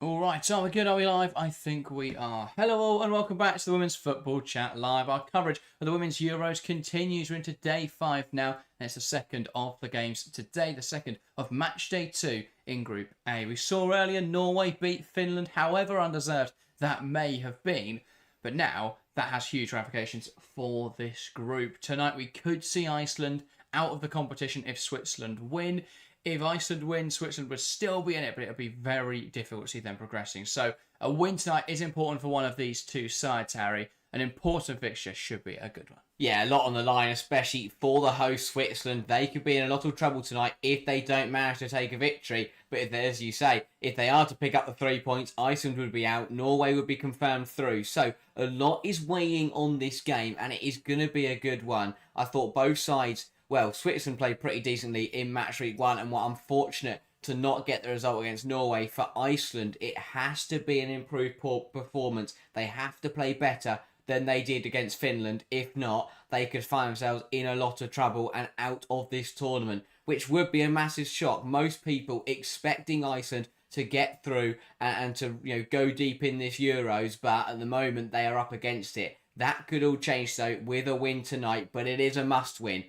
All right, so are we good? Are we live? I think we are. Hello all and welcome back to the Women's Football Chat Live. Our coverage of the Women's Euros continues. We're into day 5 now, and it's the second of the games today, the second of match day 2 in Group A. We saw earlier Norway beat Finland, however undeserved that may have been, but now that has huge ramifications for this group. Tonight we could see Iceland out of the competition if Switzerland win. If Iceland wins, Switzerland would still be in it, but it would be very difficult to see them progressing. So a win tonight is important for one of these two sides, Harry. An important fixture should be a good one. Yeah, a lot on the line, especially for the host Switzerland. They could be in a lot of trouble tonight if they don't manage to take a victory. But if they, as you say, if they are to pick up the 3 points, Iceland would be out, Norway would be confirmed through. So a lot is weighing on this game, and it is going to be a good one. I thought both sides, well, Switzerland played pretty decently in Matchweek 1, and what unfortunate to not get the result against Norway. For Iceland, it has to be an improved performance. They have to play better than they did against Finland. If not, they could find themselves in a lot of trouble and out of this tournament, which would be a massive shock. Most people expecting Iceland to get through and to go deep in this Euros, but at the moment they are up against it. That could all change though with a win tonight, but it is a must win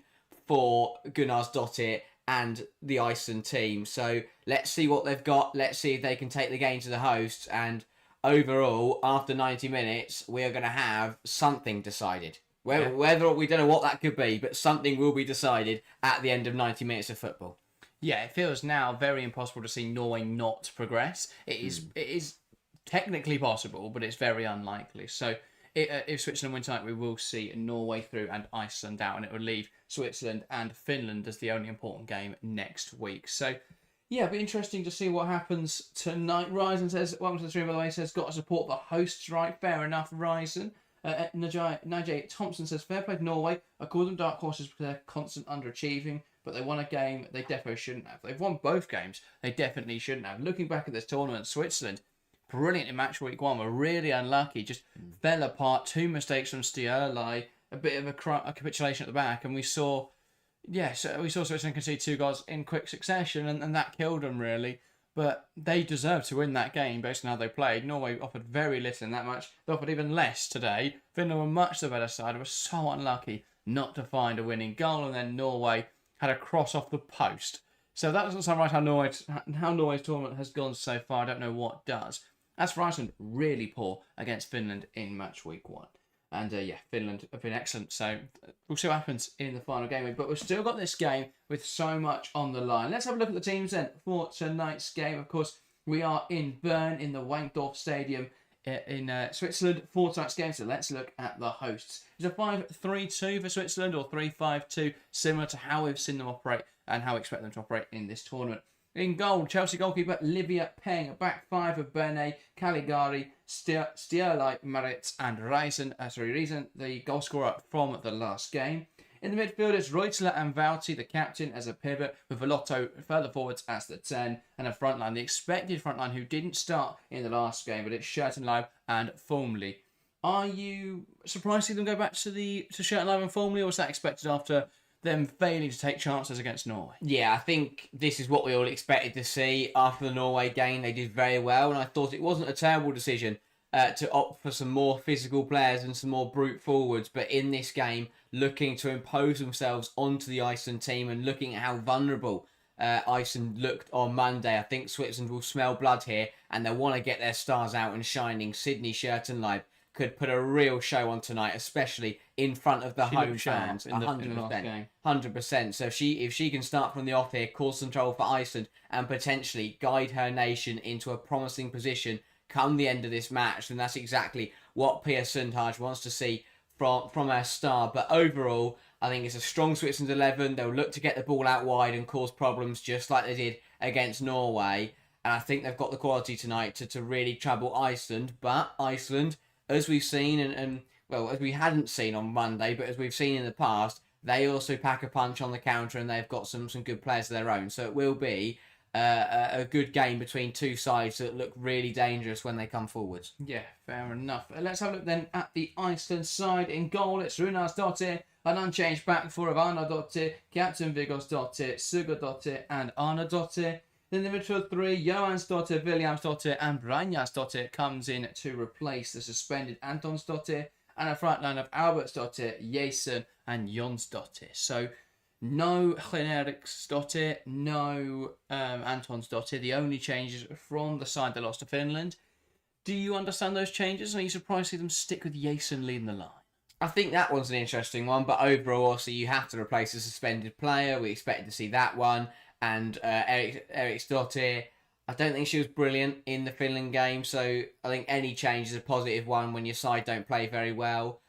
for Gunnarsdóttir and the Iceland team. So let's see what they've got. Let's see if they can take the game to the hosts. And overall, after 90 minutes, we are going to have something decided. Whether we don't know what that could be, but something will be decided at the end of 90 minutes of football. Yeah, it feels now very impossible to see Norway not progress. It is technically possible, but it's very unlikely. So if Switzerland win tonight, we will see Norway through and Iceland out, and it will leave Switzerland and Finland as the only important game next week. So, yeah, it'll be interesting to see what happens tonight. Ryzen says, welcome to the stream, by the way, says, got to support the hosts, right? Fair enough, Ryzen. Najay Thompson says, fair play to Norway. I call them dark horses because they're constant underachieving, but they won a game they definitely shouldn't have. They've won both games they definitely shouldn't have. Looking back at this tournament, Switzerland, brilliant in match week 1, were really unlucky, just fell apart. 2 mistakes from Stierlai, a bit of a capitulation at the back, and we saw Switzerland concede 2 goals in quick succession, and that killed them really. But they deserved to win that game based on how they played. Norway offered very little in that match. They offered even less today. Finland were much the better side. They were so unlucky not to find a winning goal, and then Norway had a cross off the post. So that doesn't sound right how Norway's tournament has gone so far. I don't know what does. As for Iceland, really poor against Finland in match week 1. And Finland have been excellent. So we'll see what happens in the final game. But we've still got this game with so much on the line. Let's have a look at the teams then for tonight's game. Of course, we are in Bern in the Wankdorf Stadium in Switzerland for tonight's game. So let's look at the hosts. Is it a 5-3-2 for Switzerland or 3-5-2, similar to how we've seen them operate and how we expect them to operate in this tournament? In goal, Chelsea goalkeeper Livia Peng. Back 5 of Berne, Caligari, Stierlai, Maritz and Riesen, the goal scorer from the last game. In the midfield, it's Reuteler and Vauti, the captain, as a pivot, with Velotto further forwards as the 10. And a front line, the expected front line, who didn't start in the last game, but it's Schertenleib and Formley. Are you surprised to see them go back to Schertenleib and Formley, or was that expected after them failing to take chances against Norway? Yeah, I think this is what we all expected to see. After the Norway game, they did very well, and I thought it wasn't a terrible decision to opt for some more physical players and some more brute forwards. But in this game, looking to impose themselves onto the Iceland team and looking at how vulnerable Iceland looked on Monday, I think Switzerland will smell blood here, and they'll want to get their stars out and shining. Sydney Schertenleib could put a real show on tonight, especially in front of the home fans. 100%. So if she can start from the off here, cause control for Iceland, and potentially guide her nation into a promising position come the end of this match, then that's exactly what Pia Sundhage wants to see from her star. But overall, I think it's a strong Switzerland 11. They'll look to get the ball out wide and cause problems just like they did against Norway. And I think they've got the quality tonight to really trouble Iceland. But Iceland, as we've seen, as we hadn't seen on Monday, but as we've seen in the past, they also pack a punch on the counter, and they've got some good players of their own. So it will be a good game between two sides that look really dangerous when they come forwards. Yeah, fair enough. Let's have a look then at the Iceland side. In goal, it's Runarsdóttir, an unchanged back four of Arnardóttir, captain Vigosdóttir, Sigurdóttir and Arnardóttir. Then the midfield three, Johansdottir, Williamsdottir and Brynjarsdottir comes in to replace the suspended Antonsdottir, and a front line of Albertsdottir, Jason and Jonsdottir. So no Henriksdottir, no Antonsdottir. The only changes from the side that lost to Finland. Do you understand those changes? Are you surprised to see them stick with Jason leading the line? I think that one's an interesting one, but overall, also, you have to replace a suspended player. We expected to see that one. And Eriksdottir, I don't think she was brilliant in the Finland game, so I think any change is a positive one when your side don't play very well.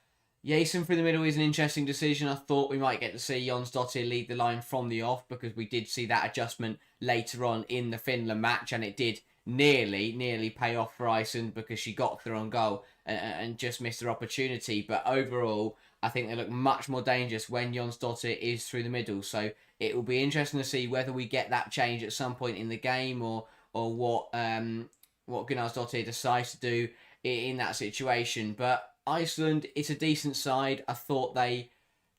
Jason through the middle is an interesting decision. I thought we might get to see Jonsdottir lead the line from the off, because we did see that adjustment later on in the Finland match, and it did nearly pay off for Iceland because she got through on goal and just missed her opportunity. But overall, I think they look much more dangerous when Jonsdottir is through the middle. So it will be interesting to see whether we get that change at some point in the game, or what Gunnarsdottir decides to do in that situation. But Iceland, it's a decent side. I thought they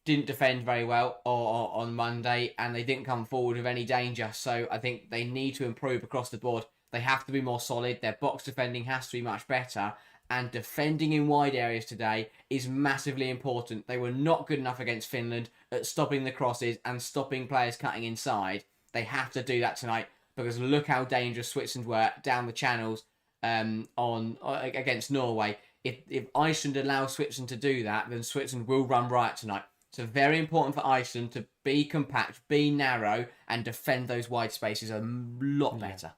didn't defend very well on Monday, and they didn't come forward with any danger. So I think they need to improve across the board. They have to be more solid. Their box defending has to be much better. And defending in wide areas today is massively important. They were not good enough against Finland at stopping the crosses and stopping players cutting inside. They have to do that tonight, because look how dangerous Switzerland were down the channels against Norway. If Iceland allows Switzerland to do that, then Switzerland will run riot tonight. So very important for Iceland to be compact, be narrow, and defend those wide spaces a lot better.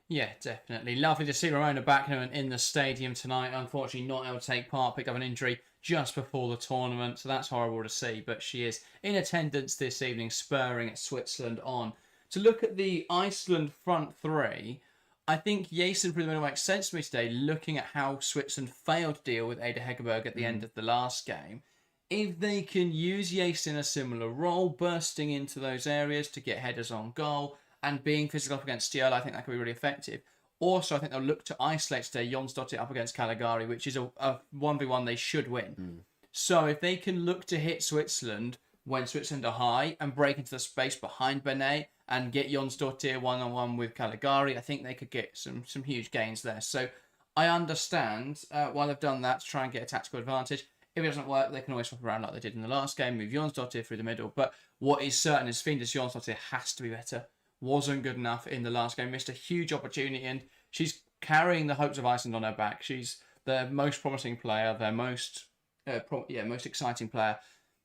Yeah, definitely. Lovely to see Ramona Bachmann in the stadium tonight. Unfortunately, not able to take part, picked up an injury just before the tournament, so that's horrible to see. But she is in attendance this evening, spurring Switzerland on. To look at the Iceland front three, I think Jason pretty much makes sense to me today, looking at how Switzerland failed to deal with Ada Hegerberg at the end of the last game. If they can use Jason in a similar role, bursting into those areas to get headers on goal, and being physical up against Stiola, I think that could be really effective. Also, I think they'll look to isolate today Jonsdottir up against Caligari, which is a 1v1 they should win. So if they can look to hit Switzerland when Switzerland are high and break into the space behind Benet and get Jonsdottir one-on-one with Caligari, I think they could get some huge gains there. So I understand why they've done that, to try and get a tactical advantage. If it doesn't work, they can always swap around like they did in the last game, move Jonsdottir through the middle. But what is certain is Findus Jonsdottir has to be better. Wasn't good enough in the last game, missed a huge opportunity, and she's carrying the hopes of Iceland on her back. She's their most promising player, their most exciting player.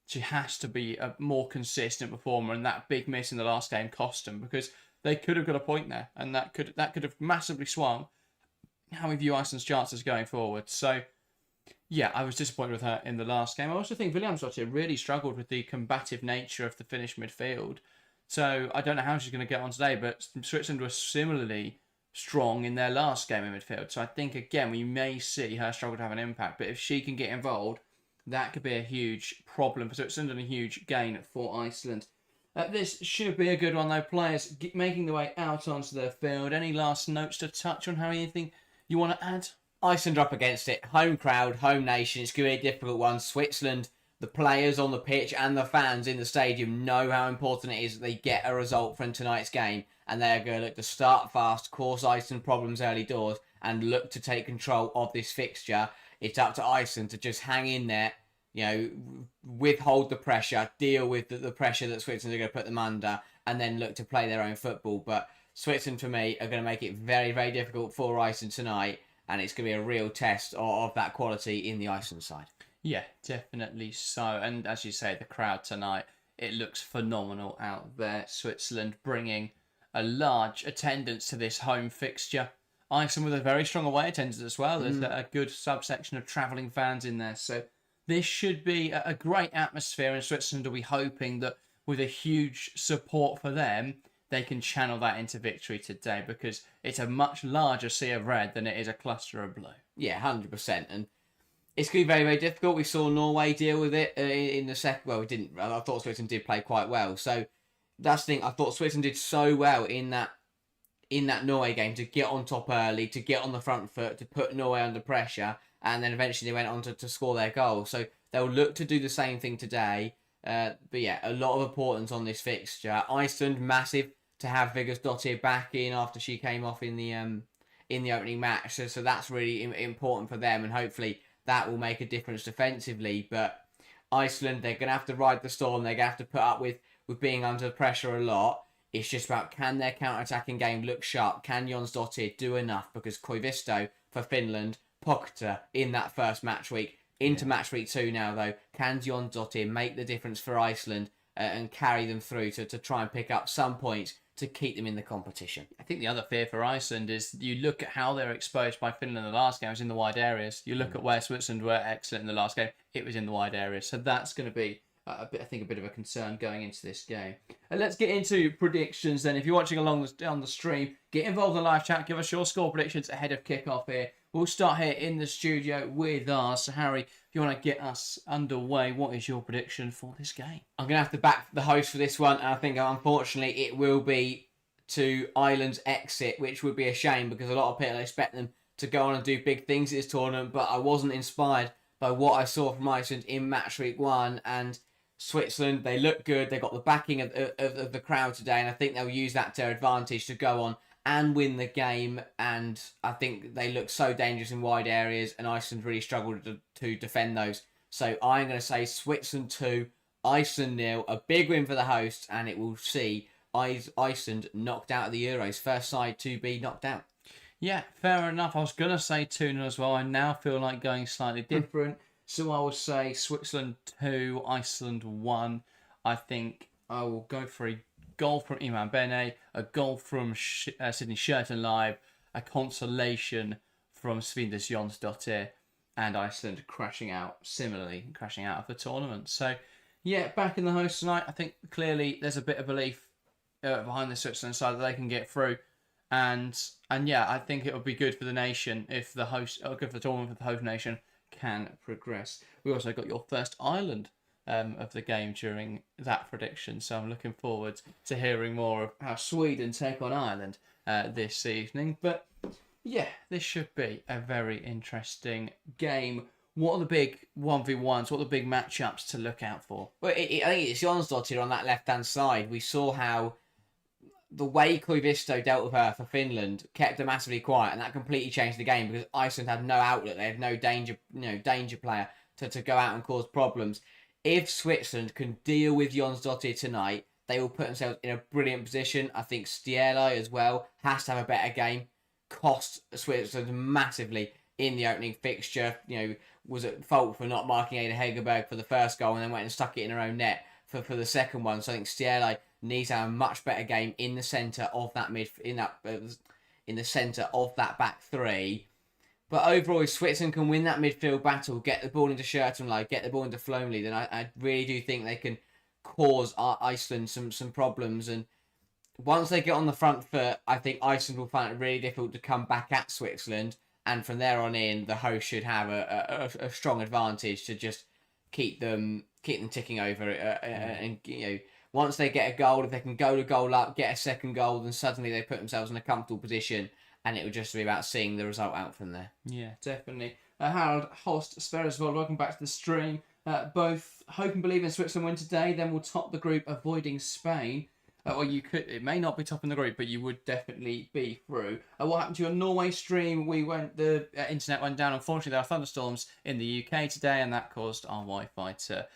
She has to be a more consistent performer, and that big miss in the last game cost them, because they could have got a point there, and that could have massively swung how we view Iceland's chances going forward. So yeah, I was disappointed with her in the last game. I also think Williamsdottir really struggled with the combative nature of the Finnish midfield. So I don't know how she's going to get on today, but Switzerland was similarly strong in their last game in midfield. So I think, again, we may see her struggle to have an impact. But if she can get involved, that could be a huge problem for Switzerland and a huge gain for Iceland. This should be a good one, though. Players making their way out onto the field. Any last notes to touch on? Anything you want to add? Iceland are up against it. Home crowd, home nation. It's going to be a difficult one. Switzerland, the players on the pitch and the fans in the stadium know how important it is that they get a result from tonight's game, and they're going to look to start fast, cause Iceland problems early doors, and look to take control of this fixture. It's up to Iceland to just hang in there, withhold the pressure, deal with the pressure that Switzerland are going to put them under, and then look to play their own football. But Switzerland, for me, are going to make it very, very difficult for Iceland tonight, and it's going to be a real test of that quality in the Iceland side. Yeah, definitely so. And as you say, the crowd tonight, it looks phenomenal out there. Switzerland bringing a large attendance to this home fixture. Iceland with a very strong away attendance as well. There's a good subsection of travelling fans in there. So this should be a great atmosphere, and Switzerland will be hoping that with a huge support for them, they can channel that into victory today, because it's a much larger sea of red than it is a cluster of blue. Yeah, 100%. And it's going to be very, very difficult. We saw Norway deal with it in the second. Well, we didn't. I thought Switzerland did play quite well. So that's the thing. I thought Switzerland did so well in that Norway game to get on top early, to get on the front foot, to put Norway under pressure, and then eventually they went on to score their goal. So they'll look to do the same thing today. But yeah, a lot of importance on this fixture. Iceland, massive to have Viggersdottir back in after she came off in the opening match. So that's really important for them, and hopefully that will make a difference defensively. But Iceland, they're going to have to ride the storm. They're going to have to put up with being under pressure a lot. It's just about, can their counter-attacking game look sharp? Can Jonsdottir do enough? Because Koivisto for Finland, Pokta in that first match week. Into match week 2 now, though. Can Jonsdottir make the difference for Iceland and carry them through to try and pick up some points to keep them in the competition? I think the other fear for Iceland is you look at how they're exposed by Finland in the last game, it was in the wide areas. You look at where Switzerland were excellent in the last game, it was in the wide areas. So that's going to be, I think, a bit of a concern going into this game. And let's get into predictions then. If you're watching along on the stream, get involved in the live chat, give us your score predictions ahead of kickoff here. We'll start here in the studio with us. So Harry, if you want to get us underway, what is your prediction for this game? I'm going to have to back the host for this one, and I think, unfortunately, it will be to Ireland's exit, which would be a shame because a lot of people expect them to go on and do big things in this tournament, but I wasn't inspired by what I saw from Iceland in match week 1, and Switzerland, they look good, they got the backing of the crowd today, and I think they'll use that to their advantage to go on and win the game. And I think they look so dangerous in wide areas, and Iceland really struggled to defend those. So I'm going to say Switzerland 2, Iceland 0, a big win for the hosts, and it will see Iceland knocked out of the Euros, first side to be knocked out. Yeah, fair enough. I was going to say 2-0 as well. I now feel like going slightly different. So I will say Switzerland 2, Iceland 1. I think I will go for a goal from Iman Bene, a goal from Sydney Sherton Live, a consolation from Svindis Jonsdottir, and Iceland crashing out of the tournament. So, yeah, back in the host tonight. I think clearly there's a bit of belief behind the Switzerland side that they can get through. And yeah, I think it would be good for the nation if the host, or good for the tournament if the host nation can progress. We also got your first Ireland of the game during that prediction, so I'm looking forward to hearing more of how Sweden take on Ireland this evening. But yeah, this should be a very interesting game. What are the big 1v1s? What are the big matchups to look out for? Well, I think it's Jonsdottir on that left-hand side. We saw how the way Koivisto dealt with her for Finland kept her massively quiet, and that completely changed the game because Iceland had no outlet. They had no danger player to go out and cause problems. If Switzerland can deal with Jonsdottir tonight, they will put themselves in a brilliant position. I think Stielai as well has to have a better game. Cost Switzerland massively in the opening fixture. Was at fault for not marking Ada Hegerberg for the first goal and then went and stuck it in her own net for the second one. So I think Stielai needs to have a much better game in the centre of that in the centre of that back three. But overall, if Switzerland can win that midfield battle, get the ball into Schertenlein, get the ball into Flomley, then I really do think they can cause Iceland some problems. And once they get on the front foot, I think Iceland will find it really difficult to come back at Switzerland. And from there on in, the host should have a strong advantage to just keep them ticking over. And once they get a goal, if they can go to goal up, get a second goal, then suddenly they put themselves in a comfortable position. And it will just be about seeing the result out from there. Yeah, definitely. Harold, Horst, Sverresvold, welcome back to the stream. Both hope and believe in Switzerland win today, then we'll top the group, avoiding Spain. Or it may not be topping the group, but you would definitely be through. What happened to your Norway stream? The internet went down. Unfortunately, there are thunderstorms in the UK today, and that caused our Wi-Fi to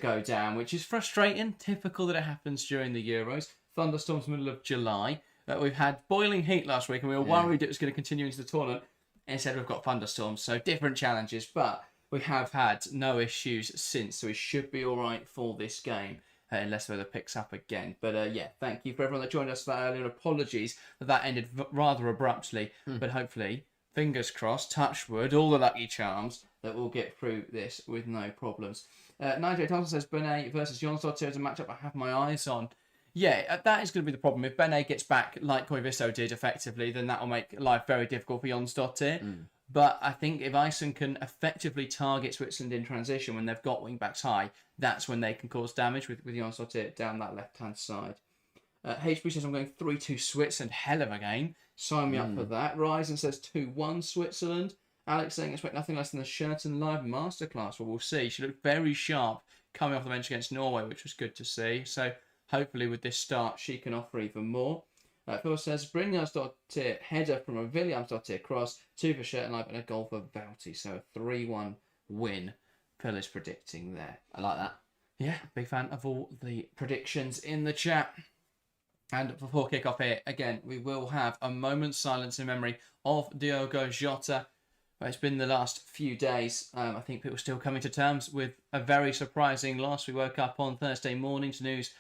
go down, which is frustrating. Typical that it happens during the Euros. Thunderstorms middle of July. We've had boiling heat last week, and we were worried it was going to continue into the tournament. Instead, we've got thunderstorms, so different challenges. But we have had no issues since, so we should be all right for this game. Unless weather picks up again. But yeah, thank you for everyone that joined us for that earlier. Apologies that ended rather abruptly. But hopefully, fingers crossed, touch wood, all the lucky charms, that we'll get through this with no problems. Nigel Thompson says, Benet versus Jonsdottir is a matchup I have my eyes on. Yeah, that is going to be the problem. If Benet gets back like Koivisto did effectively, then that will make life very difficult for Jonsdottir. But I think if Iceland can effectively target Switzerland in transition when they've got wing-backs high, that's when they can cause damage with Jonsdottir down that left-hand side. HB says, I'm going 3-2 Switzerland. Hell of a game. Sign me up for that. Ryzen says 2-1 Switzerland. Alex saying, expect nothing less than the Scherten Live masterclass. Well, we'll see. She looked very sharp coming off the bench against Norway, which was good to see. So hopefully with this start, she can offer even more. Phil says, Brynjarsdottir header from a Williamsdottir cross, 2 for Shetland and a goal for Valti. So a 3-1 win. Phil is predicting there. I like that. Yeah, big fan of all the predictions in the chat. And before kick-off here, again, we will have a moment's silence in memory of Diogo Jota. It's been the last few days. I think people are still coming to terms with a very surprising loss. We woke up on Thursday morning to news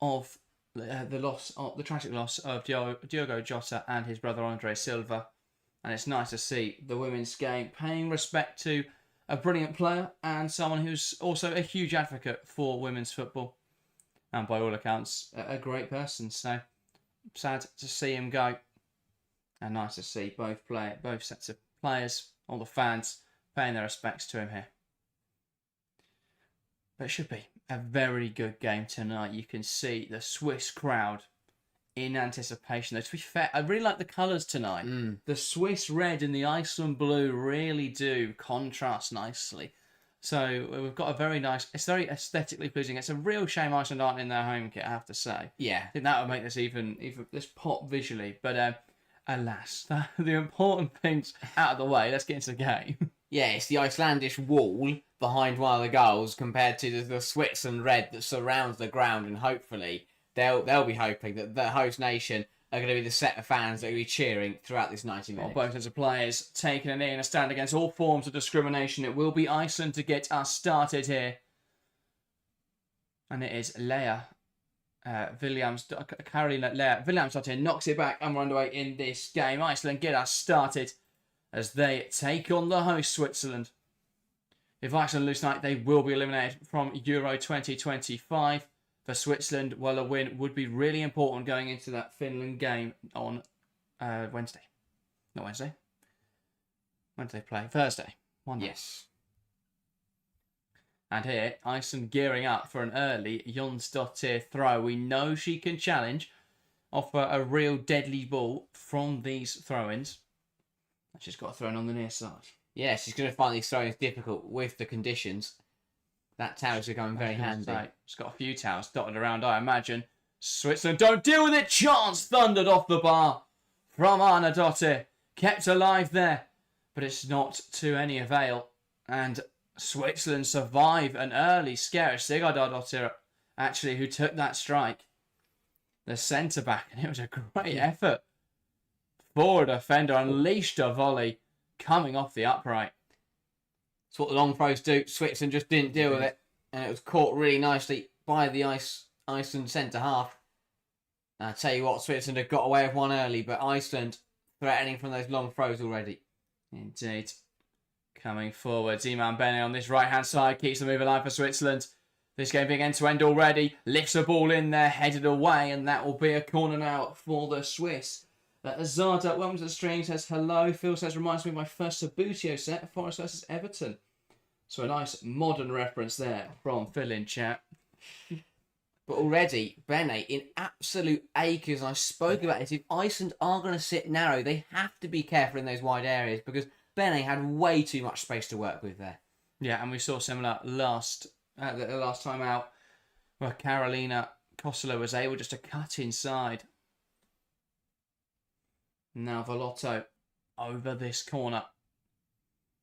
of the tragic loss of Diogo Jota and his brother Andre Silva. And it's nice to see the women's game paying respect to a brilliant player and someone who's also a huge advocate for women's football. And by all accounts, a great person. So sad to see him go. And nice to see both sets of players, all the fans, paying their respects to him here. But it should be a very good game tonight. You can see the Swiss crowd in anticipation. Though, to be fair, I really like the colours tonight. The Swiss red and the Iceland blue really do contrast nicely. So we've got a very nice, it's very aesthetically pleasing. It's a real shame Iceland aren't in their home kit, I have to say. Yeah. I think that would make this even this pop visually. But alas, the important things out of the way. Let's get into the game. Yeah, it's the Icelandish wall behind one of the goals compared to the Switzerland red that surrounds the ground, and hopefully they'll be hoping that the host nation are going to be the set of fans that will be cheering throughout this 90 minutes. Both sets of players taking a knee and a stand against all forms of discrimination. It will be Iceland to get us started here. And it is Carolina Williamsdottir knocks it back and we're underway in this game. Iceland get us started as they take on the host Switzerland. If Iceland lose tonight, they will be eliminated from Euro 2025. For Switzerland, well, a win would be really important going into that Finland game on Wednesday. Not Wednesday. Wednesday play. Thursday. Yes. And here, Iceland gearing up for an early Jonsdottir throw. We know she can challenge, offer a real deadly ball from these throw-ins. She's got a throw-in on the near side. Yeah, she's going to find these throw-ins difficult with the conditions. That tower's becoming very handy. It's got a few towers dotted around, I imagine. Switzerland don't deal with it. Chance thundered off the bar from Arnardottir. Kept alive there, but it's not to any avail. And Switzerland survive an early scare. Sigurdardottir, actually, who took that strike. The centre-back, and it was a great effort. Forward defender unleashed a volley coming off the upright. That's what the long throws do. Switzerland just didn't deal with it. And it was caught really nicely by the Iceland centre-half. I tell you what, Switzerland have got away with one early, but Iceland threatening from those long throws already. Indeed. Coming forward, Zeman Bene on this right-hand side keeps the move alive for Switzerland. This game being end-to-end already. Lifts a ball in there, headed away, and that will be a corner now for the Swiss. Azada, welcome to the stream, says hello. Phil says, reminds me of my first Sabutio set, Forest versus Everton. So a nice modern reference there from Phil in chat. But already, Bene in absolute acres, and I spoke about this, if Iceland are going to sit narrow, they have to be careful in those wide areas because Bene had way too much space to work with there. Yeah, and we saw similar the last time out where Carolina Kossela was able just to cut inside. Now Velotto over this corner.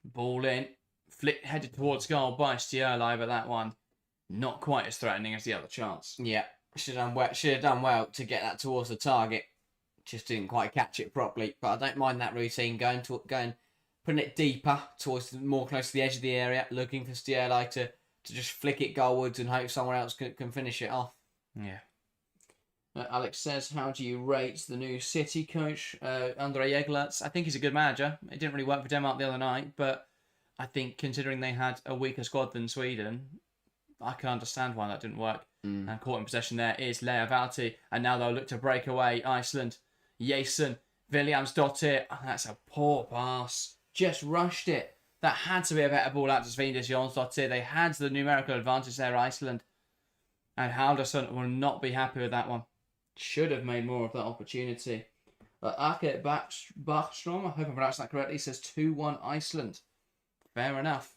Ball in. Flick headed towards goal by Stierlai, but that one not quite as threatening as the other chance. Yeah, should have done well to get that towards the target. Just didn't quite catch it properly. But I don't mind that routine, going putting it deeper towards more close to the edge of the area, looking for Stierlai to just flick it goalwards and hope someone else can finish it off. Yeah. Alex says, how do you rate the new City coach, Andre Eglerts? I think he's a good manager. It didn't really work for Denmark the other night, but I think considering they had a weaker squad than Sweden, I can understand why that didn't work. And caught in possession there is Lea Valti, and now they'll look to break away Iceland. Jason, Williamsdottir, that's a poor pass. Just rushed it. That had to be a better ball out to Svindis Jonsdottir. They had the numerical advantage there, Iceland. And Haldarsson will not be happy with that one. Should have made more of that opportunity. But Ake Bachstrom, I hope I pronounced that correctly, says 2-1 Iceland. Fair enough.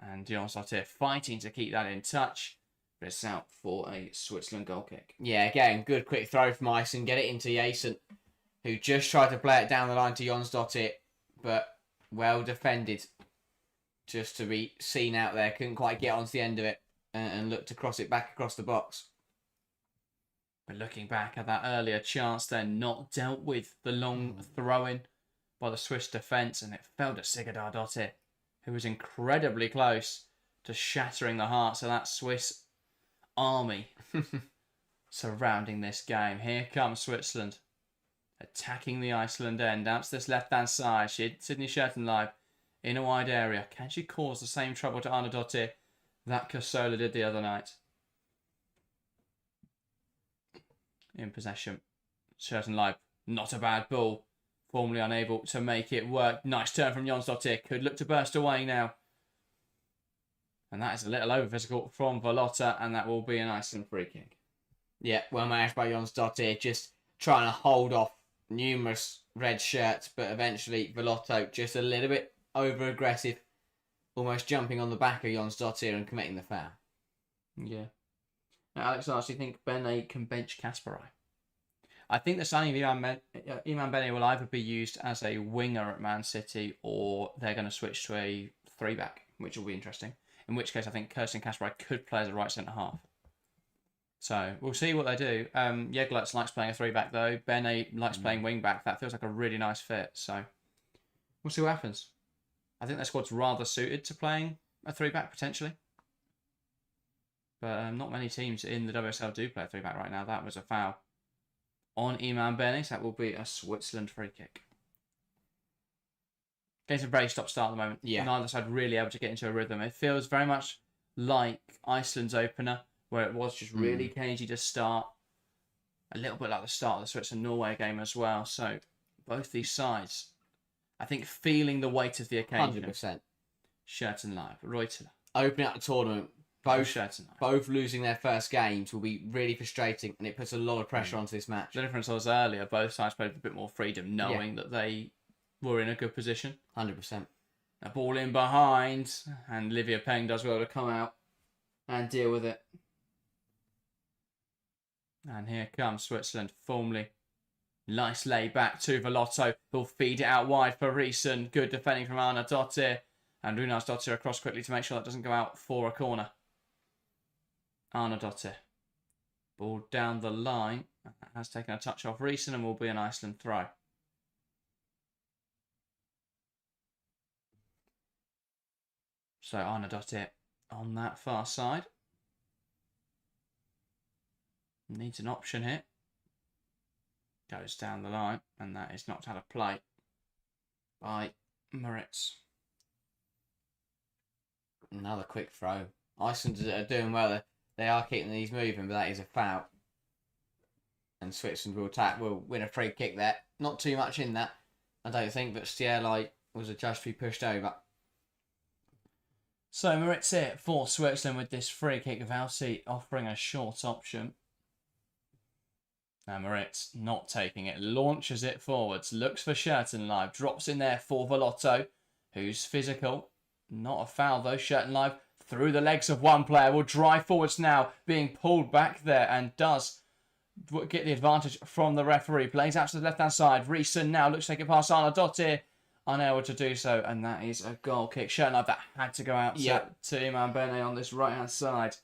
And Jonsdottir fighting to keep that in touch. But it's out for a Switzerland goal kick. Yeah, again, good quick throw from Iceland. Get it into Jason, who just tried to play it down the line to Jonsdottir, but well defended just to be seen out there. Couldn't quite get onto the end of it and look to cross it back across the box. But looking back at that earlier chance, they're not dealt with. The long throw-in by the Swiss defence, and it fell to Sigurdardottir, who was incredibly close to shattering the hearts of that Swiss army surrounding this game. Here comes Switzerland, attacking the Iceland end. Out to this left-hand side. Sydney Schertenleib in a wide area. Can she cause the same trouble to Arnardottir that Cassola did the other night? In possession. Schertenleib, not a bad ball. Formerly unable to make it work. Nice turn from Jonsdottir. Could look to burst away now. And that is a little over physical from Valotta, and that will be an Iceland free kick. Yeah, well managed by Jonsdottir, just trying to hold off numerous red shirts, but eventually Velotto just a little bit over aggressive, almost jumping on the back of Jonsdottir and committing the foul. Yeah. Now, Alex asked, do you think Bene can bench Kasparai? I think the signing of Iman Bene will either be used as a winger at Man City, or they're going to switch to a 3-back, which will be interesting. In which case, I think Kirsten Kasparai could play as a right centre-half. So, we'll see what they do. Jeglerts likes playing a 3-back, though. Bene likes playing wing-back. That feels like a really nice fit. So, we'll see what happens. I think their squad's rather suited to playing a 3-back, potentially. But not many teams in the WSL do play a 3-back right now. That was a foul on Iman Bene. So that will be a Switzerland free kick. Game's a very stop-start at the moment. Yeah. Neither side really able to get into a rhythm. It feels very much like Iceland's opener, where it was just really cagey to start. A little bit like the start of the Switzerland-Norway game as well. So both these sides, I think, feeling the weight of the occasion. 100%. Schertenleib, Reuter. Opening up the tournament, both losing their first games will be really frustrating, and it puts a lot of pressure onto this match. The difference was earlier, both sides played with a bit more freedom, knowing that they were in a good position. 100%. A ball in behind, and Livia Peng does well to come out and deal with it. And here comes Switzerland, formally. Nice lay back to Velotto. He'll feed it out wide for Riesen. Good defending from Arnardottir. And Runarsdottir across quickly to make sure that doesn't go out for a corner. Arnardottir. Ball down the line. Has taken a touch off Riesen and will be an Iceland throw. So Arnardottir on that far side. Needs an option here. Goes down the line, and that is knocked out of play by Moritz. Another quick throw. Iceland are doing well. They are keeping these moving, but that is a foul. And Switzerland will win a free kick there. Not too much in that, I don't think, but Stierlai was adjudged to be pushed over. So Moritz here for Switzerland with this free kick. Valsi offering a short option. Now Moritz not taking it, launches it forwards, looks for Schertenleib, drops in there for Velotto, who's physical. Not a foul though. Schertenleib through the legs of one player, will drive forwards now, being pulled back there, and does get the advantage from the referee. Plays out to the left-hand side. Riesen now looks to take it past Arnardottir, unable to do so, and that is a goal kick. Schertenleib that had to go out to Iman Bene on this right-hand side.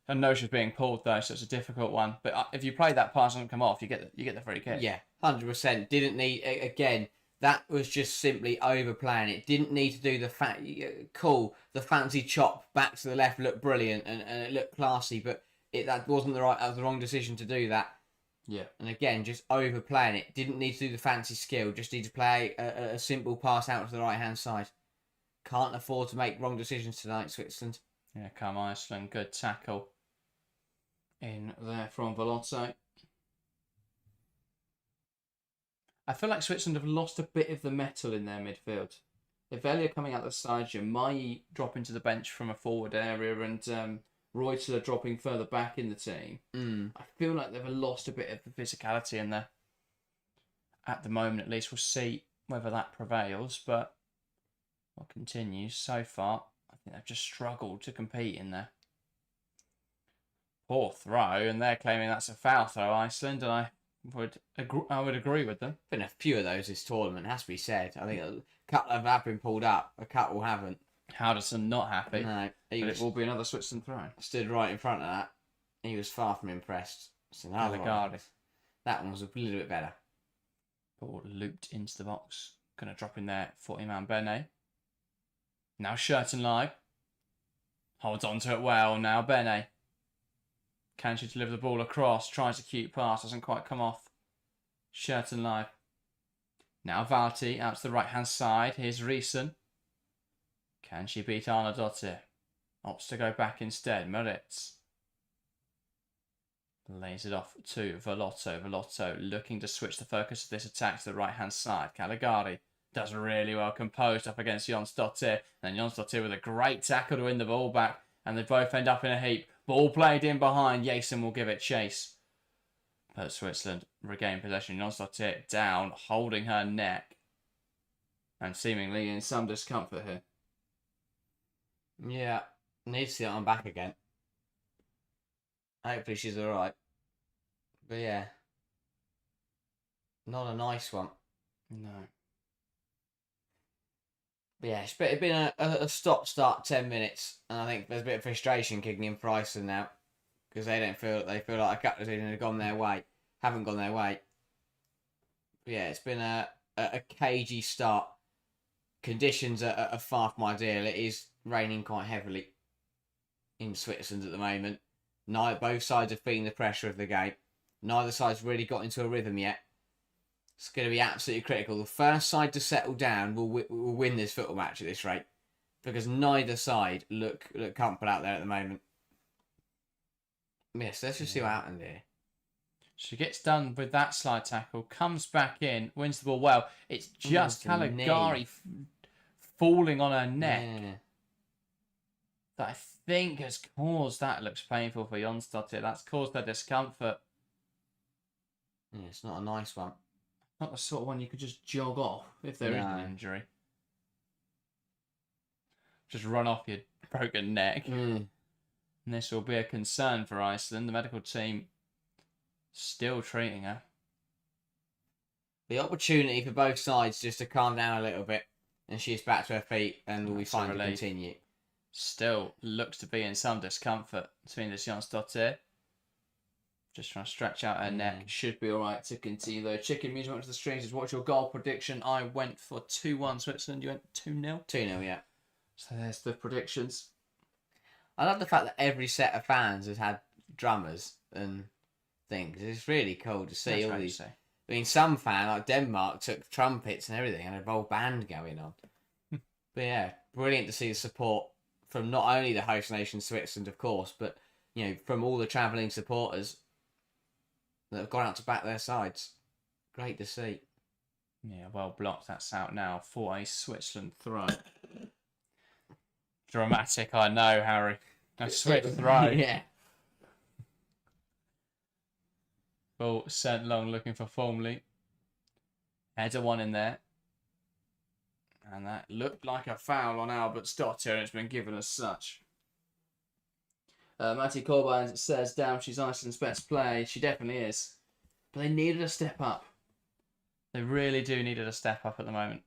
And no, she's being pulled though, so it's a difficult one. But if you play that pass and come off, you get the free kick. Yeah, 100%. Didn't need again. That was just simply overplaying it. Didn't need to do the the fancy chop back to the left looked brilliant and it looked classy, but that wasn't the wrong decision to do that. Yeah. And again, just overplaying it. Didn't need to do the fancy skill. Just need to play a simple pass out to the right hand side. Can't afford to make wrong decisions tonight, Switzerland. Yeah, come Iceland. Good tackle in there from Velotto. I feel like Switzerland have lost a bit of the metal in their midfield. If Elia coming out the side, Mai dropping to the bench from a forward area, and Reuter dropping further back in the team, I feel like they've lost a bit of the physicality in there. At the moment, at least, we'll see whether that prevails, but what continues so far, I think they've just struggled to compete in there. Poor throw, and they're claiming that's a foul throw, Iceland, and I would agree with them. Been a few of those this tournament, has to be said. I think a couple have been pulled up, a couple haven't. Howderson not happy. No, It will be another Switzerland throw. Stood right in front of that. He was far from impressed. So Caligari. That one was a little bit better. Ball looped into the box. Going to drop in there, 40-man Bene. Now Shirton live. Holds on to it well. Now Bene. Can she deliver the ball across? Tries a cute pass. Doesn't quite come off. Shirton live. Now Valti out to the right-hand side. Here's Riesen. Can she beat Arnardottir? Opts to go back instead. Moritz. Lays it off to Velotto. Velotto looking to switch the focus of this attack to the right-hand side. Caligari does really well, composed up against Jonsdottir. And then Jonsdottir with a great tackle to win the ball back. And they both end up in a heap. Ball played in behind. Jason will give it chase. But Switzerland regain possession. Jonsdottir down, holding her neck. And seemingly in some discomfort here. Yeah, needs to see that one back again. Hopefully she's alright. But yeah. Not a nice one. No. But yeah, it's been a stop-start 10 minutes. And I think there's a bit of frustration kicking in for Iceland now. Because they feel like a couple of seasons have gone their way. Haven't gone their way. But yeah, it's been a cagey start. Conditions are far from ideal. It is raining quite heavily in Switzerland at the moment. Both sides are feeling the pressure of the game. Neither side's really got into a rhythm yet. It's going to be absolutely critical. The first side to settle down will win this football match at this rate, because neither side look comfortable out there at the moment. Yes, let's just see what happened here. She gets done with that slide tackle, comes back in, wins the ball well. It's just Caligari falling on her neck. Yeah. That I think has caused that. Looks painful for Jonsdottir. That's caused her discomfort. Yeah, it's not a nice one. Not the sort of one you could just jog off if there is an injury. Just run off your broken neck. And this will be a concern for Iceland. The medical team still treating her. The opportunity for both sides just to calm down a little bit, and she's back to her feet, and we'll be fine to continue. Still looks to be in some discomfort between this Jonsdottir. Just trying to stretch out her neck. Should be alright to continue though. Chicken music went to the strings. What's your goal prediction? I went for 2-1 Switzerland. You went 2-0? 2-0, yeah. So there's the predictions. I love the fact that every set of fans has had drummers and things. It's really cool to see all these. I mean, some fan, like Denmark, took trumpets and everything and a whole band going on. But yeah, brilliant to see the support from not only the host nation Switzerland, of course, but from all the travelling supporters that have gone out to back their sides. Great to see. Yeah, well blocked. That's out now for a Switzerland throw. Dramatic, I know, Harry. A Swiss throw. Yeah. Ball sent long, looking for Formley. Header one in there. And that looked like a foul on Albertsdottir, and it's been given as such. Matty Corbijn says, damn, she's Iceland's best player. She definitely is. But they needed a step up. They really do needed a step up at the moment.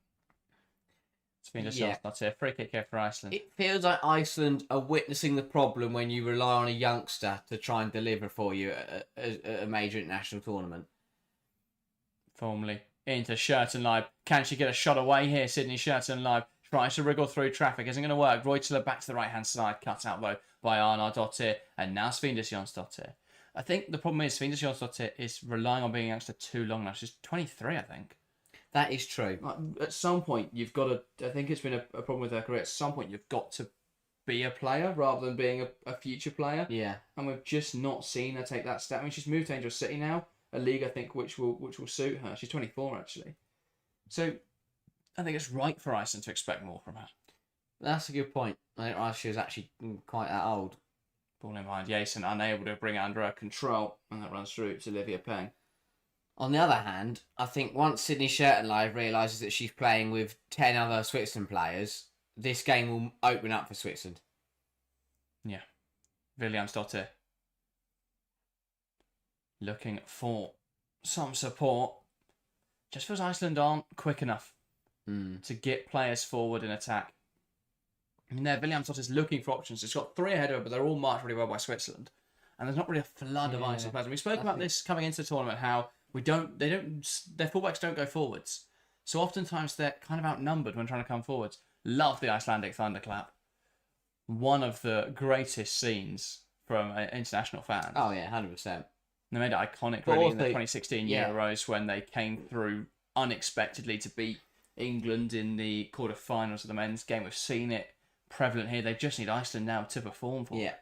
It's been just not here. Free kick here for Iceland. It feels like Iceland are witnessing the problem when you rely on a youngster to try and deliver for you at a major international tournament. Formally into Shirton live. Can she get a shot away here? Sydney Shirton live tries to wriggle through traffic. Isn't going to work. Roytler back to the right-hand side. Cut out though by Arnardottir. And now Svindis Jonsdottir. I think the problem is Svindis Jonsdottir is relying on being a youngster too long now. She's 23, I think. That is true. At some point, you've got to... I think it's been a problem with her career. At some point, you've got to be a player rather than being a future player. Yeah. And we've just not seen her take that step. I mean, she's moved to Angel City now. A league, I think, which will suit her. She's 24, actually. So, I think it's right for Iceland to expect more from her. That's a good point. I didn't realise she was actually quite that old. Ball in behind Jason, unable to bring it under her control. And that runs through to Olivia Peng. On the other hand, I think once Sydney Shirton realises that she's playing with 10 other Switzerland players, this game will open up for Switzerland. Yeah. Williamsdottir. looking for some support. Just feels Iceland aren't quick enough to get players forward in attack. I mean, Williamsdottir is looking for options. It's got 3 ahead of it, but they're all marked really well by Switzerland. And there's not really a flood of Iceland players. And we spoke about this coming into the tournament, how their fullbacks don't go forwards. So oftentimes they're kind of outnumbered when trying to come forwards. Love the Icelandic thunderclap. One of the greatest scenes from international fans. Oh yeah, 100%. They made it iconic really in the 2016 Euros when they came through unexpectedly to beat England in the quarterfinals of the men's game. We've seen it prevalent here. They just need Iceland now to perform for. Yeah.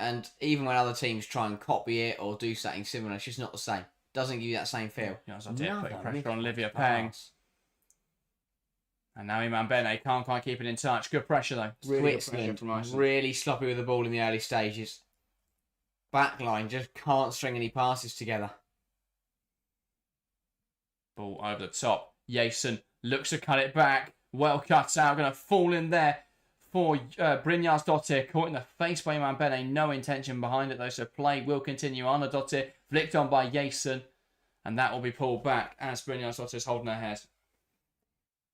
And even when other teams try and copy it or do something similar, it's just not the same. Doesn't give you that same feel. Yeah, putting pressure on Olivia Pang. And now Iman Bene can't quite keep it in touch. Good pressure though. Really really sloppy with the ball in the early stages. Backline just can't string any passes together. Ball over the top. Jason looks to cut it back. Well cut out. Going to fall in there for Brynjarsdottir. Caught in the face by Iman Bene. No intention behind it though. So play will continue. Arnardottir flicked on by Jason. And that will be pulled back as Brynjarsdottir is holding her head.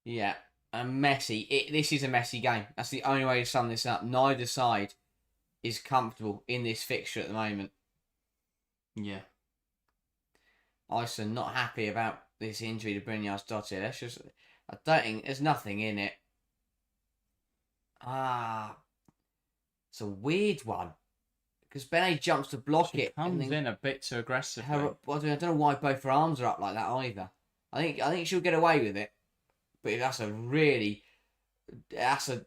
Yeah. And messy. This is a messy game. That's the only way to sum this up. Neither side is comfortable in this fixture at the moment. Yeah. Iceland not happy about this injury to Brynjarsdottir. That's just, I don't think there's nothing in it. It's a weird one because Bene jumps to block it. Comes in a bit too aggressive. I don't know why both her arms are up like that either. I think she'll get away with it, but that's a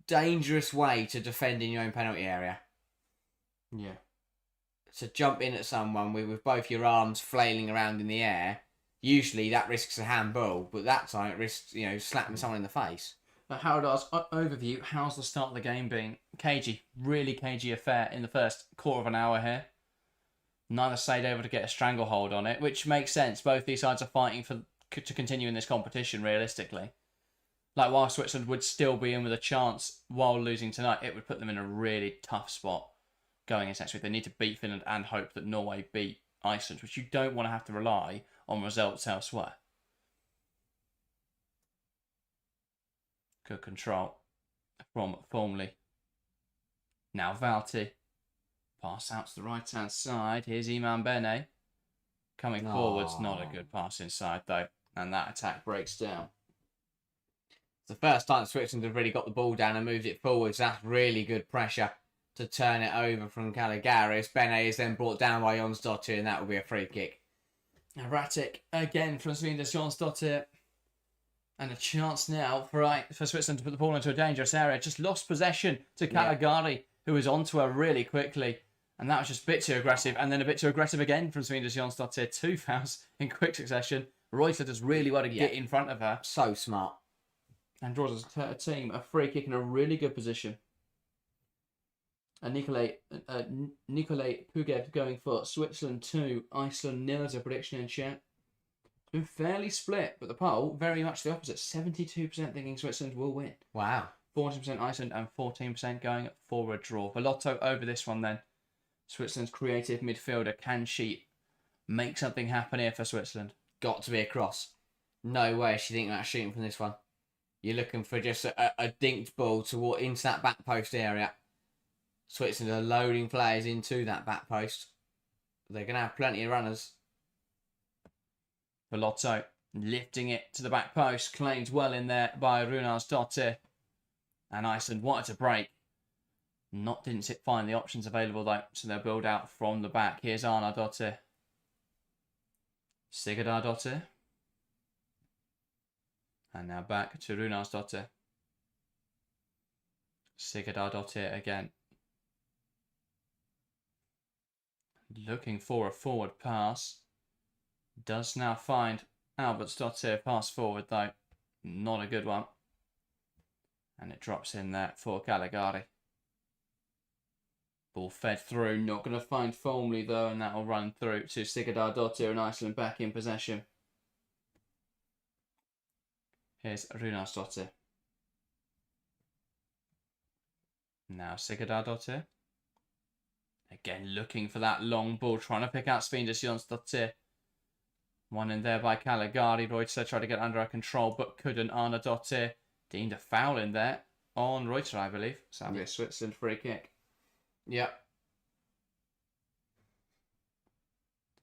dangerous way to defend in your own penalty area. Yeah. To jump in at someone with both your arms flailing around in the air, usually that risks a handball, but that time it risks, slapping someone in the face. But Howard asks, overview, how's the start of the game been? Cagey, really cagey affair in the first quarter of an hour here. Neither side able to get a stranglehold on it, which makes sense. Both these sides are fighting to continue in this competition, realistically. Like, while Switzerland would still be in with a chance while losing tonight, it would put them in a really tough spot going into next week. They need to beat Finland and hope that Norway beat Iceland, which you don't want to have to rely on results elsewhere. Good control from Formley. Now Valti. Pass out to the right-hand side. Here's Iman Bene. Coming forwards, not a good pass inside, though. And that attack breaks down. It's the first time Switzerland have really got the ball down and moved it forwards. That's really good pressure to turn it over from Calagaris. Bene is then brought down by Jonsdottir, and that will be a free kick. Erratic again from Svindis Jonsdottir. And a chance now for Switzerland to put the ball into a dangerous area. Just lost possession to Caligari, who was onto her really quickly. And that was just a bit too aggressive. And then a bit too aggressive again from Svindis Jonsdottir. 2 fouls in quick succession. Reuter does really well to get in front of her. So smart. And draws a team a free kick in a really good position. And Nikolai Pugev going for Switzerland 2, Iceland 0 as a prediction in chat. It's been fairly split, but the poll, very much the opposite. 72% thinking Switzerland will win. Wow. 40% Iceland and 14% going for a draw. Velotto over this one then. Switzerland's creative midfielder, can she make something happen here for Switzerland? Got to be a cross. No way is she thinking about shooting from this one. You're looking for just a dinked ball into that back post area. Switzerland are loading players into that back post. They're going to have plenty of runners. Velotto lifting it to the back post. Claimed well in there by Runarsdottir. And Iceland wanted to break. Didn't find the options available though. So they'll build out from the back. Here's Arnardottir. Sigurdardottir. And now back to Runarsdottir. Sigurdardottir again. Looking for a forward pass. Does now find Albertsdottir. Pass forward though. Not a good one. And it drops in there for Caligari. Ball fed through. Not going to find Formley though. And that will run through to Sigurdardottir and Iceland back in possession. Here's Runarsdottir. Now Sigurdardottir. Again, looking for that long ball, trying to pick out Svindis Jonsdottir. One in there by Caligari. Reuter tried to get under her control, but couldn't. Arnardottir deemed a foul in there on Reuter, I believe. So that'll be a Switzerland free kick. Yep.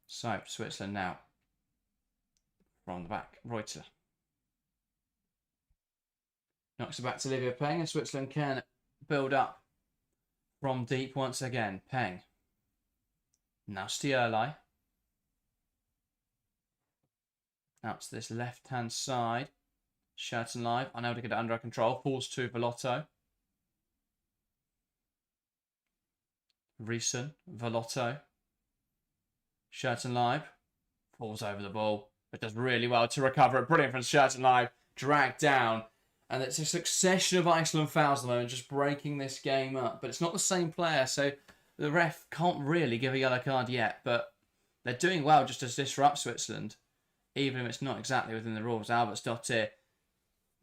So, Switzerland now. From the back, Reuter. Knocks it back to Livia Peng, and Switzerland can build up from deep once again. Peng. Now Stierlai. Out to this left-hand side. Scherten live. Unable to get it under control. Falls to Velotto. Riesen. Velotto. Scherten live. Falls over the ball. But does really well to recover it. Brilliant from Scherten live. Dragged down. And it's a succession of Iceland fouls at the moment, just breaking this game up. But it's not the same player, so the ref can't really give a yellow card yet. But they're doing well just to disrupt Switzerland, even if it's not exactly within the rules. Albertsdottir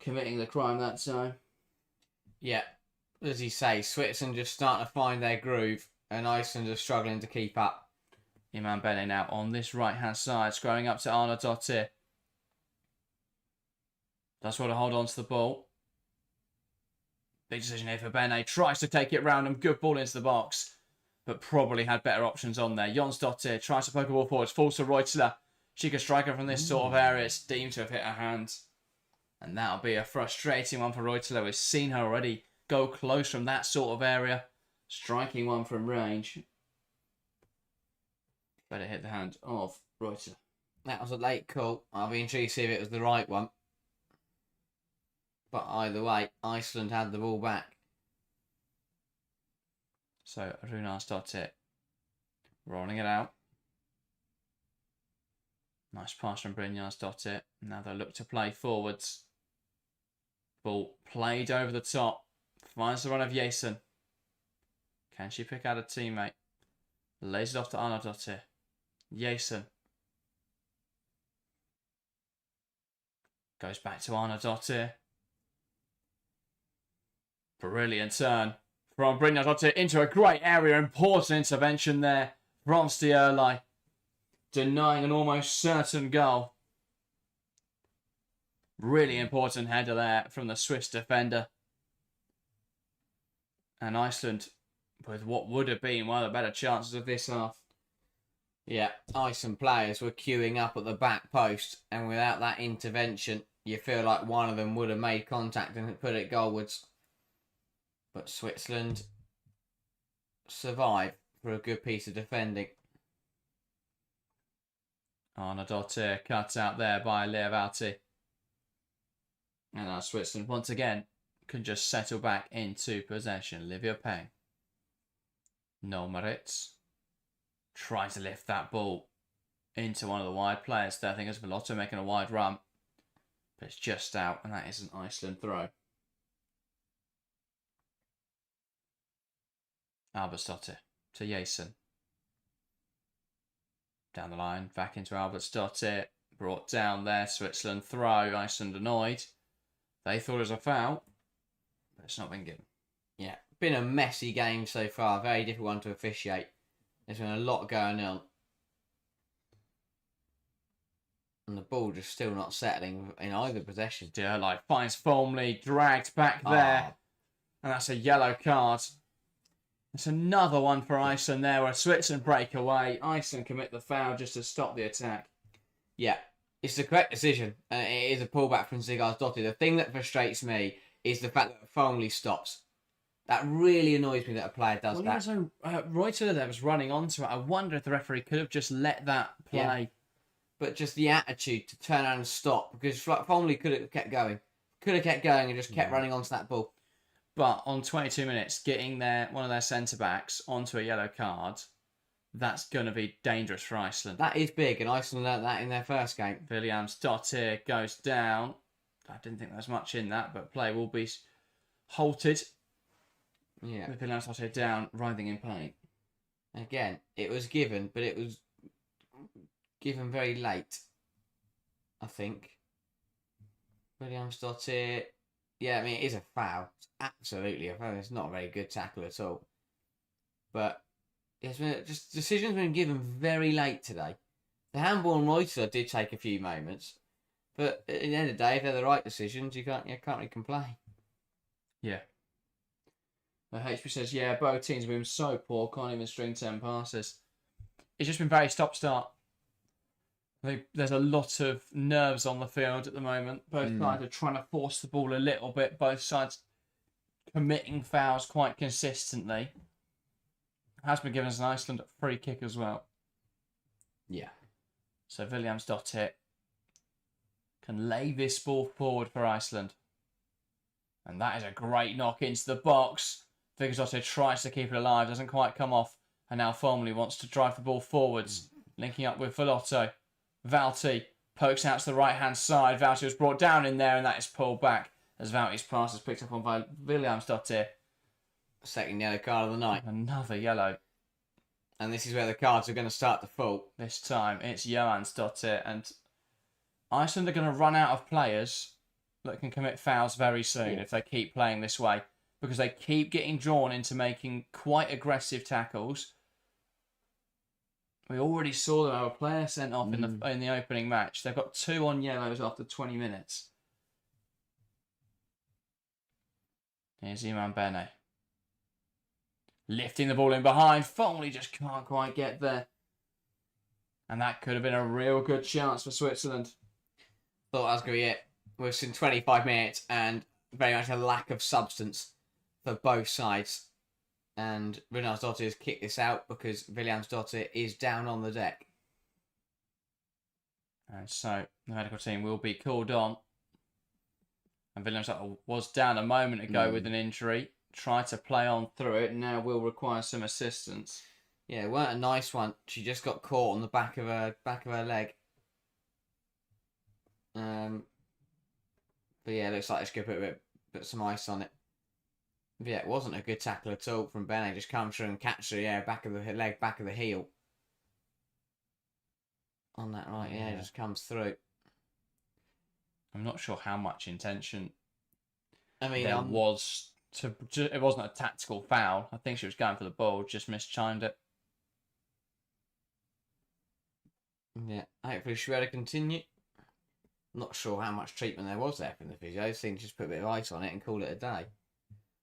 committing the crime that time. Yeah, as you say, Switzerland just starting to find their groove, and Iceland are struggling to keep up. Iman Bene now on this right-hand side, scrolling up to Arnardottir. Does want to hold on to the ball. Big decision here for Bene. Tries to take it round and good ball into the box. But probably had better options on there. Jonsdottir tries to poke a ball forwards. Falls to Reuteler. She can strike her from this sort of area. It's deemed to have hit her hand. And that'll be a frustrating one for Reuteler. We've seen her already go close from that sort of area. Striking one from range. Better hit the hand of Reuteler. That was a late call. I'll be intrigued to see if it was the right one. But either way, Iceland had the ball back. So, Runarsdottir rolling it out. Nice pass from Brynjarsdottir. Now they'll look to play forwards. Ball played over the top. Finds the run of Jason. Can she pick out a teammate? Lays it off to Arnardottir. Jason. Goes back to Arnardottir. Brilliant turn from Brynjarsdottir into a great area. Important intervention there from Stierlai. Denying an almost certain goal. Really important header there from the Swiss defender. And Iceland with what would have been one of the better chances of this half. Yeah, Iceland players were queuing up at the back post, and without that intervention, you feel like one of them would have made contact and put it goalwards. But Switzerland survived for a good piece of defending. Arnardottir cut out there by Leovalti. And now Switzerland once again can just settle back into possession. Livia Peng. Nomaritz tries to lift that ball into one of the wide players there. I think it's Velotto making a wide run. But it's just out, and that is an Iceland throw. Albertsdottir to Jason. Down the line, back into Albertsdottir. Brought down there, Switzerland throw. Iceland annoyed. They thought it was a foul, but it's not been given. Yeah, been a messy game so far. Very difficult one to officiate. There's been a lot going on. And the ball just still not settling in either possession. Stierlai finds Folmley, dragged back there. And that's a yellow card. It's another one for Iceland there, where Switzerland break away. Iceland commit the foul just to stop the attack. Yeah, it's the correct decision. And it is a pullback from Sigurðardóttir. The thing that frustrates me is the fact that Folmley stops. That really annoys me that a player does that. Also, Reuter there was running onto it. I wonder if the referee could have just let that play. Yeah. But just the attitude to turn around and stop, because Folmley could have kept going. Could have kept going and just kept running onto that ball. But on 22 minutes, getting one of their centre-backs onto a yellow card, that's going to be dangerous for Iceland. That is big, and Iceland learnt that in their first game. Williamsdottir goes down. I didn't think there was much in that, but play will be halted. Yeah. With Williamsdottir down, writhing in pain. Again, it was given, but it was given very late, I think. Williamsdottir... Yeah, I mean, it is a foul. It's absolutely a foul. It's not a very good tackle at all. But It's been just decisions been given very late today. The handball and Reuter did take a few moments, but at the end of the day, if they're the right decisions, you can't really complain. Yeah. The HP says, yeah, both teams have been so poor, can't even string 10 passes. It's just been very stop-start. There's a lot of nerves on the field at the moment. Both sides are trying to force the ball a little bit. Both sides committing fouls quite consistently. Has been given as an Iceland free kick as well. Yeah. So Williamsdottir can lay this ball forward for Iceland. And that is a great knock into the box. Viljarsdottir tries to keep it alive, doesn't quite come off, and now formally wants to drive the ball forwards, linking up with Velotto. Valti pokes out to the right-hand side. Valti was brought down in there, and that is pulled back as Valti's pass is picked up on by Williamsdottir. Second yellow card of the night. Another yellow. And this is where the cards are going to start to fall. This time it's Johansdottir, and Iceland are going to run out of players that can commit fouls very soon if they keep playing this way, because they keep getting drawn into making quite aggressive tackles. We already saw them have a player sent off in the opening match. They've got 2 on yellows after 20 minutes. Here's Iman Bene. Lifting the ball in behind. Foley just can't quite get there. And that could have been a real good chance for Switzerland. Thought that was going to be it. We've seen 25 minutes and very much a lack of substance for both sides. And Viljarsdottir has kicked this out because Williamsdottir is down on the deck. And so the medical team will be called on. And Williamsdottir was down a moment ago with an injury. Tried to play on through it and now will require some assistance. Yeah, it weren't a nice one. She just got caught on the back of her leg. But yeah, it looks like it's going to put some ice on it. But yeah, it wasn't a good tackle at all from Bene. Just comes through and catches her, back of the leg, back of the heel. On that right, it just comes through. I'm not sure how much intention there was. It wasn't a tactical foul. I think she was going for the ball, just mistimed it. Yeah, hopefully she'll be able to continue. Not sure how much treatment there was there from the physio. I think just put a bit of ice on it and call it a day.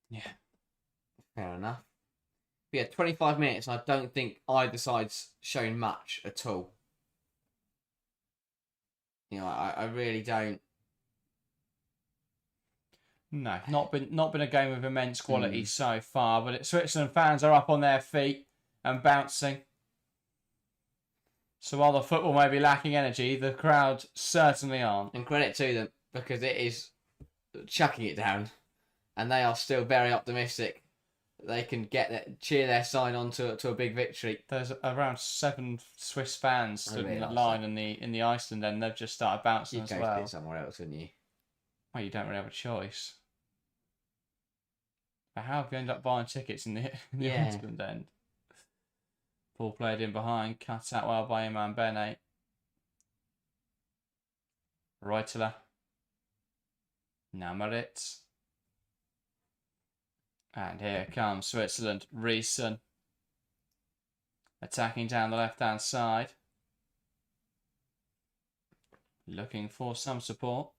Yeah. Fair enough. But yeah, 25 minutes, and I don't think either side's shown much at all. I really don't. No, not been a game of immense quality so far, but Switzerland fans are up on their feet and bouncing. So while the football may be lacking energy, the crowd certainly aren't. And credit to them, because it is chucking it down, and they are still very optimistic that they can cheer their sign on to a big victory. There's around 7 Swiss fans stood in that line in the Iceland end. They've just started bouncing as well. You could sit somewhere else, wouldn't you? Well, you don't really have a choice. But how have you ended up buying tickets in the Iceland end? Ball played in behind, cut out well by Iman Bene. Reuteler. Now Moritz. And here comes Switzerland. Riesen. Attacking down the left-hand side. Looking for some support.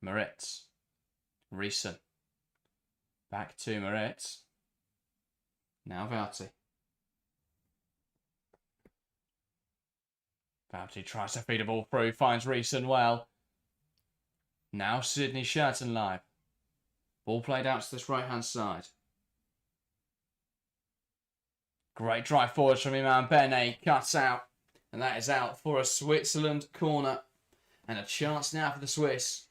Moritz. Riesen. Back to Moritz. Now Valti. Valti tries to feed a ball through, finds Riesen well. Now Sydney Sherton live. Ball played out to this right-hand side. Great drive forwards from Iman Bene. Cuts out. And that is out for a Switzerland corner. And a chance now for the Swiss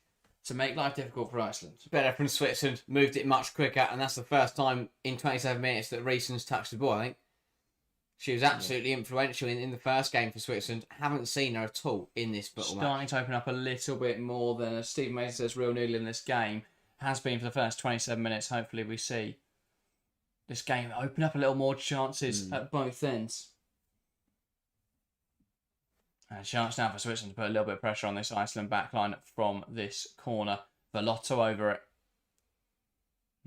to make life difficult for Iceland. Better from Switzerland, moved it much quicker, and that's the first time in 27 minutes that Riesen's touched the ball, I think. She was absolutely influential in the first game for Switzerland. Haven't seen her at all in this football match. Starting to open up a little bit more than, as Steve Mason says, real noodle in this game. Has been for the first 27 minutes. Hopefully we see this game open up a little more chances at both ends. And a chance now for Switzerland to put a little bit of pressure on this Iceland backline from this corner. Velotto over it.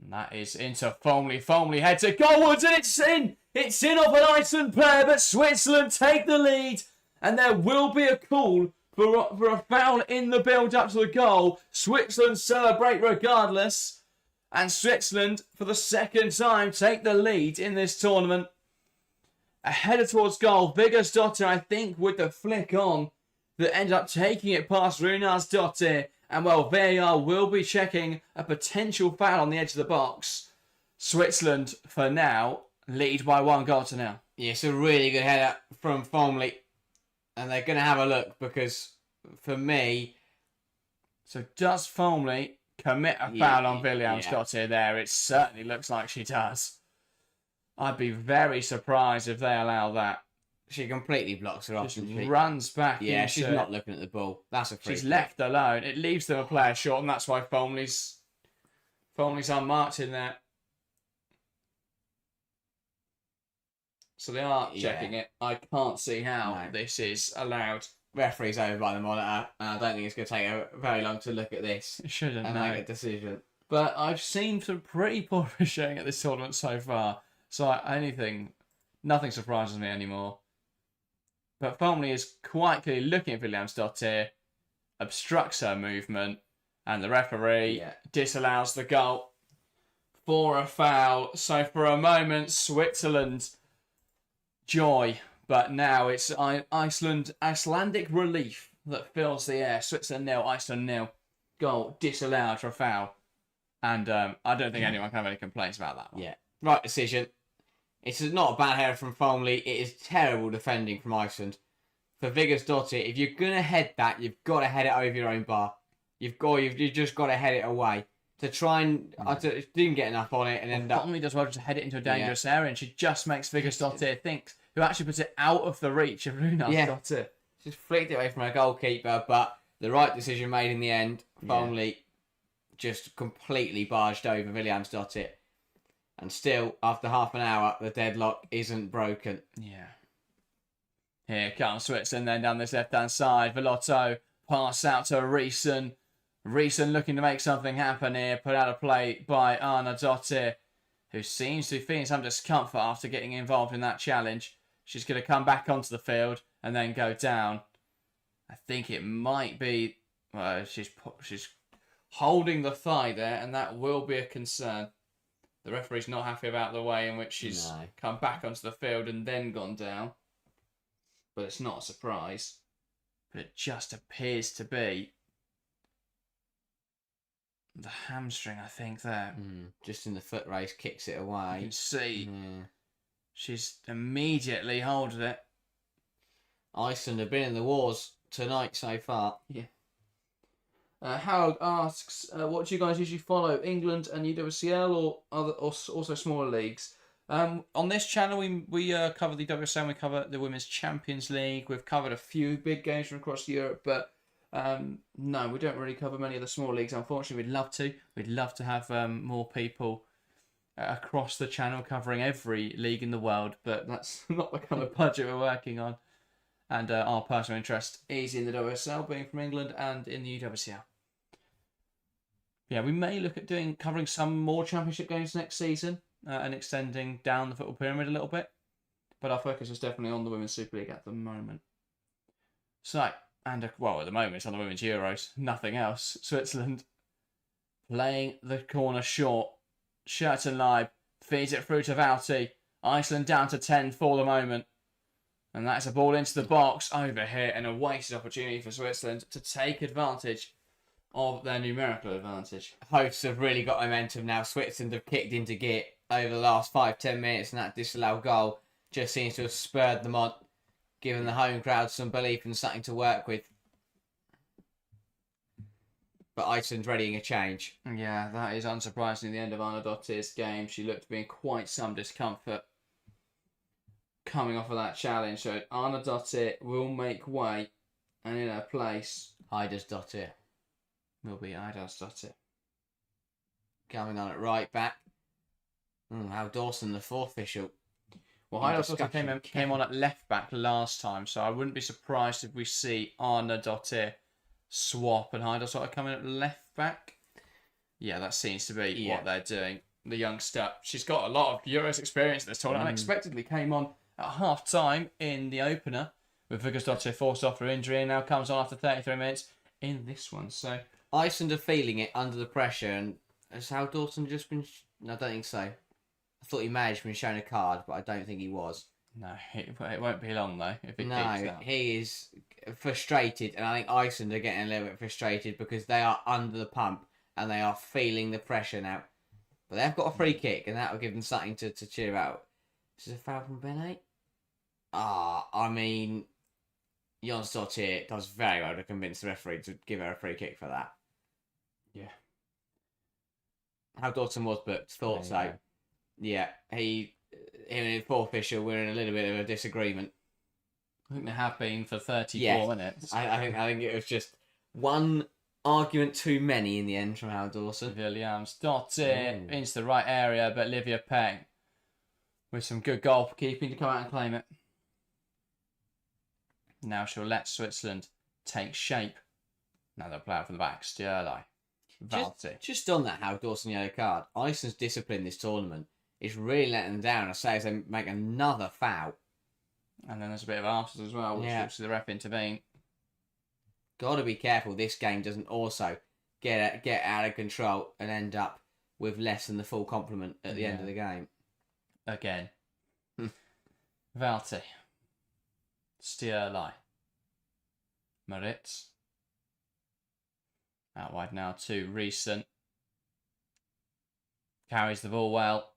And that is into Folmley. Folmley heads it goalwards and it's in! It's in off an Iceland player, but Switzerland take the lead. And there will be a call for a foul in the build-up to the goal. Switzerland celebrate regardless. And Switzerland, for the second time, take the lead in this tournament. A header towards goal. Viggarsdottir, I think, with the flick on, that ended up taking it past Runarsdottir. And, well, VAR will be checking a potential foul on the edge of the box. Switzerland, for now, lead by 1-0. Yeah, it's a really good header from Folmley. And they're going to have a look because, for me... So, does Folmley commit a foul on Williamsdottir there? It certainly looks like she does. I'd be very surprised if they allow that. She completely blocks her off. Just runs back. Yeah, she's not looking at the ball. That's a free She's kick. left alone. It leaves them a player short, and that's why Folmley's unmarked in there. So they are checking it. I can't see how this is allowed. Referee's over by the monitor, and I don't think it's going to take very long to look at this It shouldn't and make a decision. But I've seen some pretty poor officiating at this tournament so far. So nothing surprises me anymore. But Folmley is quite clearly looking at Williamsdottir, obstructs her movement, and the referee disallows the goal for a foul. So for a moment, Switzerland joy, but now it's Icelandic relief that fills the air. Switzerland 0, Iceland 0. Goal disallowed for a foul. And I don't think anyone can have any complaints about that one. Yeah, right decision. It's not a bad header from Folmley. It is terrible defending from Iceland. For Viggarsdottir, if you're going to head that, you've got to head it over your own bar. You've just got to head it away. To try and... I didn't get enough on it and end up... Folmley does well to head it into a dangerous area, and she just makes Viggarsdottir think, who actually puts it out of the reach of Runarsdottir. Just flicked it away from her goalkeeper, but the right decision made in the end. Folmley just completely barged over Williamsdottir. And still, after half an hour, the deadlock isn't broken. Yeah. Here comes Switzerland then down this left-hand side. Velotto pass out to Reeson. Reeson looking to make something happen here. Put out a play by Arnardottir, who seems to be feeling some discomfort after getting involved in that challenge. She's going to come back onto the field and then go down. I think it might be... she's holding the thigh there, and that will be a concern. The referee's not happy about the way in which she's come back onto the field and then gone down. But it's not a surprise. But it just appears to be the hamstring, I think, there. Just in the foot race, kicks it away. You can see she's immediately holding it. Iceland have been in the wars tonight so far. Yeah. Harold asks, what do you guys usually follow? England and UWCL or also smaller leagues? On this channel, we cover the WSL, we cover the Women's Champions League. We've covered a few big games from across Europe, but no, we don't really cover many of the small leagues. Unfortunately, we'd love to. We'd love to have more people across the channel covering every league in the world, but that's not the kind of budget we're working on. And our personal interest is in the WSL, being from England, and in the UWCL. Yeah, we may look at covering some more championship games next season and extending down the football pyramid a little bit. But our focus is definitely on the Women's Super League at the moment. So, and at the moment it's on the Women's Euros, nothing else. Switzerland playing the corner short. Schertenleib feeds it through to Vauti. Iceland down to 10 for the moment. And that's a ball into the box over here, and a wasted opportunity for Switzerland to take advantage of their numerical advantage. Hosts have really got momentum now. Switzerland have kicked into gear over the last 5-10 minutes, and that disallowed goal just seems to have spurred them on, giving the home crowd some belief and something to work with. But Iceland's readying a change. Yeah, that is unsurprisingly the end of Arnardottir's game. She looked to be in quite some discomfort coming off of that challenge. So Arnardottir will make way, and in her place, Heidersdottir will be Eidarsdottir. Coming on at right back. How Dawson, the fourth official. Well, Heidersdottir came on at left back last time, so I wouldn't be surprised if we see Arnardottir swap and Heidersdottir coming at left back. Yeah, that seems to be what they're doing. the youngster. She's got a lot of Euros experience at this tournament. Unexpectedly came on at half time in the opener with Vigosdottir forced off her injury and now comes on after 33 minutes in this one. So Iceland are feeling it under the pressure, and has Hal Dawson just been... No, I don't think so. I thought he may have been shown a card, but I don't think he was. no, it won't be long though if it keeps No, that. he is frustrated, and I think Iceland are getting a little bit frustrated because they are under the pump and they are feeling the pressure now. But they've got a free kick, and that will give them something to cheer about. This is a foul from Bene. I mean, Jonsdottir does very well to convince the referee to give her a free kick for that. Yeah. How Dawson was booked, thought so. Yeah, him and the fourth official were in a little bit of a disagreement. I think they have been for 34 Yeah. minutes. I think it was just one argument too many in the end from Hal Dawson. Williams Dottir into the right area, but Livia Peng with some good goalkeeping to come out and claim it. Now she'll let Switzerland take shape. Now they'll play out from the back. Stirlai. Valti. Just on that Hal Dawson yellow card, Iceland's discipline this tournament is really letting them down. I say as they make another foul. And then there's a bit of arses as well, which obviously the ref intervened. Got to be careful this game doesn't also get out of control and end up with less than the full complement at the end of the game. Again. Valti. Stirlai. Moritz. Out wide now to Recent. Carries the ball well.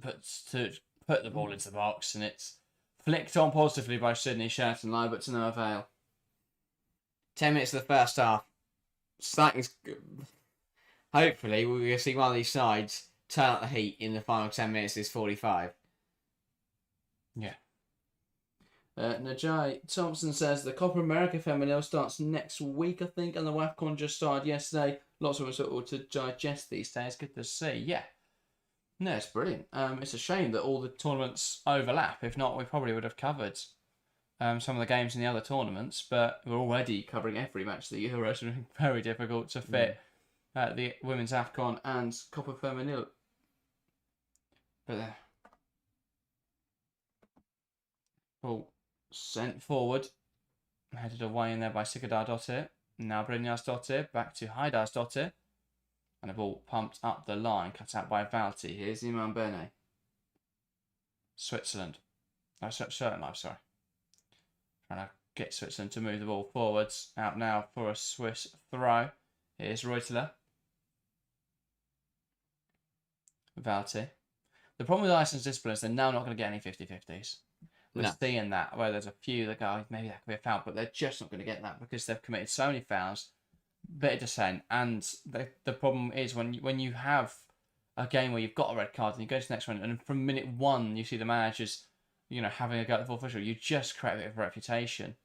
Put the ball into the box, and it's flicked on positively by Sydney Schertenlau, but to no avail. 10 minutes of the first half. Something's... Hopefully, we're going to see one of these sides turn up the heat in the final 10 minutes of this 45. Yeah. Najai Thompson says the Copa America Femenil starts next week, I think, and the WAFCON just started yesterday. Lots of us are to digest these days. Good to see. Yeah. No, it's brilliant. It's a shame that all the tournaments overlap. If not, we probably would have covered some of the games in the other tournaments, but we're already covering every match of the Euros, so it's very difficult to fit the Women's AFCON and Copa Femenil. But there. Ball sent forward. Headed away in there by Sigurdardottir. Now Brynjarsdottir back to Heidarsdottir. And the ball pumped up the line, cut out by Valti. Here's Iman Bene. Switzerland. No, Schertenlau, sorry. Trying to get Switzerland to move the ball forwards. Out now for a Swiss throw. Here's Reuteler. Valti. The problem with Iceland's discipline is they're now not going to get any 50-50s. We're seeing that, where there's a few that go, maybe that could be a foul, but they're just not going to get that because they've committed so many fouls, bit of dissent, and the problem is when you have a game where you've got a red card and you go to the next one, and from minute one you see the managers, having a go at the fourth official, you just create a bit of a reputation.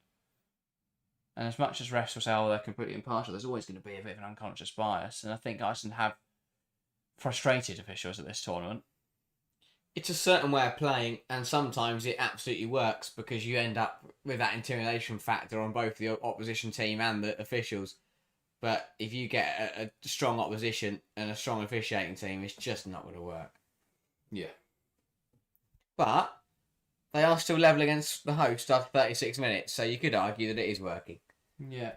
And as much as refs will say, they're completely impartial, there's always going to be a bit of an unconscious bias, and I think Iceland have frustrated officials at this tournament. It's a certain way of playing, and sometimes it absolutely works because you end up with that intimidation factor on both the opposition team and the officials. But if you get a strong opposition and a strong officiating team, it's just not going to work. Yeah. But they are still level against the host after 36 minutes, so you could argue that it is working. Yeah.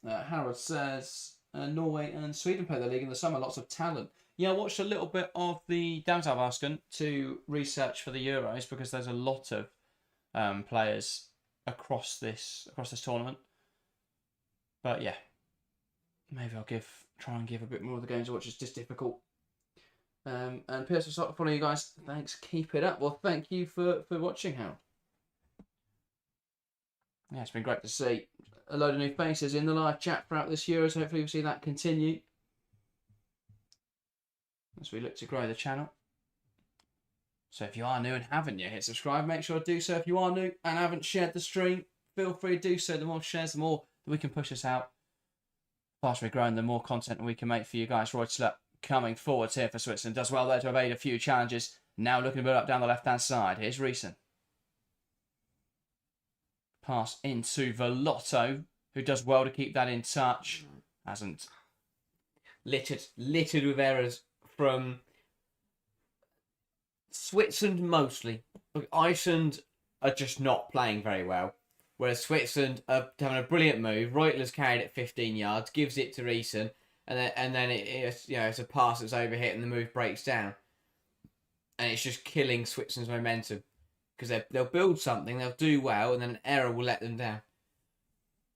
Harrod says Norway and Sweden play the league in the summer. Lots of talent. Yeah, I watched a little bit of the Damsavasken to research for the Euros because there's a lot of players across this tournament. But yeah, maybe I'll try and give a bit more of the games to watch. It's just difficult. And Pierce, will follow you guys. Thanks. Keep it up. Well, thank you for watching, Hal. Yeah, it's been great to see a load of new faces in the live chat throughout this Euros. Hopefully we'll see that continue as we look to grow the channel. So if you are new and haven't yet hit subscribe, make sure to do so. If you are new and haven't shared the stream, feel free to do so. The more shares, the more that we can push us out. The faster we're growing, the more content we can make for you guys. Reuteler coming forwards here for Switzerland. Does well there to evade a few challenges. Now looking to build up down the left-hand side. Here's Reeson. Pass into Velotto, who does well to keep that in touch. Hasn't. Littered with errors from Switzerland mostly. Look, Iceland are just not playing very well. Whereas Switzerland are having a brilliant move. Reutler's carried it 15 yards, gives it to Riesen, and then it's it's a pass that's overhit and the move breaks down. And it's just killing Switzerland's momentum. Because they'll build something, they'll do well, and then an error will let them down.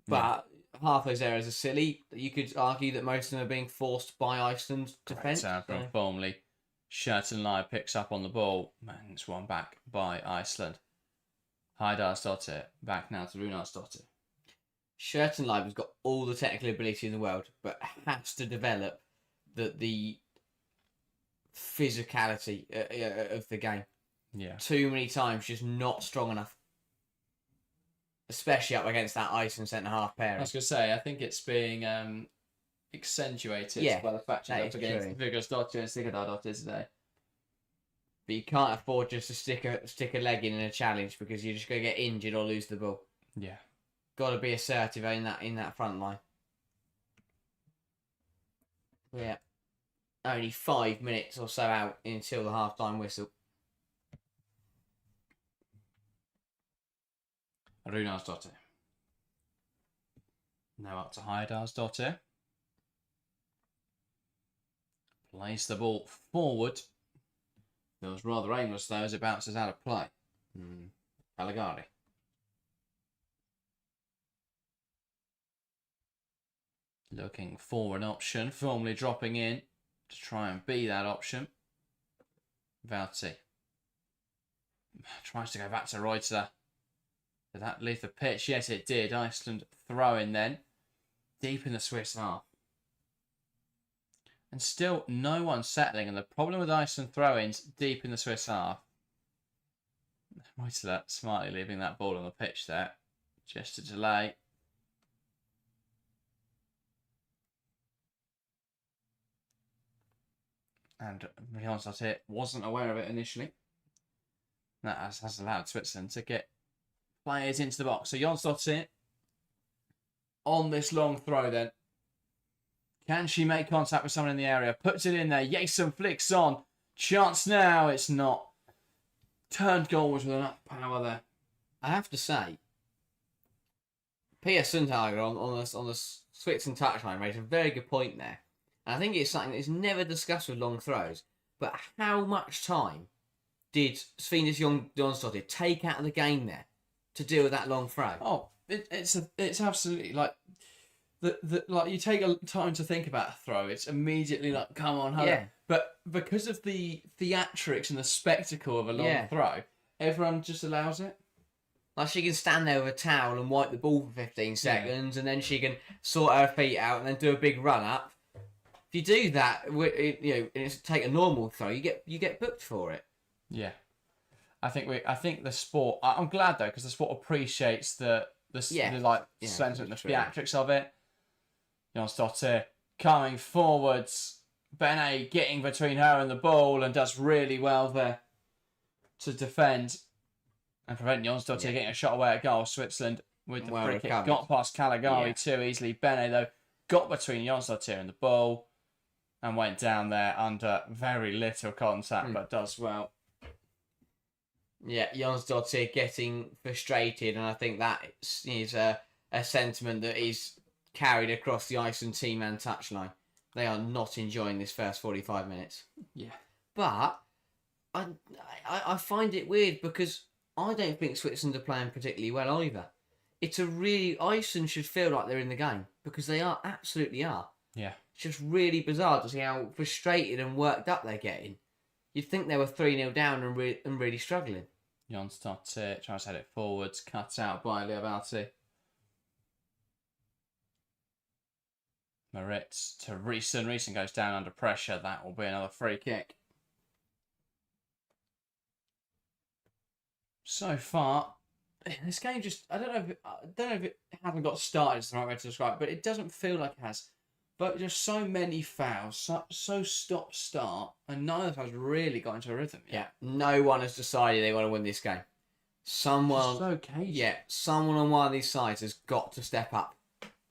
But half those errors are silly. You could argue that most of them are being forced by Iceland's defence. From formerly, Schertenleib picks up on the ball. Man, it's won back by Iceland. Heidarsdottir back now to Runarsdottir. Schertenleib has got all the technical ability in the world, but has to develop the physicality of the game. Yeah. Too many times, just not strong enough. Especially up against that Iceland centre-half pairing. I was going to say, I think it's being accentuated by the fact that up against Vigosdottir and Sigurdardottir today. But you can't afford just to stick a leg in a challenge because you're just going to get injured or lose the ball. Yeah. Got to be assertive in that front line. Yeah. Only 5 minutes or so out until the half-time whistle. Runarsdottir. Now up to Heidarsdottir. Plays the ball forward. Feels rather aimless though as it bounces out of play. Caligari. Looking for an option, formally dropping in to try and be that option. Valti. Tries to go back to Reuter. Did that leave the pitch? Yes, it did. Iceland throwing then. Deep in the Swiss half. And still no one settling. And the problem with Iceland throw-ins deep in the Swiss half. Reuter smartly leaving that ball on the pitch there. Just to delay. And Runarsdottir wasn't aware of it initially. That has allowed Switzerland to get players into the box. So Jonsdottir on this long throw then. Can she make contact with someone in the area? Puts it in there. Jason flicks on. Chance now. It's not. Turned goals with enough power there. I have to say, Pia Sundhager on the Switzerland touchline raised a very good point there. And I think it's something that's never discussed with long throws. But how much time did Svinus Jonsdottir take out of the game there to deal with that long throw? Oh, it's absolutely like like you take a time to think about a throw. It's immediately like, come on, hurry. Yeah. But because of the theatrics and the spectacle of a long throw, everyone just allows it. Like she can stand there with a towel and wipe the ball for 15 seconds, and then she can sort her feet out and then do a big run up. If you do that, and it's take a normal throw, you get booked for it. Yeah, I think the sport. I'm glad though because the sport appreciates the sentiment, the theatrics of it. Jonsdottir coming forwards, Bene getting between her and the ball and does really well there to defend and prevent Jonsdottir getting a shot away at goal. Switzerland with the free kick got past Caligari too easily. Bene though got between Jonsdottir and the ball and went down there under very little contact, but does well. Yeah, Jonsdottir getting frustrated, and I think that is a sentiment that is carried across the Iceland team and touchline. They are not enjoying this first 45 minutes. Yeah. But I find it weird because I don't think Switzerland are playing particularly well either. Iceland should feel like they're in the game because they absolutely are. Yeah. It's just really bizarre to see how frustrated and worked up they're getting. You'd think they were 3-0 down and really struggling. Jonsdottir tries to head it forwards, cut out by Leovalti. Moritz to Riesen. Riesen goes down under pressure. That will be another free kick. So far, this game just I don't know if it hasn't got started is the right way to describe it, but it doesn't feel like it has. But just so many fouls, so stop-start, and none of us has really got into a rhythm yet. Yeah, no one has decided they want to win this game. Someone on one of these sides has got to step up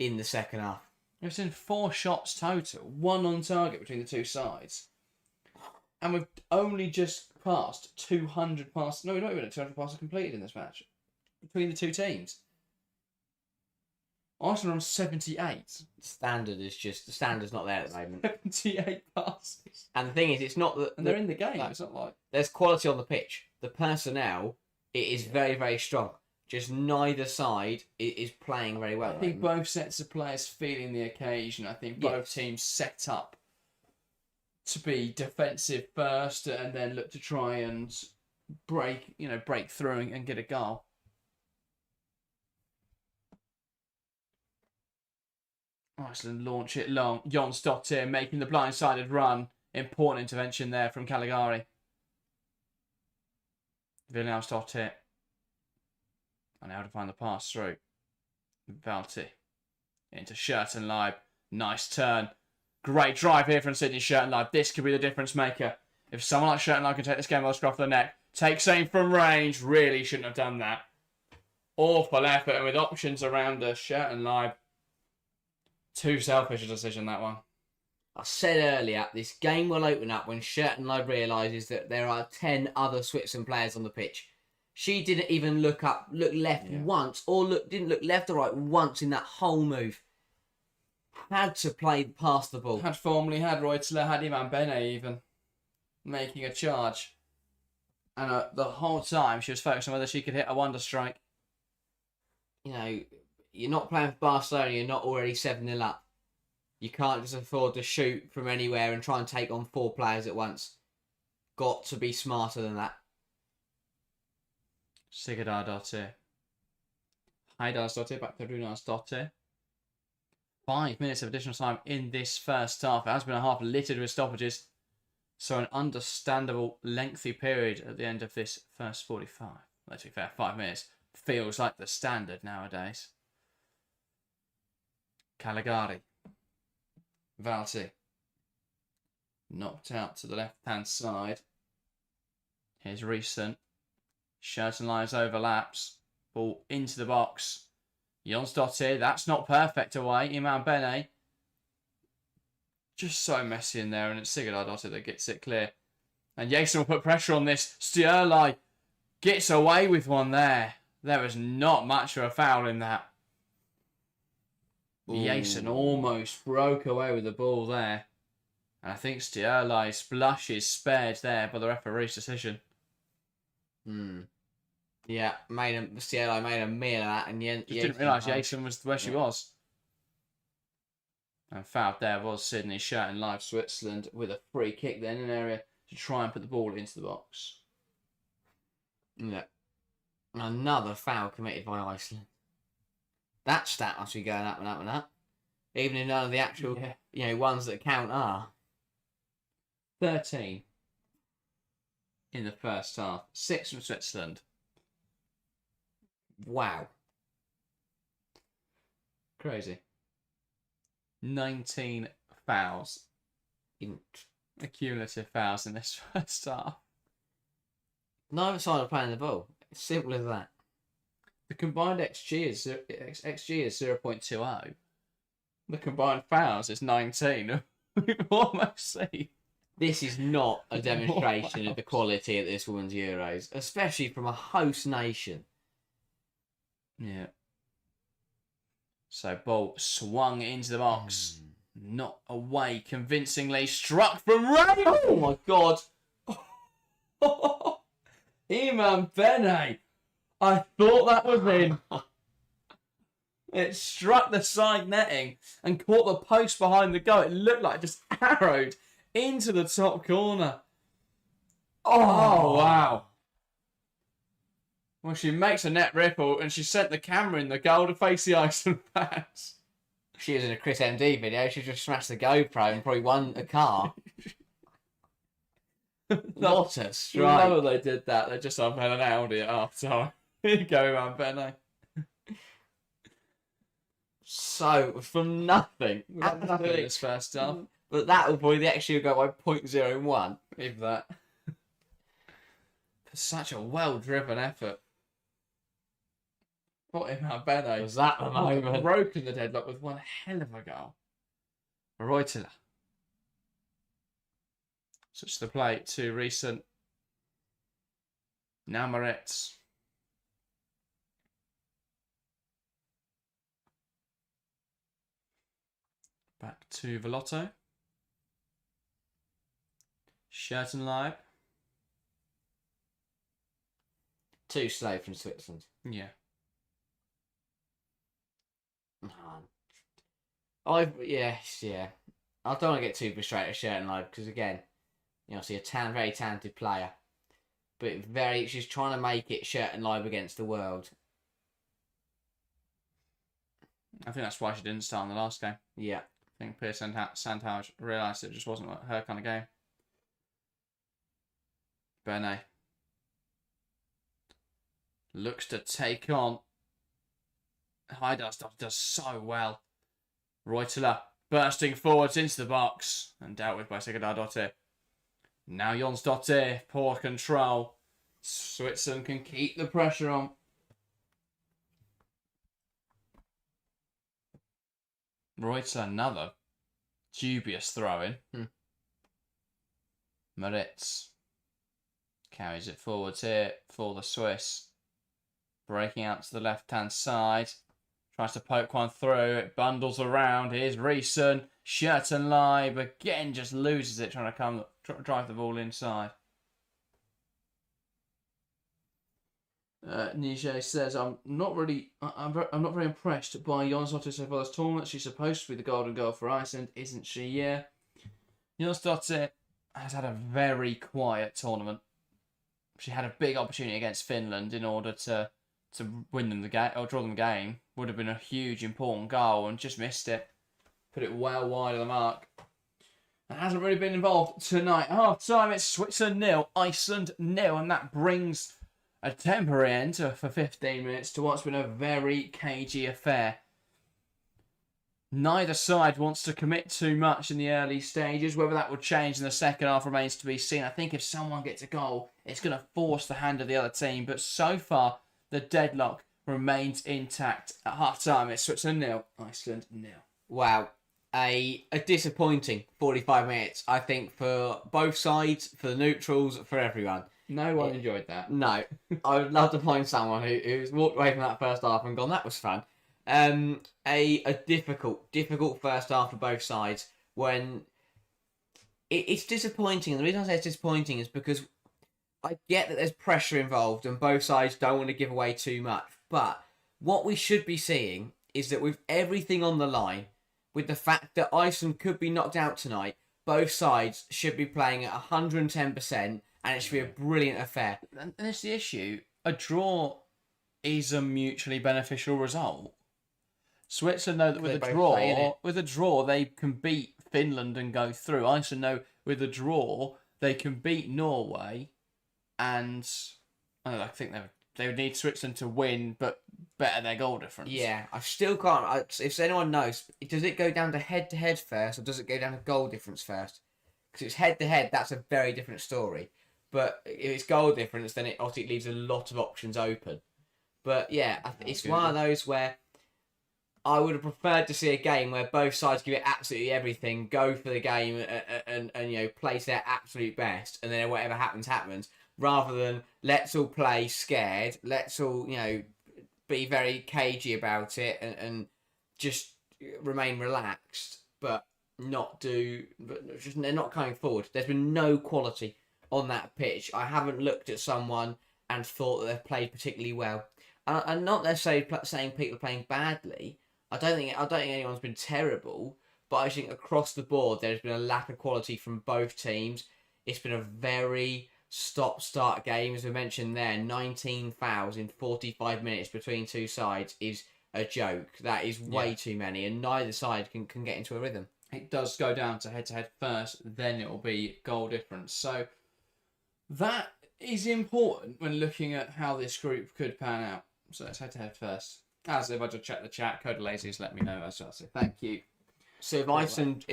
in the second half. We've seen 4 shots total, 1 on target between the two sides. And we've only just passed 200 passes. No, not even 200 passes completed in this match between the two teams. Arsenal on 78. The standard's not there at the moment. 78 passes. And the thing is, it's not that... And they're in the game. It's not like... There's quality on the pitch. The personnel, it is very, very strong. Just neither side is playing very well. I think both sets of players feeling the occasion. I think both teams set up to be defensive first and then look to try and break through and get a goal. Iceland launch it long. Jonsdottir making the blindsided run. Important intervention there from Caligari. Viljansdottir. And how to find the pass through. Valti. Into Schertenleib. Nice turn. Great drive here from Sydney Schertenleib. This could be the difference maker. If someone like Schertenleib can take this game by the scruff of the neck, takes aim from range, really shouldn't have done that. Awful effort, and with options around us, Schertenleib. Too selfish a decision, that one. I said earlier, this game will open up when Schertenleib realises that there are 10 other Switzerland players on the pitch. She didn't even look left once, or didn't look left or right once in that whole move. Had to play past the ball. Had formerly had Reutler, had Iman Bene even making a charge. And the whole time she was focused on whether she could hit a wonder strike. You know, you're not playing for Barcelona, you're not already 7-0 up. You can't just afford to shoot from anywhere and try and take on 4 players at once. Got to be smarter than that. Sigurdardottir. Heidarsdottir back to Runarsdottir. 5 minutes of additional time in this first half. It has been a half littered with stoppages. So an understandable lengthy period at the end of this first 45. Let's be fair, 5 minutes feels like the standard nowadays. Caligari. Valti. Knocked out to the left-hand side. Here's Recent. Schertenleib's overlaps. Ball into the box. Jonsdottir, that's not perfect away. Iman Bene. Just so messy in there, and it's Sigurdardottir that gets it clear. And Jason will put pressure on this. Stjärli gets away with one there. There was not much of a foul in that. Jason almost broke away with the ball there. And I think Stjärli's blush is spared there by the referee's decision. Yeah, Stjärli made a meal of that, and Just didn't realise Jason was where she was. And fouled there was Sydney Schertenleib, Switzerland, with a free kick then in an area to try and put the ball into the box. Yeah. Another foul committed by Iceland. That stat must be going up and up and up. Even if none of the actual, ones that count are. 13 in the first half. 6 from Switzerland. Wow. Crazy. 19 fouls. Cumulative fouls in this first half. Neither side are playing the ball. It's simple as that. The combined XG is 0.20. The combined fouls is 19. We've almost seen. This is not a demonstration of the quality of this women's Euros, especially from a host nation. Yeah. So ball swung into the box. Not away convincingly. Struck from range. Oh my God. Iman Bene. I thought that was in. It struck the side netting and caught the post behind the goal. It looked like it just arrowed into the top corner. Oh, wow. Well, she makes a net ripple and she sent the camera in the goal to face the Iceland fans. She was in a Chris MD video. She just smashed the GoPro and probably won a car. What a strike. I love they did that. They just had an Audi at half time. Here you go, man, Bene. So, from nothing. Nothing in this first half. But that will probably actually go by 0.01. If that. For such a well-driven effort. What Iman Bene Was that the moment? Broken the deadlock with one hell of a goal. Reutler. Switch the play to Recent. Now Moritz. Back to Velotto. Schertenleib. Too slow from Switzerland. Yeah. Yeah. I don't want to get too frustrated with Schertenleib because again, see a very talented player, but she's trying to make it Schertenleib against the world. I think that's why she didn't start in the last game. Yeah. I think Pia Sandhage realised it just wasn't her kind of game. Bernet looks to take on. Heidersdorf does so well. Reutler bursting forwards into the box and dealt with by Sigurdardottir. Now Jonsdottir, poor control. Switzerland can keep the pressure on. Reutler, another dubious throw-in. Moritz carries it forwards here for the Swiss. Breaking out to the left-hand side. Tries to poke one through. It bundles around. Here's Riesen. Schertenleib again just loses it trying to drive the ball inside. Nije says, I'm not very impressed by Jonsdottir so far this tournament. She's supposed to be the golden girl for Iceland, isn't she? Yeah. Jonsdottir has had a very quiet tournament. She had a big opportunity against Finland in order to win them the game or draw them the game. Would have been a huge important goal and just missed it. Put it well wide of the mark. And hasn't really been involved tonight. Half time, it's Switzerland 0, Iceland 0, and that brings a temporary end for 15 minutes to what's been a very cagey affair. Neither side wants to commit too much in the early stages. Whether that will change in the second half remains to be seen. I think if someone gets a goal, it's going to force the hand of the other team. But so far, the deadlock remains intact. At half-time, it's Switzerland 0, Iceland 0. Wow. A disappointing 45 minutes, I think, for both sides, for the neutrals, for everyone. No one enjoyed that. No. I would love to find someone who's walked away from that first half and gone, that was fun. A difficult first half for both sides when it's disappointing. And the reason I say it's disappointing is because I get that there's pressure involved and both sides don't want to give away too much. But what we should be seeing is that with everything on the line, with the fact that Iceland could be knocked out tonight, both sides should be playing at 110%. And it should be a brilliant affair. And that's the issue. A draw is a mutually beneficial result. Switzerland know that with a draw they can beat Finland and go through. Iceland know with a draw they can beat Norway, and I think they would need Switzerland to win, but better their goal difference. Yeah, I still can't. If anyone knows, does it go down to head-to-head first, or does it go down to goal difference first? Because it's head-to-head, that's a very different story. But if it's goal difference, then it obviously leaves a lot of options open. But yeah, it's one of those where I would have preferred to see a game where both sides give it absolutely everything, go for the game, and play to their absolute best, and then whatever happens, rather than let's all play scared, let's all be very cagey about it and just remain relaxed, but they're not coming forward. There's been no quality on that pitch. I haven't looked at someone and thought that they've played particularly well. I'm not necessarily saying people are playing badly. I don't think anyone's been terrible, but I think across the board there's been a lack of quality from both teams. It's been a very stop-start game, as we mentioned there. 19 fouls in 45 minutes between two sides is a joke. That is way too many, and neither side can get into a rhythm. It does go down to head-to-head first, then it will be goal difference. So that is important when looking at how this group could pan out. So let's head-to-head first. As if I just check the chat, Code Lazies let me know as well. So thank you. So if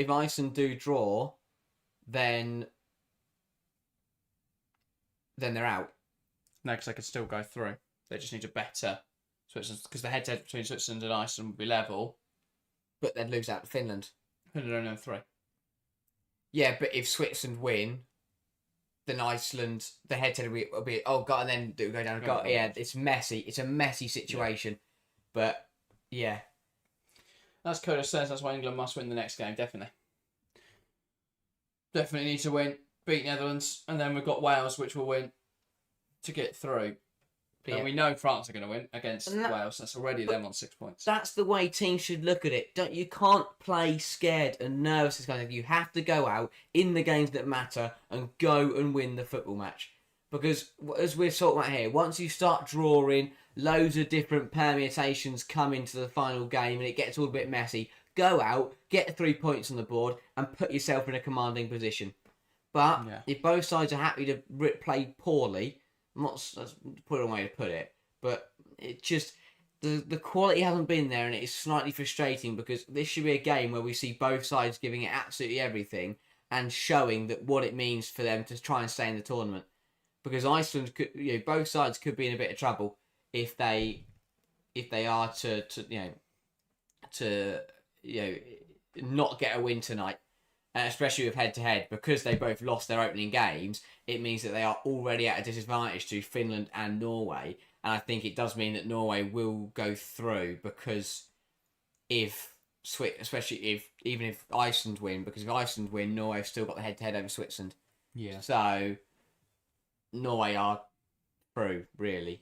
Iceland do draw, then they're out. No, because they could still go through. They just need to better Switzerland, because the head-to-head between Switzerland and Iceland would be level. But they'd lose out to Finland. Finland only on 3. Yeah, but if Switzerland win, then Iceland, the head-to-head will be, oh god, and then it will go down. God, yeah, it's messy. It's a messy situation, but yeah. As Coda says, that's why England must win the next game. Definitely need to win, beat Netherlands, and then we've got Wales, which will win to get through. Yeah. And we know France are going to win against Wales. That's already them on 6 points. That's the way teams should look at it. You can't play scared and nervous. This kind of thing. You have to go out in the games that matter and go and win the football match. Because as we're talking about here, once you start drawing, loads of different permutations come into the final game and it gets all a bit messy. Go out, get 3 points on the board, and put yourself in a commanding position. But if both sides are happy to play poorly, that's put a way to put it, but it just the quality hasn't been there, and it is slightly frustrating because this should be a game where we see both sides giving it absolutely everything and showing that what it means for them to try and stay in the tournament. Because Iceland could, both sides could be in a bit of trouble if they are to not get a win tonight. Especially with head-to-head, because they both lost their opening games, it means that they are already at a disadvantage to Finland and Norway. And I think it does mean that Norway will go through, because even if Iceland win, because if Iceland win, Norway have still got the head-to-head over Switzerland. Yeah. So Norway are through, really,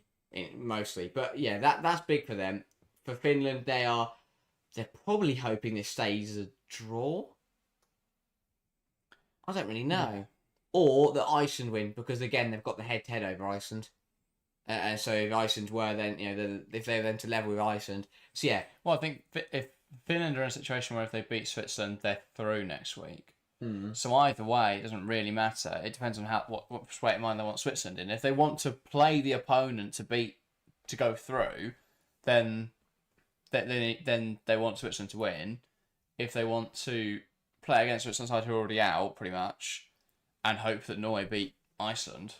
mostly. But yeah, that's big for them. For Finland, they're probably hoping this stays a draw. I don't really know. Yeah. Or that Iceland win, because again they've got the head-to-head over Iceland, and so if Iceland were then if they were then to level with Iceland, so yeah. Well, I think if Finland are in a situation where if they beat Switzerland, they're through next week. So either way, it doesn't really matter. It depends on what state of mind they want Switzerland in. If they want to play the opponent to go through, then they want Switzerland to win. If they want to play against Switzerland side who are already out, pretty much, and hope that Norway beat Iceland,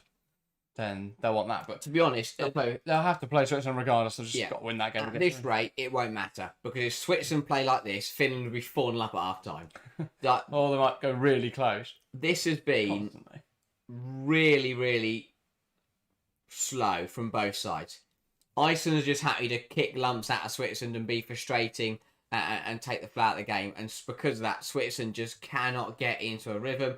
then they'll want that. But to be honest, they'll have to play Switzerland regardless. They've just got to win that game. At this rate, it won't matter, because if Switzerland play like this, Finland will be 4-0 up at half-time. Or they might go really close. This has been really, really slow from both sides. Iceland is just happy to kick lumps out of Switzerland and be frustrating and take the flat of the game, and because of that, Switzerland just cannot get into a rhythm.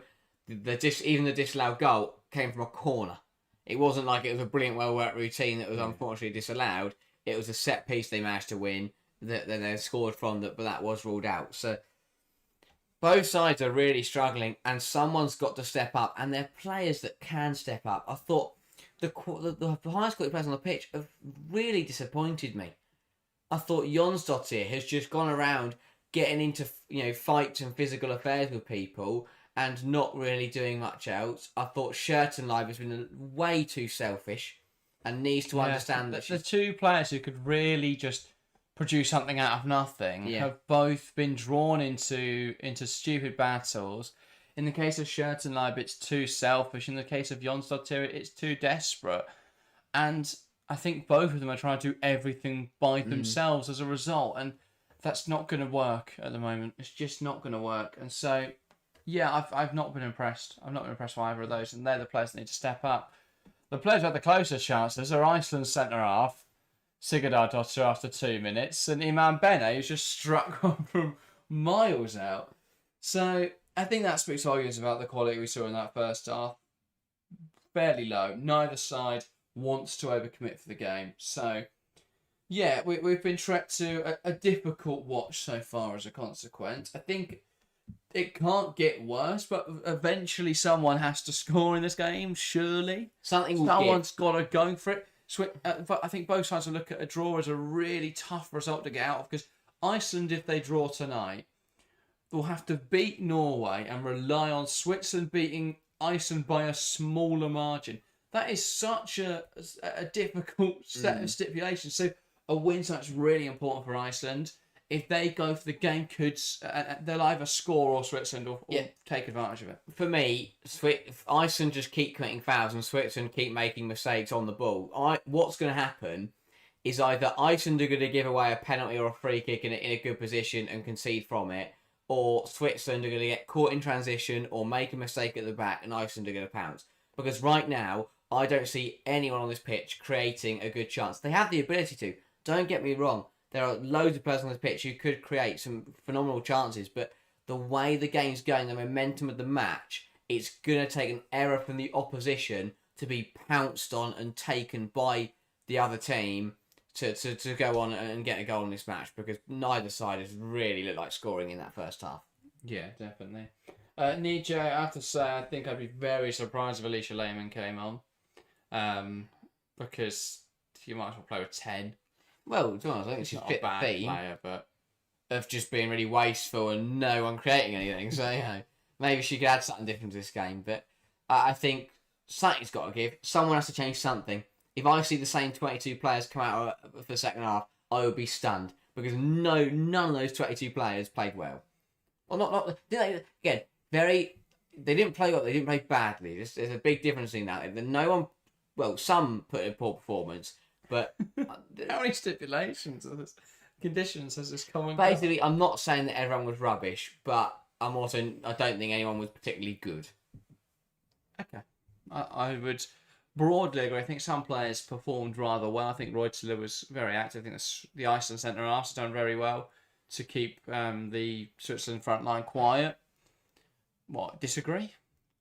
Even the disallowed goal came from a corner. It wasn't like it was a brilliant, well-worked routine that was unfortunately disallowed. It was a set piece they managed to win that they scored from, but that was ruled out. So both sides are really struggling, and someone's got to step up, and they're players that can step up. I thought the highest quality players on the pitch have really disappointed me. I thought Jonsdottir has just gone around getting into fights and physical affairs with people and not really doing much else. I thought Schertenleib has been way too selfish and needs to understand that the two players who could really just produce something out of nothing have both been drawn into stupid battles. In the case of Schertenleib, it's too selfish. In the case of Jonsdottir, it's too desperate. And I think both of them are trying to do everything by themselves as a result, and that's not going to work at the moment. It's just not going to work. And so, yeah, I've not been impressed. I've not been impressed by either of those, and they're the players that need to step up. The players who have the closest chances are Iceland's centre-half, Sigurdardottir after 2 minutes, and Iman Bene, who's just struck one from miles out. So I think that speaks volumes about the quality we saw in that first half. Fairly low. Neither side wants to overcommit for the game. So, yeah, we've been trekked to a difficult watch so far as a consequence. I think it can't get worse, but eventually someone has to score in this game, surely. Someone's got to go for it. But I think both sides will look at a draw as a really tough result to get out of, because Iceland, if they draw tonight, will have to beat Norway and rely on Switzerland beating Iceland by a smaller margin. That is such a difficult set of stipulations. So a win that's really important for Iceland. If they go for the game, they'll either score or Switzerland or take advantage of it. For me, if Iceland just keep committing fouls and Switzerland keep making mistakes on the ball, what's going to happen is either Iceland are going to give away a penalty or a free kick in a good position and concede from it, or Switzerland are going to get caught in transition or make a mistake at the back and Iceland are going to pounce. Because right now, I don't see anyone on this pitch creating a good chance. They have the ability to. Don't get me wrong. There are loads of players on this pitch who could create some phenomenal chances, but the way the game's going, the momentum of the match, it's going to take an error from the opposition to be pounced on and taken by the other team to go on and get a goal in this match, because neither side has really looked like scoring in that first half. Yeah, definitely. Nietzsche, I have to say, I think I'd be very surprised if Alicia Lehman came on, because you might as well play with 10. Well, to be honest, I think She's she's not fit a bad theme player, but of just being really wasteful and no one creating anything. So, maybe she could add something different to this game. But I think something's got to give. Someone has to change something. If I see the same 22 players come out for the second half, I would be stunned, because none of those 22 players played well. Well, not again. They didn't play well. They didn't play badly. There's a big difference in that. No one, well, some put in a poor performance, but how many stipulations of this conditions has this come and basically, I'm not saying that everyone was rubbish, but I don't think anyone was particularly good. Okay, I would broadly agree. I think some players performed rather well. I think Reutler was very active. I think the Iceland centre half has done very well to keep the Switzerland front line quiet. What, disagree?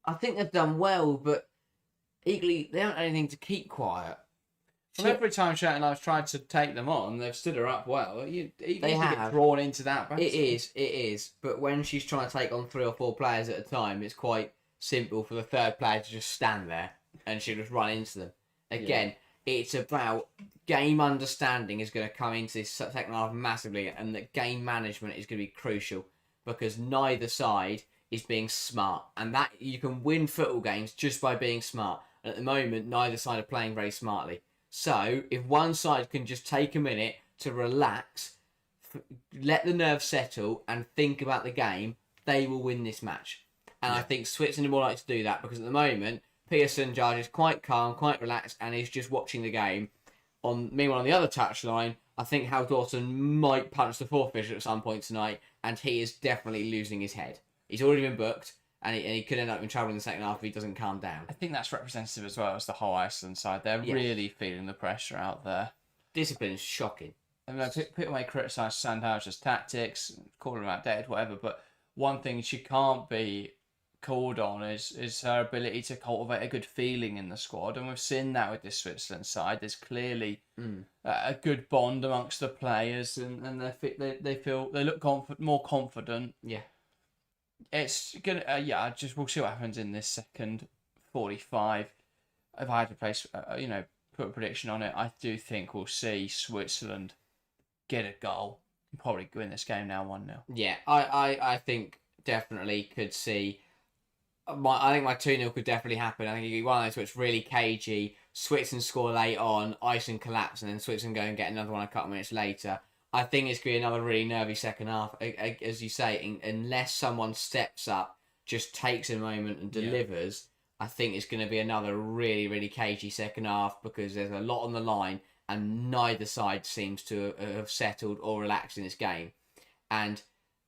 I think they've done well, but equally, they haven't had anything to keep quiet. Well, every time Shatton I've tried to take them on, they've stood her up well. You get drawn into that. It is. But when she's trying to take on 3 or 4 players at a time, it's quite simple for the third player to just stand there and she'll just run into them. Again, It's about game understanding is going to come into this second half massively, and that game management is going to be crucial, because neither side is being smart, and that you can win football games just by being smart. And at the moment, neither side are playing very smartly. So if one side can just take a minute to relax, let the nerves settle, and think about the game, they will win this match. And I think Switzerland are more likely to do that, because at the moment, Pearson Judge is quite calm, quite relaxed, and is just watching the game. Meanwhile, on the other touchline, I think Hal Dawson might punch the fourth official at some point tonight, and he is definitely losing his head. He's already been booked, and he could end up in trouble in the second half if he doesn't calm down. I think that's representative as well as the whole Iceland side. They're really feeling the pressure out there. Discipline is shocking. I mean, people may criticise Sandhauser's tactics, call him outdated, whatever, but one thing she can't be called on is her ability to cultivate a good feeling in the squad, and we've seen that with this Switzerland side. There's clearly a good bond amongst the players, and they look more confident. Yeah, it's gonna we'll see what happens in this second 45. If I had to place put a prediction on it, I do think we'll see Switzerland get a goal and probably win this game now 1-0. Yeah, I think definitely could see. I think my 2-0 could definitely happen. I think you get one of those where it's really cagey. Switzerland score late on, Iceland collapse, and then Switzerland go and get another one a couple of minutes later. I think it's going to be another really nervy second half. As you say, unless someone steps up, just takes a moment and delivers, I think it's going to be another really, really cagey second half, because there's a lot on the line and neither side seems to have settled or relaxed in this game. And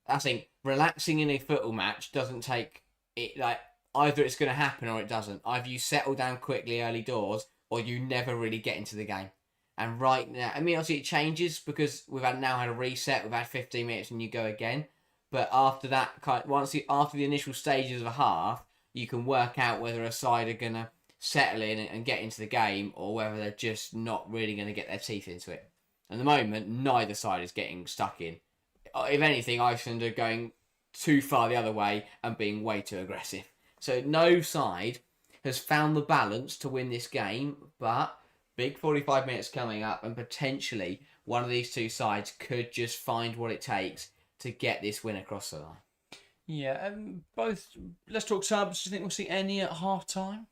I think relaxing in a football match doesn't take it, like, either it's going to happen or it doesn't. Either you settle down quickly early doors, or you never really get into the game. And right now, I mean, obviously it changes because we've now had a reset. We've had 15 minutes and you go again. But after that, after the initial stages of a half, you can work out whether a side are going to settle in and get into the game, or whether they're just not really going to get their teeth into it. At the moment, neither side is getting stuck in. If anything, Iceland are going too far the other way and being way too aggressive. So no side has found the balance to win this game, but big 45 minutes coming up, and potentially one of these two sides could just find what it takes to get this win across the line. Yeah, let's talk subs. Do you think we'll see any at half time?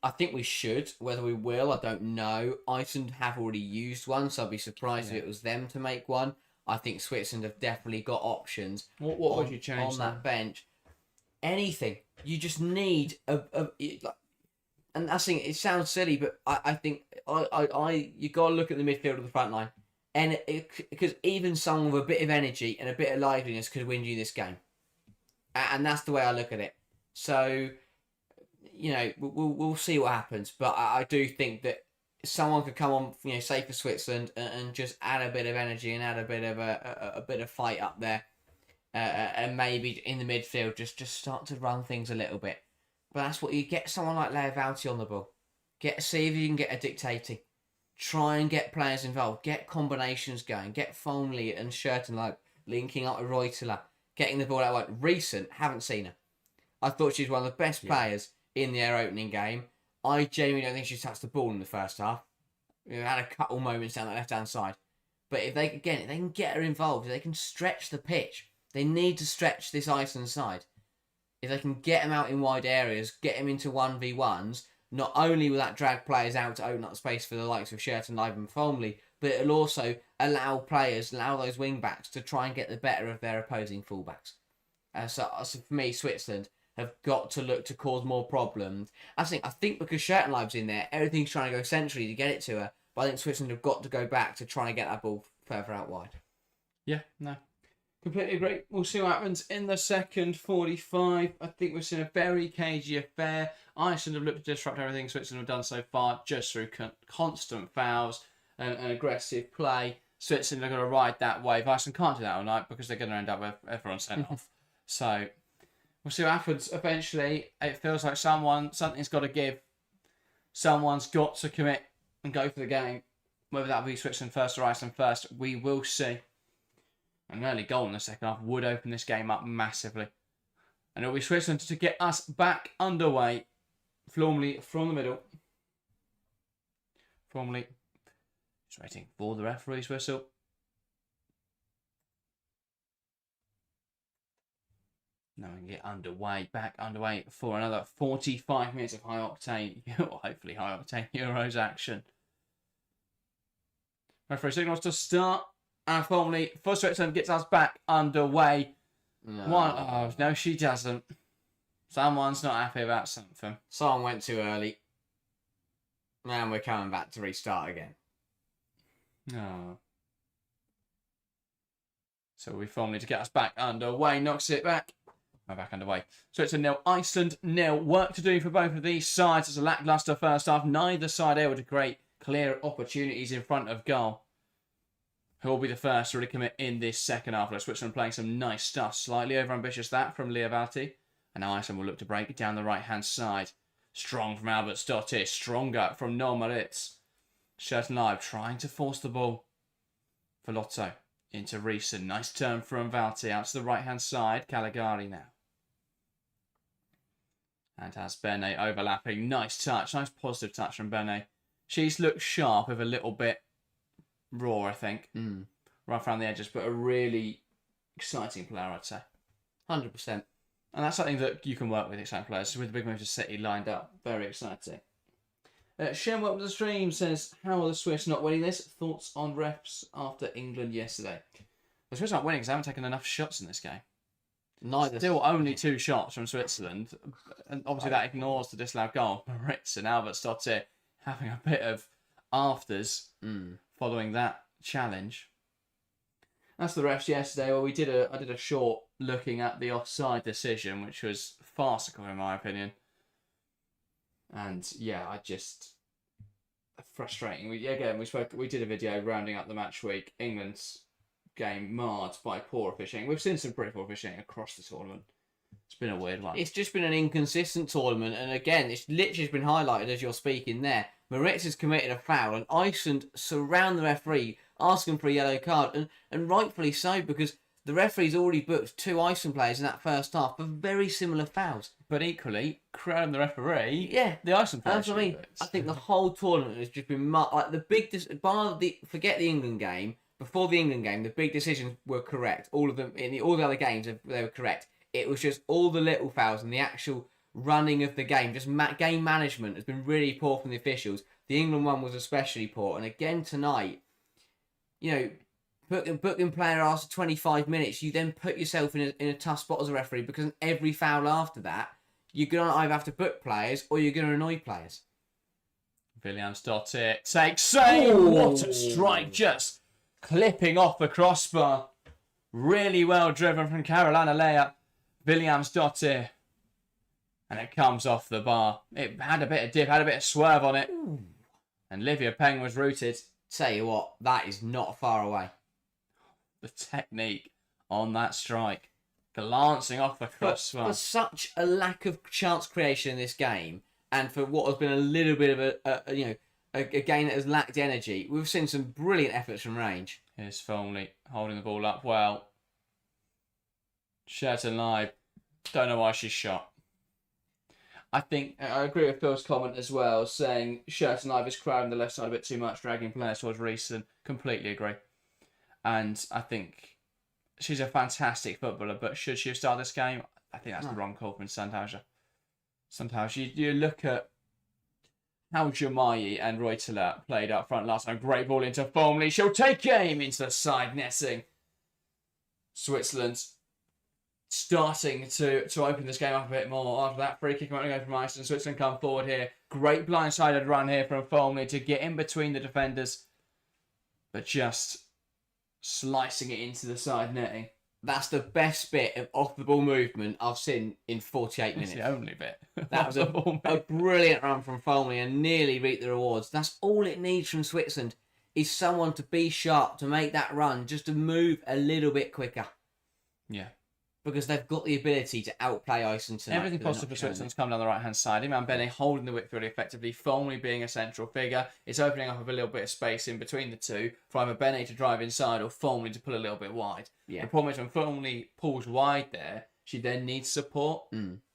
I think we should. Whether we will, I don't know. Iceland have already used one, so I'd be surprised if it was them to make one. I think Switzerland have definitely got options. What would you change on that bench? Anything. You just need and that's thing. It sounds silly, but I think you got to look at the midfield of the front line, and because even someone with a bit of energy and a bit of liveliness could win you this game, and that's the way I look at it. So we'll see what happens. But I do think that someone could come on, say for Switzerland, and just add a bit of energy and add a bit of a bit of fight up there, and maybe in the midfield just start to run things a little bit. But that's what you get. Someone like Leovalti on the ball. See if you can get a dictating. Try and get players involved. Get combinations going. Get Folmley and Schertenleib linking up with Reuteler. Getting the ball out wide. Recent, haven't seen her. I thought she's one of the best players in their opening game. I genuinely don't think she's touched the ball in the first half. We've had a couple moments down the left-hand side. But if they can get her involved, if they can stretch the pitch, they need to stretch this Iceland side. If they can get them out in wide areas, get them into 1v1s, not only will that drag players out to open up space for the likes of Schertenleib and Folmley, but it'll also allow those wing-backs to try and get the better of their opposing full-backs. So for me, Switzerland have got to look to cause more problems. I think because Schertenleib's in there, everything's trying to go centrally to get it to her, but I think Switzerland have got to go back to try and get that ball further out wide. Yeah, no. Completely agree. We'll see what happens in the second 45. I think we've seen a very cagey affair. Iceland have looked to disrupt everything Switzerland have done so far just through constant fouls and aggressive play. Switzerland are going to ride that wave. Iceland can't do that all night because they're going to end up with everyone sent off. So we'll see what happens. Eventually, it feels like something's got to give. Someone's got to commit and go for the game. Whether that be Switzerland first or Iceland first, we will see. An early goal in the second half would open this game up massively. And it'll be Switzerland to get us back underway. Formally from the middle. Formally just waiting for the referee's whistle. Now we can get back underway for another 45 minutes of high octane, or hopefully high octane Euros action. Referee signals to start. And formally, for Switzerland gets us back underway. No, she doesn't. Someone's not happy about something. Someone went too early. And we're coming back to restart again. No. So we formally to get us back underway. Knocks it back. We're back underway. Switzerland 0, Iceland 0. Work to do for both of these sides. It's a lacklustre first half. Neither side able to create clear opportunities in front of goal. Who will be the first to really commit in this second half? Switzerland playing some nice stuff. Slightly overambitious that from Leovalti. And now Iceland will look to break it down the right-hand side. Strong from Albert Stottir. Stronger from Normaritz. Schertenleib trying to force the ball. For Lotto. Into Riesen. Nice turn from Valti. Out to the right-hand side. Caligari now. And has Bene overlapping. Nice touch. Nice positive touch from Bene. She's looked sharp with a little bit raw, I think. Right around the edges, but a really exciting player, I'd say. 100%. And that's something that you can work with, exciting players. With the big move to City lined up. Very exciting. Shem, welcome to the stream, says, how are the Swiss not winning this? Thoughts on refs after England yesterday? The Swiss aren't winning because they haven't taken enough shots in this game. Still only 2 shots from Switzerland. And obviously that ignores the disallowed goal. Moritz and Albert Stottir having a bit of afters following that challenge. That's the refs yesterday. Well, I did a short looking at the offside decision, which was farcical in my opinion. And yeah, frustrating. We did a video rounding up the Matchweek England's game marred by poor officiating. We've seen some pretty poor officiating across the tournament. It's been a weird one. It's just been an inconsistent tournament, and again, it's literally been highlighted as you're speaking there. Moritz has committed a foul, and Iceland surround the referee, asking for a yellow card, and rightfully so, because the referee's already booked 2 Iceland players in that first half for very similar fouls. But equally, crown the referee. Yeah, the Iceland players. That's what I mean. I think the whole tournament has just been like the big. Forget the England game. Before the England game, the big decisions were correct. All of them in all the other games, they were correct. It was just all the little fouls and the actual running of the game. Just game management has been really poor from the officials. The England one was especially poor. And again tonight, booking player after 25 minutes, you then put yourself in a tough spot as a referee, because in every foul after that, you're going to either have to book players or you're going to annoy players. Williams Dottir takes aim. What a strike, just clipping off the crossbar. Really well driven from Carolina Leia. Williams Dottir. And it comes off the bar. It had a bit of dip, had a bit of swerve on it. Ooh. And Livia Peng was rooted. Tell you what, that is not far away. The technique on that strike. Glancing off the crossbar. For such a lack of chance creation in this game, and for what has been a little bit of a game that has lacked energy, we've seen some brilliant efforts from range. Here's Folney holding the ball up well. Sherton live. Don't know why she's shot. I think I agree with Phil's comment as well, saying Sherton live is crowding the left side a bit too much, dragging players towards Reese. Completely agree. And I think she's a fantastic footballer, but should she have started this game? I think that's the wrong call from Sandhauser. Sometimes you look at how Jomai and Reuteler played up front last time. Great ball into Folney. She'll take aim into the side netting. Switzerland starting to open this game up a bit more after that free kick might go from Iceland. Switzerland come forward here. Great blindsided run here from Folney to get in between the defenders, but just slicing it into the side netting. That's the best bit of off-the-ball movement I've seen in 48 minutes. That's the only bit. That was a brilliant run from Folney and nearly reaped the rewards. That's all it needs from Switzerland, is someone to be sharp, to make that run, just to move a little bit quicker. Yeah. Because they've got the ability to outplay Iceland tonight. Everything possible for Switzerland's come down the right-hand side. Iman Bene holding the width really effectively. Folney being a central figure. It's opening up a little bit of space in between the two for either Bene to drive inside or Folney to pull a little bit wide. Yeah. The problem is when Folney pulls wide there, she then needs support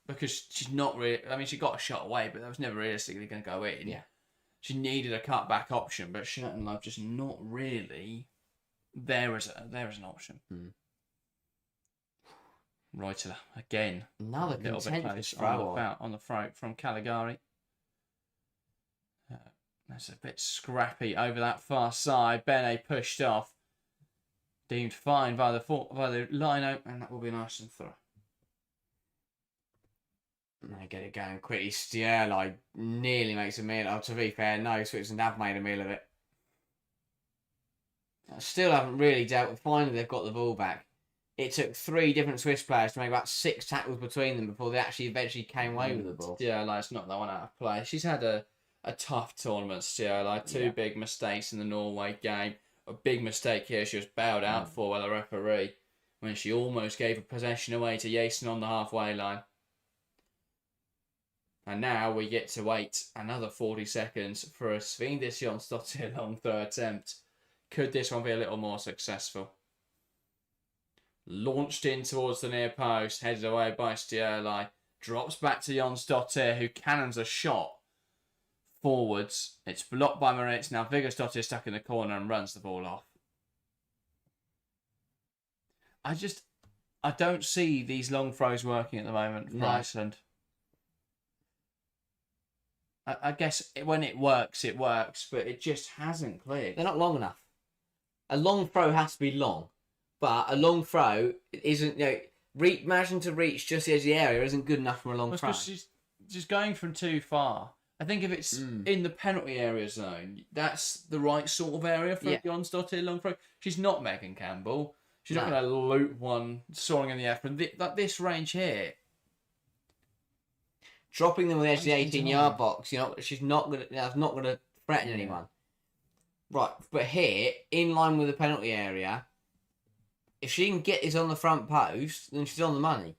because she's not really... I mean, she got a shot away, but that was never realistically going to go in. Yeah. She needed a cut-back option, but Sherton Love just not really there as an option. Reuteler again. Another little bit close on the throat from Caligari. That's a bit scrappy over that far side. Bene pushed off. Deemed fine by the line-out, and that will be an Iceland throw. They get it going quickly. Stierlai nearly makes a meal. Oh, to be fair, no, Switzerland have made a meal of it. Still haven't really dealt with. Finally, they've got the ball back. It took 3 different Swiss players to make about 6 tackles between them before they actually eventually came away with the ball. Stierlai, it's not that one out of play. She's had a tough tournament, Stierlai. 2 big mistakes in the Norway game. A big mistake here she was bailed out for by the referee when she almost gave a possession away to Jason on the halfway line. And now we get to wait another 40 seconds for a Svindis Jonsdottir long throw attempt. Could this one be a little more successful? Launched in towards the near post, headed away by Stierlai. Drops back to Jonsdottir, who cannons a shot forwards. It's blocked by Moritz. Now Viggersdottir stuck in the corner and runs the ball off. I don't see these long throws working at the moment for Iceland. I guess when it works, but it just hasn't clicked. They're not long enough. A long throw has to be long. But a long throw isn't, imagine to reach just the edge of the area isn't good enough for a long throw. She's just going from too far. I think if it's in the penalty area zone, that's the right sort of area for Jonsdottir long throw. She's not Megan Campbell. She's not going to loop one soaring in the air from this range here. Dropping them on the edge of the 18-yard box, she's not going to threaten anyone. Right, but here, in line with the penalty area, if she can get this on the front post, then she's on the money.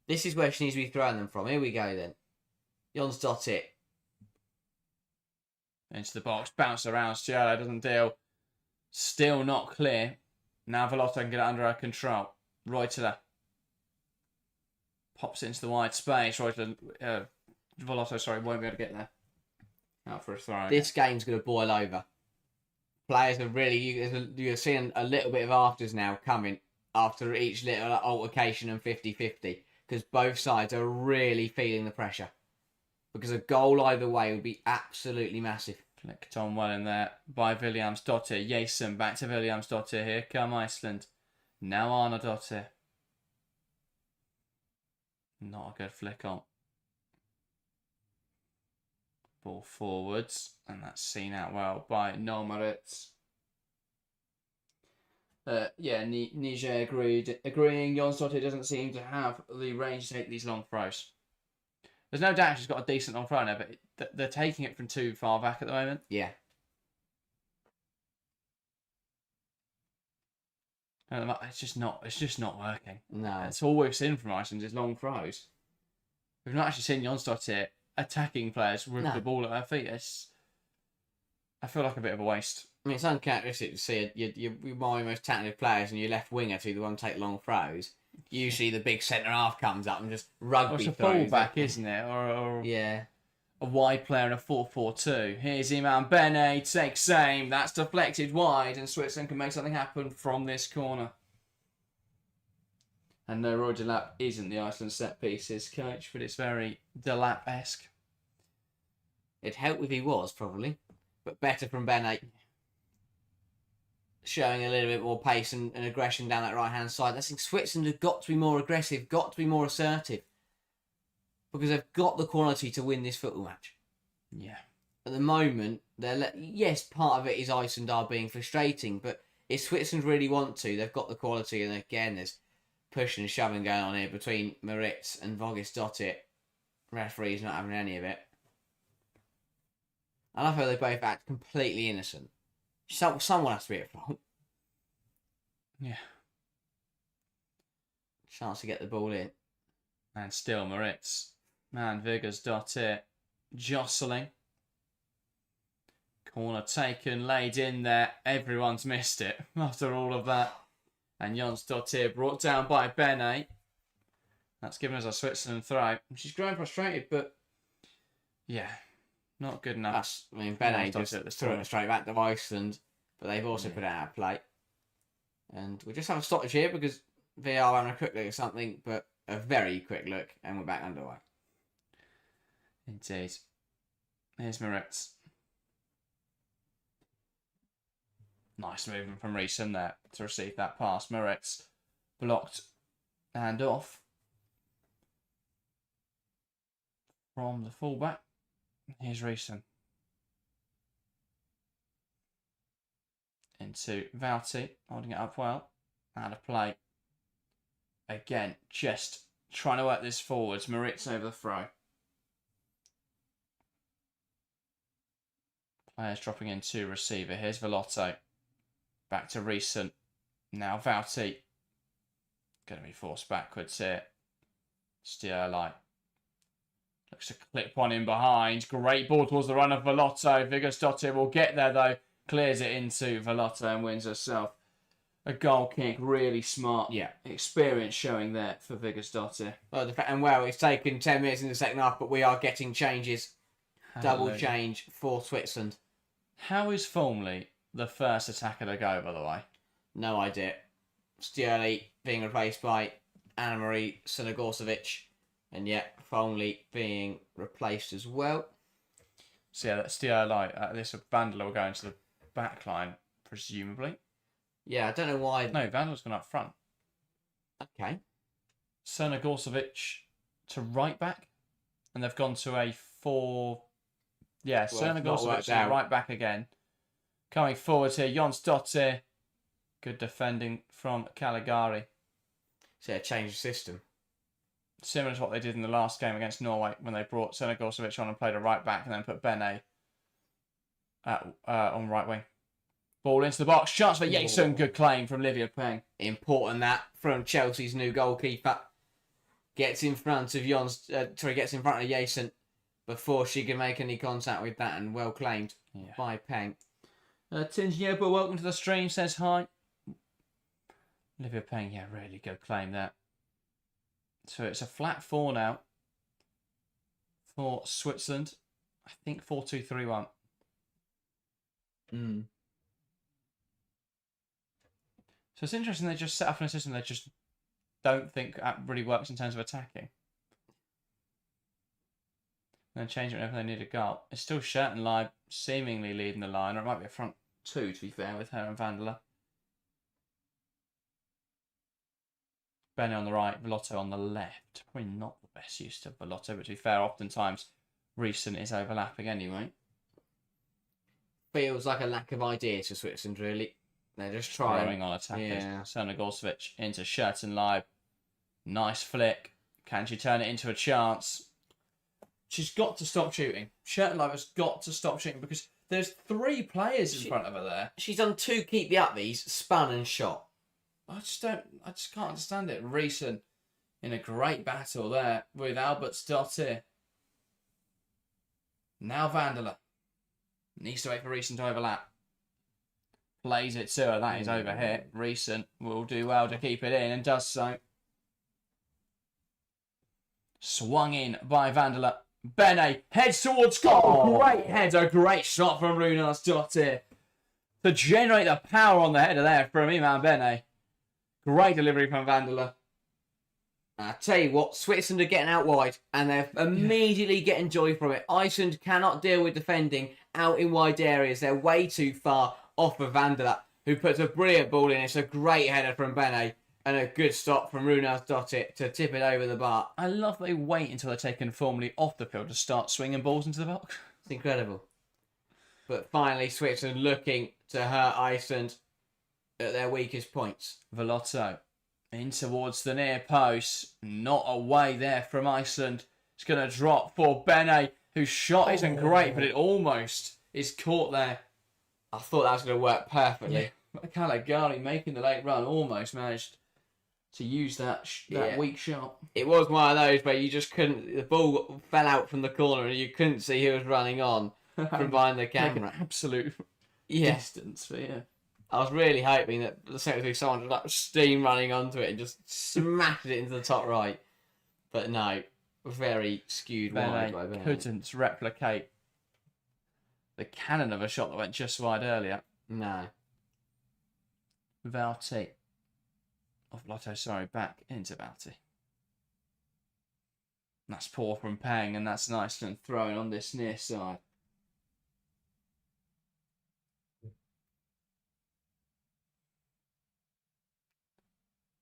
This is where she needs to be throwing them from. Here we go then. Jonsdottir. Into the box, bounce around. Stierlai doesn't deal. Still not clear. Now Velotta can get it under her control. Reuteler pops into the wide space. Velotta, won't be able to get there. Out for a throw. This game's going to boil over. Players are really... You're seeing a little bit of afters now coming after each little altercation and 50-50. Because both sides are really feeling the pressure. Because a goal either way would be absolutely massive. Flicked on well in there by Williamsdottir. Jason back to Williamsdottir. Here come Iceland. Now Arnardottir. Not a good flick on. Ball forwards. And that's seen out well by Moritz. Niger agreeing. Jonsdottir doesn't seem to have the range to take these long throws. There's no doubt she's got a decent long throw now, but they're taking it from too far back at the moment. Yeah. And it's just not working. No. That's all we've seen from Iceland is long throws. We've not actually seen Jonsdottir attacking players with the ball at her feet. I feel like a bit of a waste. I mean, it's uncharacteristic to see your one of your most talented players and your left winger to be the one to take long throws. Usually the big centre half comes up and just rugby it's a throws. fullback, isn't it? Or yeah. A wide player in a 4-4-2. Here's Iman Bene, takes aim. That's deflected wide, and Switzerland can make something happen from this corner. And no, Roy Delap isn't the Iceland set pieces coach, but it's very Delap-esque. It'd help if he was, probably. But better from Bene. Showing a little bit more pace and aggression down that right-hand side. I think Switzerland have got to be more aggressive, got to be more assertive. Because they've got the quality to win this football match. Yeah. At the moment, yes, part of it is Iceland are being frustrating, but if Switzerland really want to, they've got the quality, and again, there's pushing and shoving going on here between Maritz and Vogisdottir. Referee's not having any of it. And I feel they both act completely innocent. Someone has to be at fault. Yeah. Chance to get the ball in. And still Maritz. Man, Vigersdottir jostling. Corner taken, laid in there. Everyone's missed it after all of that. And Jonsdottir brought down by Bene. That's given us a Switzerland throw. She's growing frustrated, but yeah, not good enough. Bene just threw it straight back to Iceland, but they've also put it out of play. And we'll just have a stoppage here because VAR having a quick look at something, but a very quick look, and we're back underway. Indeed. Here's Maritz. Nice movement from Reeson there to receive that pass. Maritz blocked and off from the fullback. Here's Reeson. Into Vouty, holding it up well. Out of play. Again, just trying to work this forwards. Maritz over the throw. Players dropping into receiver. Here's Velotto. Back to Reeson. Now Vouty. Going to be forced backwards here. Stierlite. Looks to clip one in behind. Great ball towards the run of Velotto. Vigersdottir will get there though. Clears it into Velotto and wins herself a goal kick. Really smart. Yeah. Experience showing there for Vigersdottir. Well, it's taken 10 minutes in the second half, but we are getting changes. Hallelujah. Double change for Switzerland. How is Formley the first attacker to go, by the way? No idea. Stierlite being replaced by Anna-Marie Sunagorcevic. And yet, Formley being replaced as well. So yeah, that's Stierlite. This Vandala will go into the back line, presumably. Yeah, I don't know why. No, Vandala's gone up front. Okay. Sunagorcevic to right back. And they've gone to a 4... Yeah, Sunagorcevic to right back again. Coming forward here, Jonsdottir. Good defending from Caligari. So yeah, change the system. Similar to what they did in the last game against Norway when they brought Sunagorcevic on and played a right back and then put Bene on right wing. Ball into the box. Chance for Jason. Good claim from Livia Peng. Important that from Chelsea's new goalkeeper. Gets in front of gets in front of Jason before she can make any contact with that, and well claimed by Peng. Tinge but welcome to the stream, says hi. Livia Peng, really good claim there. So it's a flat 4 now for Switzerland. I think 4-2-3-1. Mm. So it's interesting they just set up in a system they just don't think really works in terms of attacking. And then change it whenever they need a goal. It's still Shirt and Live seemingly leading the line, or it might be a front 2 to be fair with her and Vandala. Bene on the right, Velotto on the left. Probably not the best use of Velotto, but to be fair, oftentimes Reeson is overlapping anyway. Feels like a lack of ideas for Switzerland, really. They're just trying on attackers. Yeah. Sunagorcevic into Shirt and Live. Nice flick. Can she turn it into a chance? She's got to stop shooting. Schertlover's got to stop shooting because there's 3 players in front of her there. She's done 2 keep the upbees, spun and shot. I just can't understand it. Reeson in a great battle there with Albertsdottir. Now Vandela. Needs to wait for Reeson to overlap. Plays it to her. That is overhit. Reeson will do well to keep it in and does so. Swung in by Vandela. Bene heads towards goal. Great header. Great shot from Runarsdottir to generate the power on the header there from Iman Bene. Great delivery from Vandela. I tell you what, Switzerland are getting out wide and they're immediately getting joy from it. Iceland cannot deal with defending out in wide areas. They're way too far off of Vandela, who puts a brilliant ball in. It's a great header from Bene and a good stop from Runarsdottir to tip it over the bar. I love they wait until they're taken formally off the field to start swinging balls into the box. It's incredible. But finally, Switzerland looking to hurt Iceland at their weakest points. Velotto in towards the near post. Not away there from Iceland. It's going to drop for Bene, whose shot isn't great, but it almost is caught there. I thought that was going to work perfectly. Caligari making the late run almost managed to use that weak shot. It was one of those where you just couldn't... The ball fell out from the corner and you couldn't see who was running on from behind the camera. Like an absolute distance for you. I was really hoping that the secretary someone would like steam running onto it and just smashed it into the top right. But no, very skewed wide by Bene. Couldn't replicate the cannon of a shot that went just wide earlier. No. Valti. Of Lotto, sorry, back into Valti. That's poor from Pang, and that's nice and thrown on this near side.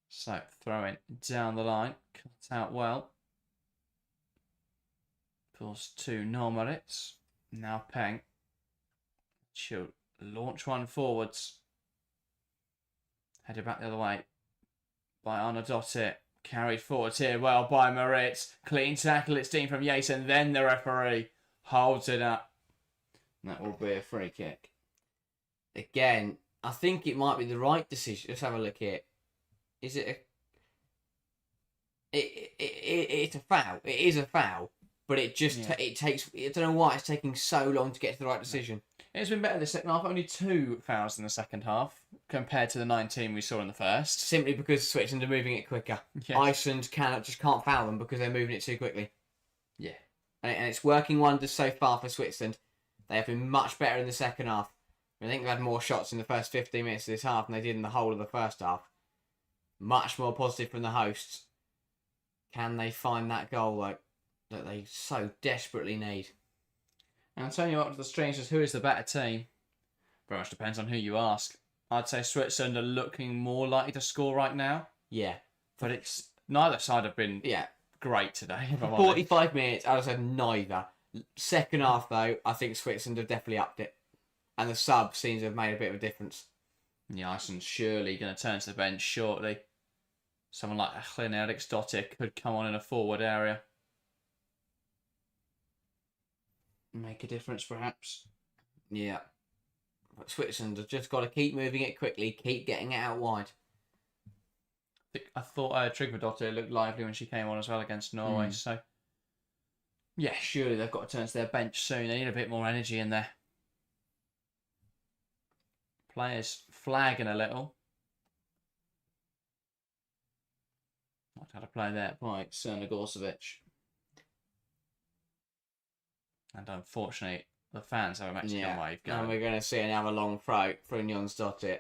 So, throwing down the line, cut out well. Pulls to Normaritz. Now Peng. She'll launch one forwards. Headed back the other way by Arnaudotti. Carried forwards here well by Moritz. Clean tackle, it's Dean from Yates, and then the referee holds it up. That will be a free kick. Again, I think it might be the right decision. Let's have a look here. Is it it's a foul. It is a foul, but it just it takes. I don't know why it's taking so long to get to the right decision. It's been better this second half. Only 2 fouls in the second half compared to the 19 we saw in the first. Simply because Switzerland are moving it quicker. Yes. Iceland can't foul them because they're moving it too quickly. Yeah, and it's working wonders so far for Switzerland. They have been much better in the second half. I think they've had more shots in the first 15 minutes of this half than they did in the whole of the first half. Much more positive from the hosts. Can they find that goal that they so desperately need? and I'll tell you what, to the strangers, who is the better team? Very much depends on who you ask. I'd say Switzerland are looking more likely to score right now, Yeah. but it's neither side have been great today. If I'm honest. 45 minutes, I would say neither. Second half, though, I think Switzerland have definitely upped it. And the sub seems to have made a bit of a difference. Yeah, Iceland's surely going to turn to the bench shortly. Someone like Achlin Eriksdottir could come on in a forward area. Make a difference, perhaps. Yeah. But Switzerland have just got to keep moving it quickly, keep getting it out wide. I thought Tryggvadottir looked lively when she came on as well against Norway. So, yeah, surely they've got to turn to their bench soon. They need a bit more energy in there. Players flagging a little. Not had a play there by Serna Gorsevic. And unfortunately, the fans have a Mexican wave going. And we're going to see another long throw for Njonsdottir.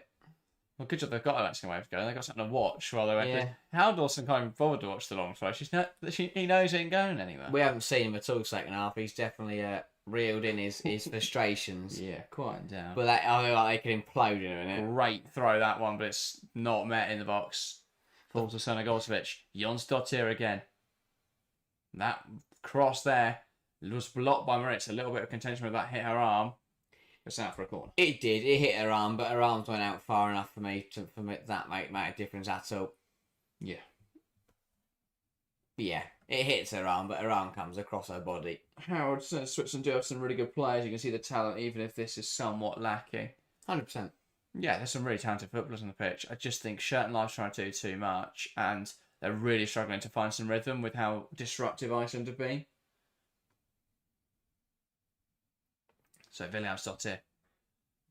Well, good job they've got a Mexican wave going. They've got something to watch while they're Yeah. How Dawson can't even bother to watch the long throw? He knows he ain't going anywhere. We haven't seen him at all second half. He's definitely reeled in his frustrations. Yeah, quieting down. But I feel like they could implode in a minute. Great throw, that one, but it's not met in the box. Falls to Serna Gorsevic. Jonsdottir again. That cross there was blocked by Moritz. A little bit of contention with that hit her arm. It's out for a corner. It did. It hit her arm, but her arms went out far enough for me that make a difference at all. Yeah. But yeah, It hits her arm, but her arm comes across her body. Howard, Switzerland do have some really good players. You can see the talent, even if this is somewhat lacking. 100%. Yeah, there's some really talented footballers on the pitch. I just think Shirt and Life's trying to do too much, and they're really struggling to find some rhythm with how disruptive Iceland have been. So Williamsdottir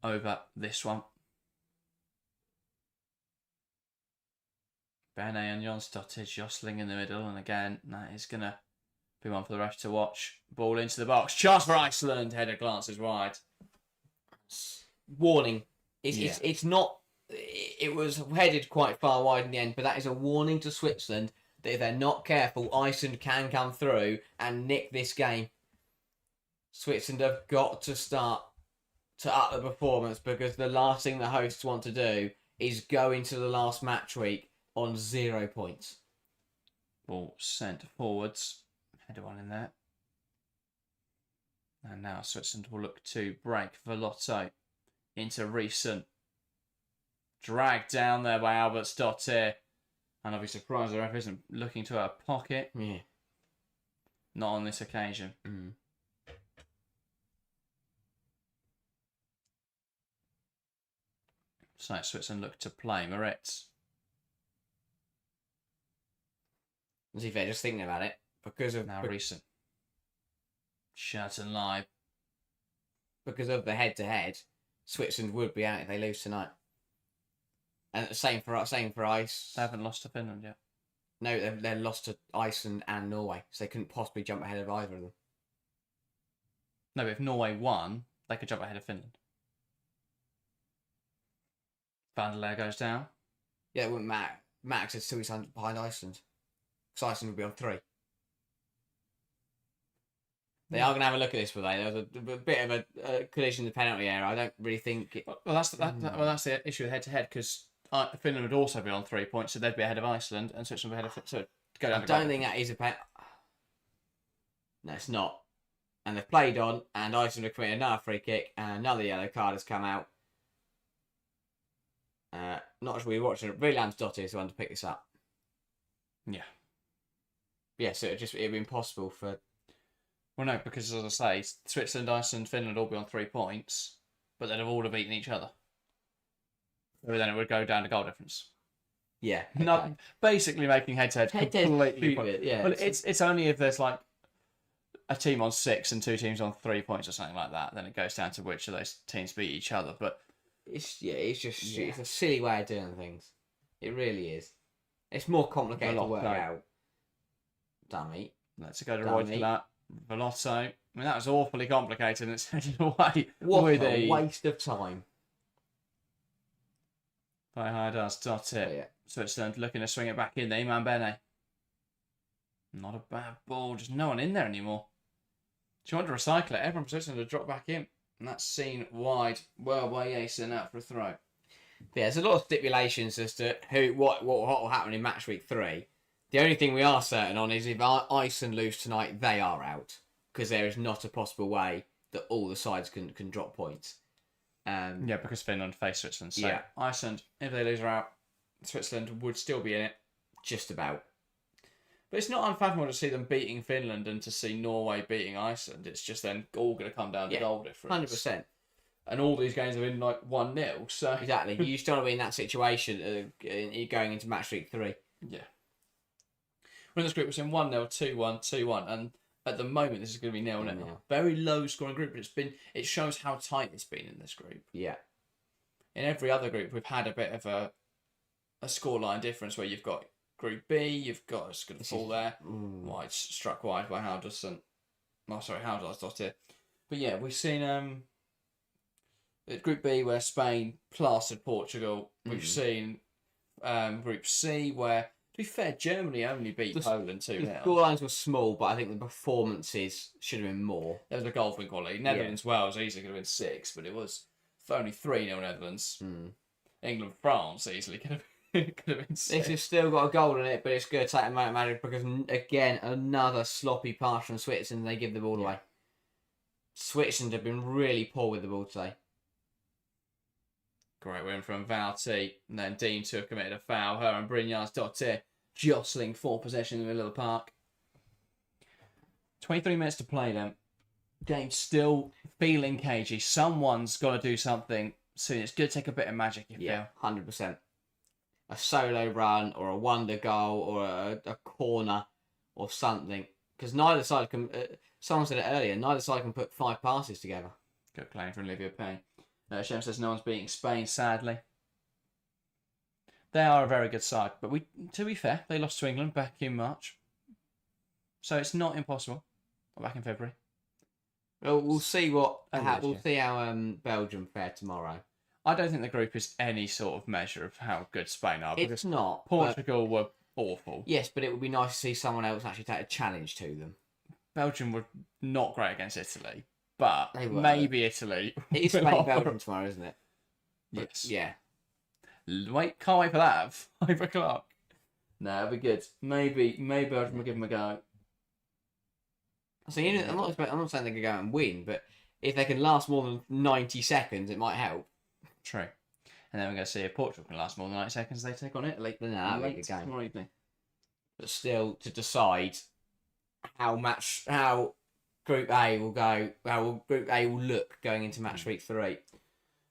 over this one. Bene and Jonsdottir jostling in the middle, and again, that is going to be one for the ref to watch. Ball into the box. Chance for Iceland. Header glances wide. Warning. It's not... It was headed quite far wide in the end, but that is a warning to Switzerland that if they're not careful, Iceland can come through and nick this game. Switzerland have got to start to up the performance, because the last thing the hosts want to do is go into the last match week on 0 points. Ball sent forwards. Header one in there. And now Switzerland will look to break Velotto into recent. Dragged down there by Albertsdottir. And I'll be surprised the ref isn't looking to her pocket. Yeah. Not on this occasion. So Switzerland look to play Moritz. To be fair, just thinking about it, because of Now recent. Shirt and Live. Because of the head-to-head, Switzerland would be out if they lose tonight. And same for Ice. They haven't lost to Finland yet. No, they're lost to Iceland and Norway, so they couldn't possibly jump ahead of either of them. No, but if Norway won, they could jump ahead of Finland. Van der Leer goes down. Yeah, it wouldn't matter. Max is 2 weeks behind Iceland. Because Iceland would be on 3. They are going to have a look at this, but there was a bit of a collision in the penalty area. I don't really think... Well, that's the issue with head-to-head, because Finland would also be on 3 points, so they'd be ahead of Iceland, and Switzerland would be ahead of... So go down I don't think that is a penalty. No, it's not. And they've played on, and Iceland have committed another free kick, and another yellow card has come out. Not sure we were watching it. Williamsdottir is the one to pick this up. Yeah. Yeah, so it'd be impossible for... Well, no, because as I say, Switzerland, Iceland, Finland all be on 3 points, but they'd have all have beaten each other. So then it would go down to goal difference. Yeah. Okay. Not basically making head-to-head completely... Yeah. Well, it's only if there's like a team on 6 and 2 teams on 3 points or something like that, then it goes down to which of those teams beat each other. But it's a silly way of doing things. It really is. It's more complicated to work out. Dummy. Let's go to Roy for that. Velotto. I mean, that was awfully complicated, and it's headed away. What a waste of time. By Hardars, Yeah. Switzerland looking to swing it back in there. Iman Bene. Not a bad ball. Just no one in there anymore. Do you want to recycle it? Everyone from Switzerland to drop back in. And that's seen wide. Well by Yasin out for a throw. Yeah, there's a lot of stipulations as to what will happen in match week 3. The only thing we are certain on is if Iceland lose tonight, they are out. Because there is not a possible way that all the sides can drop points. Yeah, because Finland face Switzerland. So yeah. Iceland, if they lose, are out. Switzerland would still be in it. Just about. But it's not unfathomable to see them beating Finland and to see Norway beating Iceland. It's just then all going to come down to goal difference. 100%. And all these games have been like 1-0. So exactly. You still want to be in that situation going into match week 3. Yeah. We're in this group, we're in 1-0, 2-1, 2-1, and at the moment this is going to be 0-0. Very low scoring group, but it shows how tight it's been in this group. Yeah. In every other group, we've had a bit of a scoreline difference where you've got Group B, you've got a good fall there. Wide, struck wide by Haldarsson. Oh, sorry, Haldarsdottir. But yeah, we've seen Group B where Spain plastered Portugal. We've seen Group C where, to be fair, Germany only beat Poland 2-0. The scorelines were small, but I think the performances should have been more. There was a goal for equality. Netherlands-Wales easily could have been 6, but it was only 3-0 Netherlands. England-France easily could have been 6. This has still got a goal in it, but it's going to take a moment of magic because, again, another sloppy pass from Switzerland. They give the ball away. Switzerland have been really poor with the ball today. Great win from Valti. And then Dean took committed a foul. Her and Brynjar's Dottir jostling for possession in the middle of the park. 23 minutes to play then. Game still feeling cagey. Someone's got to do something soon. It's going to take a bit of magic, you feel. 100%. A solo run or a wonder goal or a corner or something. Because neither side can... someone said it earlier, neither side can put 5 passes together. Good claim from Olivia Payne. Shem says no one's beating Spain, sadly. They are a very good side, but to be fair, they lost to England back in March. So it's not impossible. Or back in February. Well, we'll see we'll see how Belgium fare tomorrow. I don't think the group is any sort of measure of how good Spain are. It's not. Portugal were awful. Yes, but it would be nice to see someone else actually take a challenge to them. Belgium were not great against Italy, but maybe Italy. It is Spain-Belgium tomorrow, isn't it? But, yes. Yeah. Can't wait for that at 5 o'clock. No, it'll be good. Maybe Belgium will give them a go. So, I'm not saying they could go out and win, but if they can last more than 90 seconds, it might help. True. And then we're going to see if Portugal can last more than 90 seconds. They take on Italy. No, that'll be a good game. Tomorrow evening. But still, to decide how Group A will go, how Group A will look going into match week 3.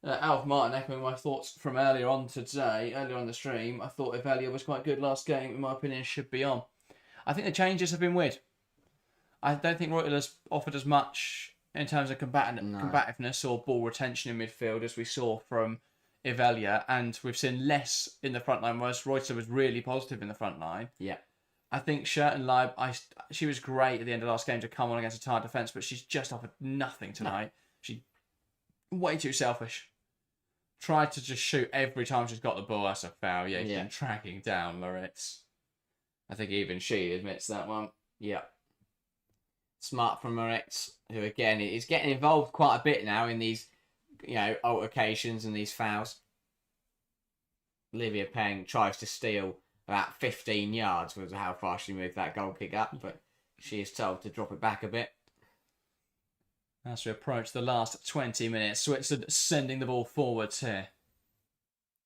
Alf Martin echoing my thoughts from earlier on today, earlier on the stream. I thought Evelia was quite good last game. In my opinion, should be on. I think the changes have been weird. I don't think Reuters has offered as much in terms of combativeness or ball retention in midfield as we saw from Evelia, and we've seen less in the front line, whereas Reuters was really positive in the front line. Yeah. I think Schertenleib, she was great at the end of last game to come on against a tired defence, but she's just offered nothing tonight. No. She's way too selfish. Tried to just shoot every time she's got the ball. That's a foul. Yeah, she's been tracking down Loritz. I think even she admits that one. Yeah. Smart from Moritz, who again is getting involved quite a bit now in these, altercations and these fouls. Olivia Peng tries to steal about 15 yards was how far she moved that goal kick up, but she is told to drop it back a bit. As we approach the last 20 minutes, Switzerland sending the ball forwards here.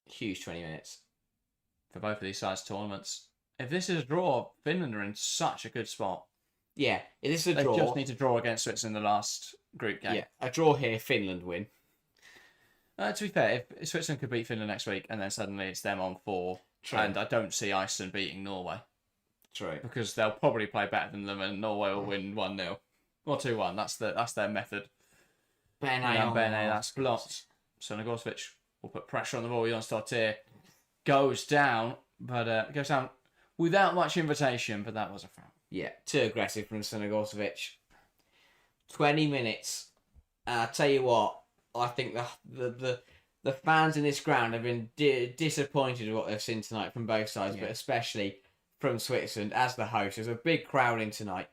Huge 20 minutes. For both of these sides tournaments. If this is a draw, Finland are in such a good spot. Yeah, it is a draw. They just need to draw against Switzerland in the last group game. Yeah, a draw here, Finland win. To be fair, if Switzerland could beat Finland next week and then suddenly it's them on 4, True. And I don't see Iceland beating Norway. True. Because they'll probably play better than them and Norway will win 1-0. Or 2-1. That's their method. Bene, that's blocked. Sonogorcevic will put pressure on the ball. Jan Startier goes down, but goes down without much invitation, but that was a foul. Yeah, too aggressive from Sonogorcevic. 20 minutes. And I tell you what, I think the fans in this ground have been disappointed with what they've seen tonight from both sides, but especially from Switzerland as the host. There's a big crowd in tonight.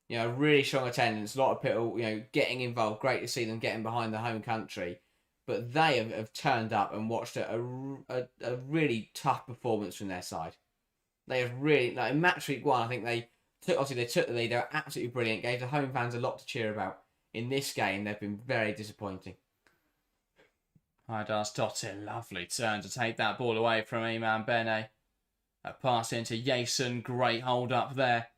Really strong attendance. A lot of people, getting involved. Great to see them getting behind the home country. But they have turned up and watched a really tough performance from their side. They have really, in match week 1, I think they took the lead. They were absolutely brilliant. Gave the home fans a lot to cheer about. In this game, they've been very disappointing. Haidar Dottir, lovely turn to take that ball away from Iman Bene. A pass into Jason, great hold up there.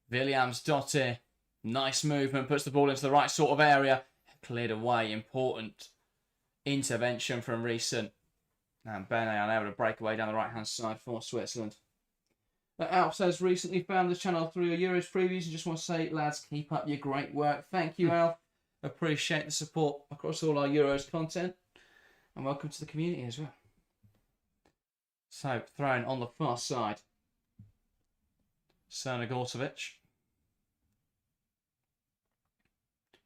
Williams Dottir, nice movement, puts the ball into the right sort of area. Cleared away, important intervention from Reesen. And Bene unable to break away down the right-hand side for Switzerland. But Alf says, recently found the channel through your Euros previews and just want to say, lads, keep up your great work. Thank you, Alf. Appreciate the support across all our Euros content. And welcome to the community as well. So, thrown on the far side. Sonogorcevic.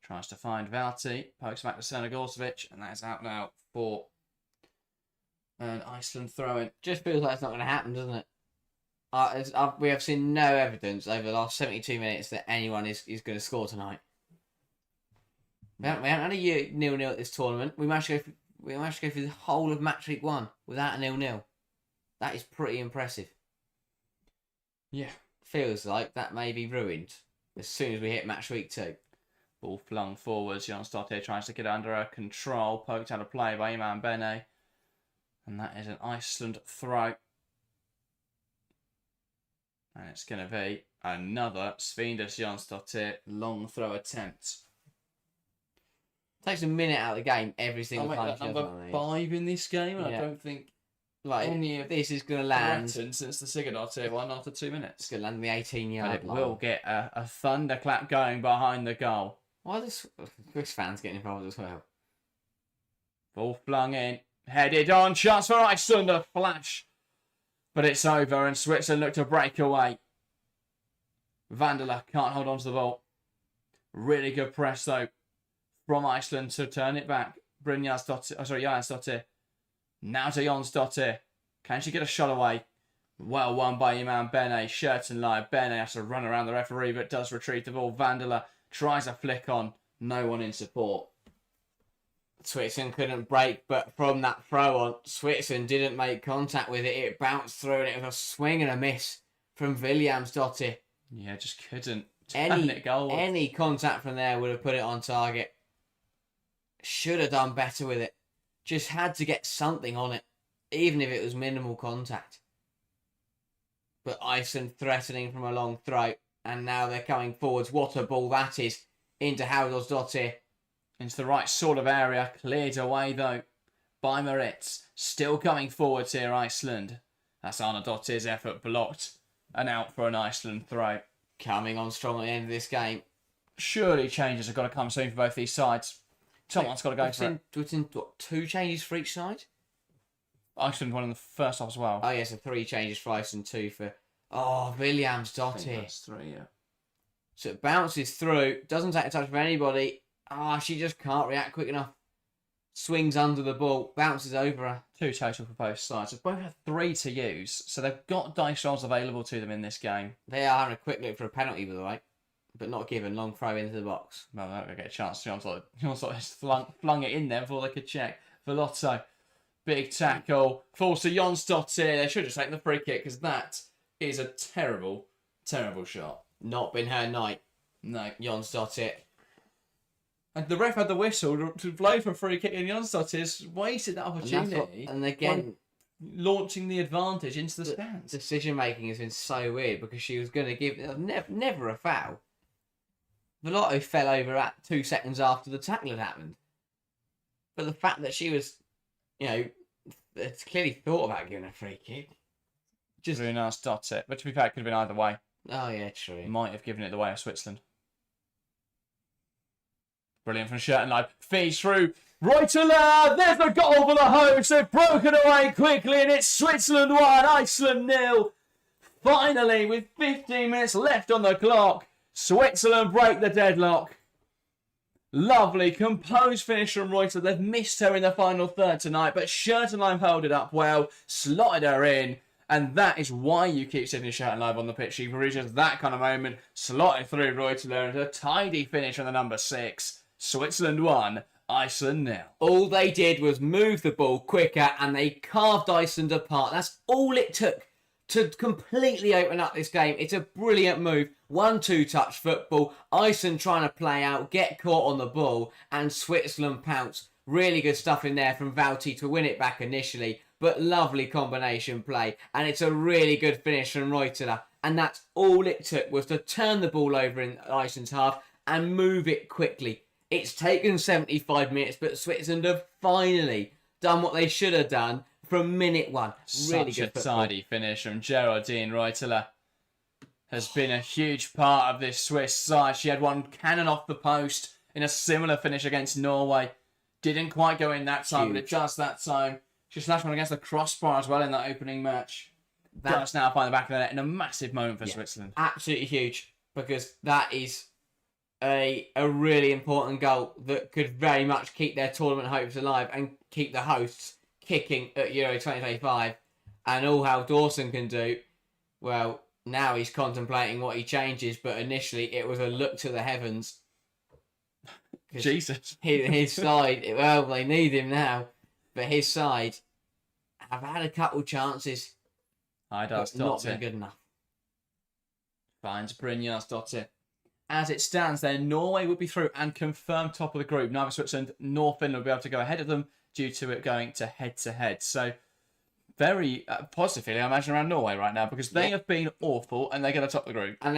Tries to find Valti. Pokes back to Sonogorcevic. And that is out now for an Iceland throw-in. Just feels like it's not going to happen, doesn't it? We have seen no evidence over the last 72 minutes that anyone is going to score tonight. We haven't had a 0-0 at this tournament. We managed to go through the whole of match week 1 without a 0-0. That is pretty impressive. Yeah. Feels like that may be ruined as soon as we hit match week 2. Ball flung forwards. Jan Startier tries to get it under control. Poked out of play by Iman Bene. And that is an Iceland throw. And it's going to be Another Svindas Jonsdottir long throw attempt. Takes a minute out of the game every single time. That number 5 in this game, and I don't think any of this is going to land since the Sigurdottir one after 2 minutes. It's going to land in the 18-yard line. It will get a thunderclap going behind the goal. Why are the Swiss fans getting involved as well? Ball flung in, headed on, chance for Iceland, a flash. But it's over, and Switzerland look to break away. Vandala can't hold on to the ball. Really good press, though, from Iceland to turn it back. Jonsdottir. Now to Jonsdottir. Can she get a shot away? Well won by Iman Bene. Shirt and live. Bene has to run around the referee, but does retrieve the ball. Vandala tries a flick on. No one in support. Switzerland couldn't break, but from that throw on, Switzerland didn't make contact with it. It bounced through, and it was a swing and a miss from Williamsdottir. Yeah, just couldn't. Any contact from there would have put it on target. Should have done better with it. Just had to get something on it, even if it was minimal contact. But Iceland threatening from a long throw, and now they're coming forwards. What a ball that is into Halldórsdóttir. Into the right sort of area, cleared away though by Moritz. Still coming forwards here, Iceland. That's Arnardóttir's effort blocked and out for an Iceland throw. Coming on strong at the end of this game. Surely changes have got to come soon for both these sides. Someone's got to go for it. Within what, 2 changes for each side? Iceland won in the first half as well. Oh, yeah, so 3 changes for Iceland, 2 for... Oh, Williamsdottir. That's 3, yeah. So it bounces through, doesn't take a touch from anybody. She just can't react quick enough. Swings under the ball, bounces over her. 2 total for both sides. They've both had 3 to use, so they've got dice rolls available to them in this game. They are having a quick look for a penalty, by the way, but not given. Long throw into the box. Well, they're not going to get a chance. Jonsdottir flung it in there before they could check. Velotto, big tackle. Falls to Jonsdottir. They should have taken the free kick, because that is a terrible, terrible shot. Not been her night. No. Jonsdottir. And the ref had the whistle to blow for a free kick, and Jonsdottir's wasted that opportunity. And again, launching the advantage into the stands. Decision making has been so weird, because she was going to give never a foul. Velotto fell over at 2 seconds after the tackle had happened. But the fact that she was, it's clearly thought about giving a free kick. Just really nice Dottir. But to be fair, it could have been either way. Oh yeah, true. Might have given it the way of Switzerland. Brilliant from Shirtenleib. Feeds through. Reuteler! There's the goal for the hosts. They've broken away quickly, and it's Switzerland 1, Iceland 0. Finally, with 15 minutes left on the clock, Switzerland break the deadlock. Lovely, composed finish from Reuteler. They've missed her in the final third tonight, but Shirtenleib held it up well, slotted her in, and that is why you keep Sydney Shirtenleib on the pitch. She reaches that kind of moment, slotted through Reuteler, and a tidy finish on the number 6. Switzerland 1, Iceland 0. All they did was move the ball quicker, and they carved Iceland apart. That's all it took to completely open up this game. It's a brilliant move. 1-2 touch football. Iceland trying to play out, get caught on the ball, and Switzerland pounce. Really good stuff in there from Valti to win it back initially, but lovely combination play. And it's a really good finish from Reuteler. And that's all it took, was to turn the ball over in Iceland's half and move it quickly. It's taken 75 minutes, but Switzerland have finally done what they should have done from minute 1. Really Such good a tidy finish from Geraldine Reuteler. Has been a huge part of this Swiss side. She had one cannon off the post in a similar finish against Norway. Didn't quite go in that time, but just that time. She slashed one against the crossbar as well in that opening match. Does now find the back of the net in a massive moment for Switzerland. Absolutely huge, because that is a really important goal that could very much keep their tournament hopes alive and keep the hosts kicking at Euro 2025. And all Hal Dawson can do, well, now he's contemplating what he changes, but initially it was a look to the heavens. Jesus. His side, well, they need him now, but his side have had a couple chances, but not been good enough. Finds Brynjarsdottir. As it stands there, Norway would be through and confirmed top of the group. Neither Switzerland nor Finland will be able to go ahead of them due to it going to head-to-head. So very positive feeling, I imagine, around Norway right now because they have been awful and they're going to top the group. And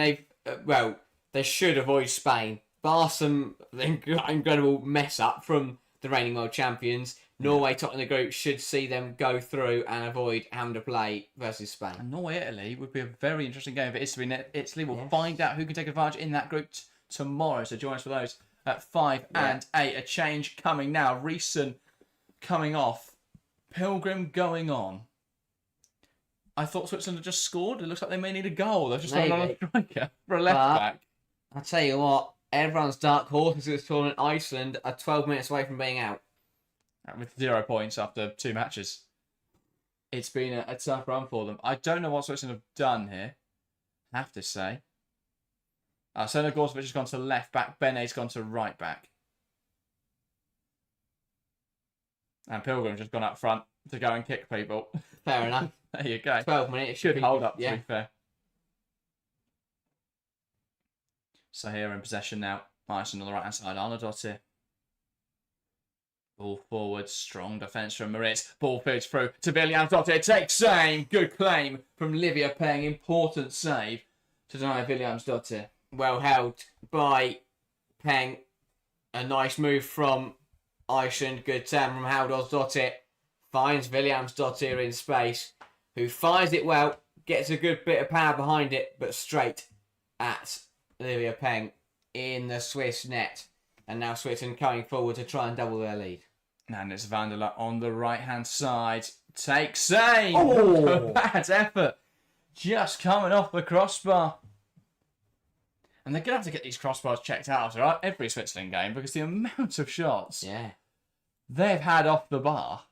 they should avoid Spain. Bar some incredible mess up from the reigning world champions. Norway topping the group should see them go through and avoid having to play versus Spain. And Norway-Italy would be a very interesting game if it is to be Italy. We'll find out who can take advantage in that group tomorrow. So join us for those at 5 and 8. A change coming now. Reeson coming off. Pilgrim going on. I thought Switzerland had just scored. It looks like they may need a goal. They're just on a striker for a left back. I'll tell you what, everyone's dark horses in this tournament, Iceland, are 12 minutes away from being out. With 0 points after 2 matches. It's been a tough run for them. I don't know what Switzerland have done here. I have to say. Senna Gorzovic has gone to left back. Bene's gone to right back. And Pilgrim's just gone up front to go and kick people. Fair enough. There you go. 12 minutes. Should hold up, to be fair. So here in possession now. Iceland on the right-hand side. Arnardottir. Ball forward. Strong defence from Moritz. Ball feeds through to Williams-Dottir. Takes aim. Good claim from Livia Peng. Important save to deny Williams-Dottir. Well held by Peng. A nice move from Iceland. Good turn from Halldórsdóttir. Finds Williams-Dottir in space. Who fires it well. Gets a good bit of power behind it. But straight at Livia Peng in the Swiss net. And now Switzerland coming forward to try and double their lead. And it's Vanderla on the right-hand side. Takes aim. Oh! Bad effort. Just coming off the crossbar. And they're going to have to get these crossbars checked out after every Switzerland game because the amount of shots they've had off the bar.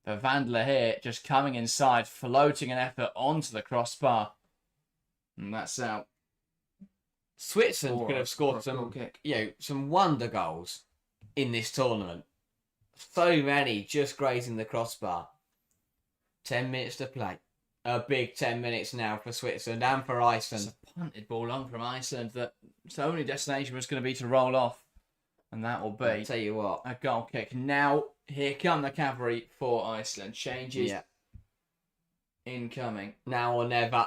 But Vandler here just coming inside, floating an effort onto the crossbar. And that's out. Switzerland could have scored some wonder goals in this tournament. So many just grazing the crossbar. 10 minutes to play. A big 10 minutes now for Switzerland and for Iceland. It's a punted ball on from Iceland that its only destination was going to be to roll off. And that will be, I'll tell you what, a goal kick. Now, here come the cavalry for Iceland. Changes incoming. Now or never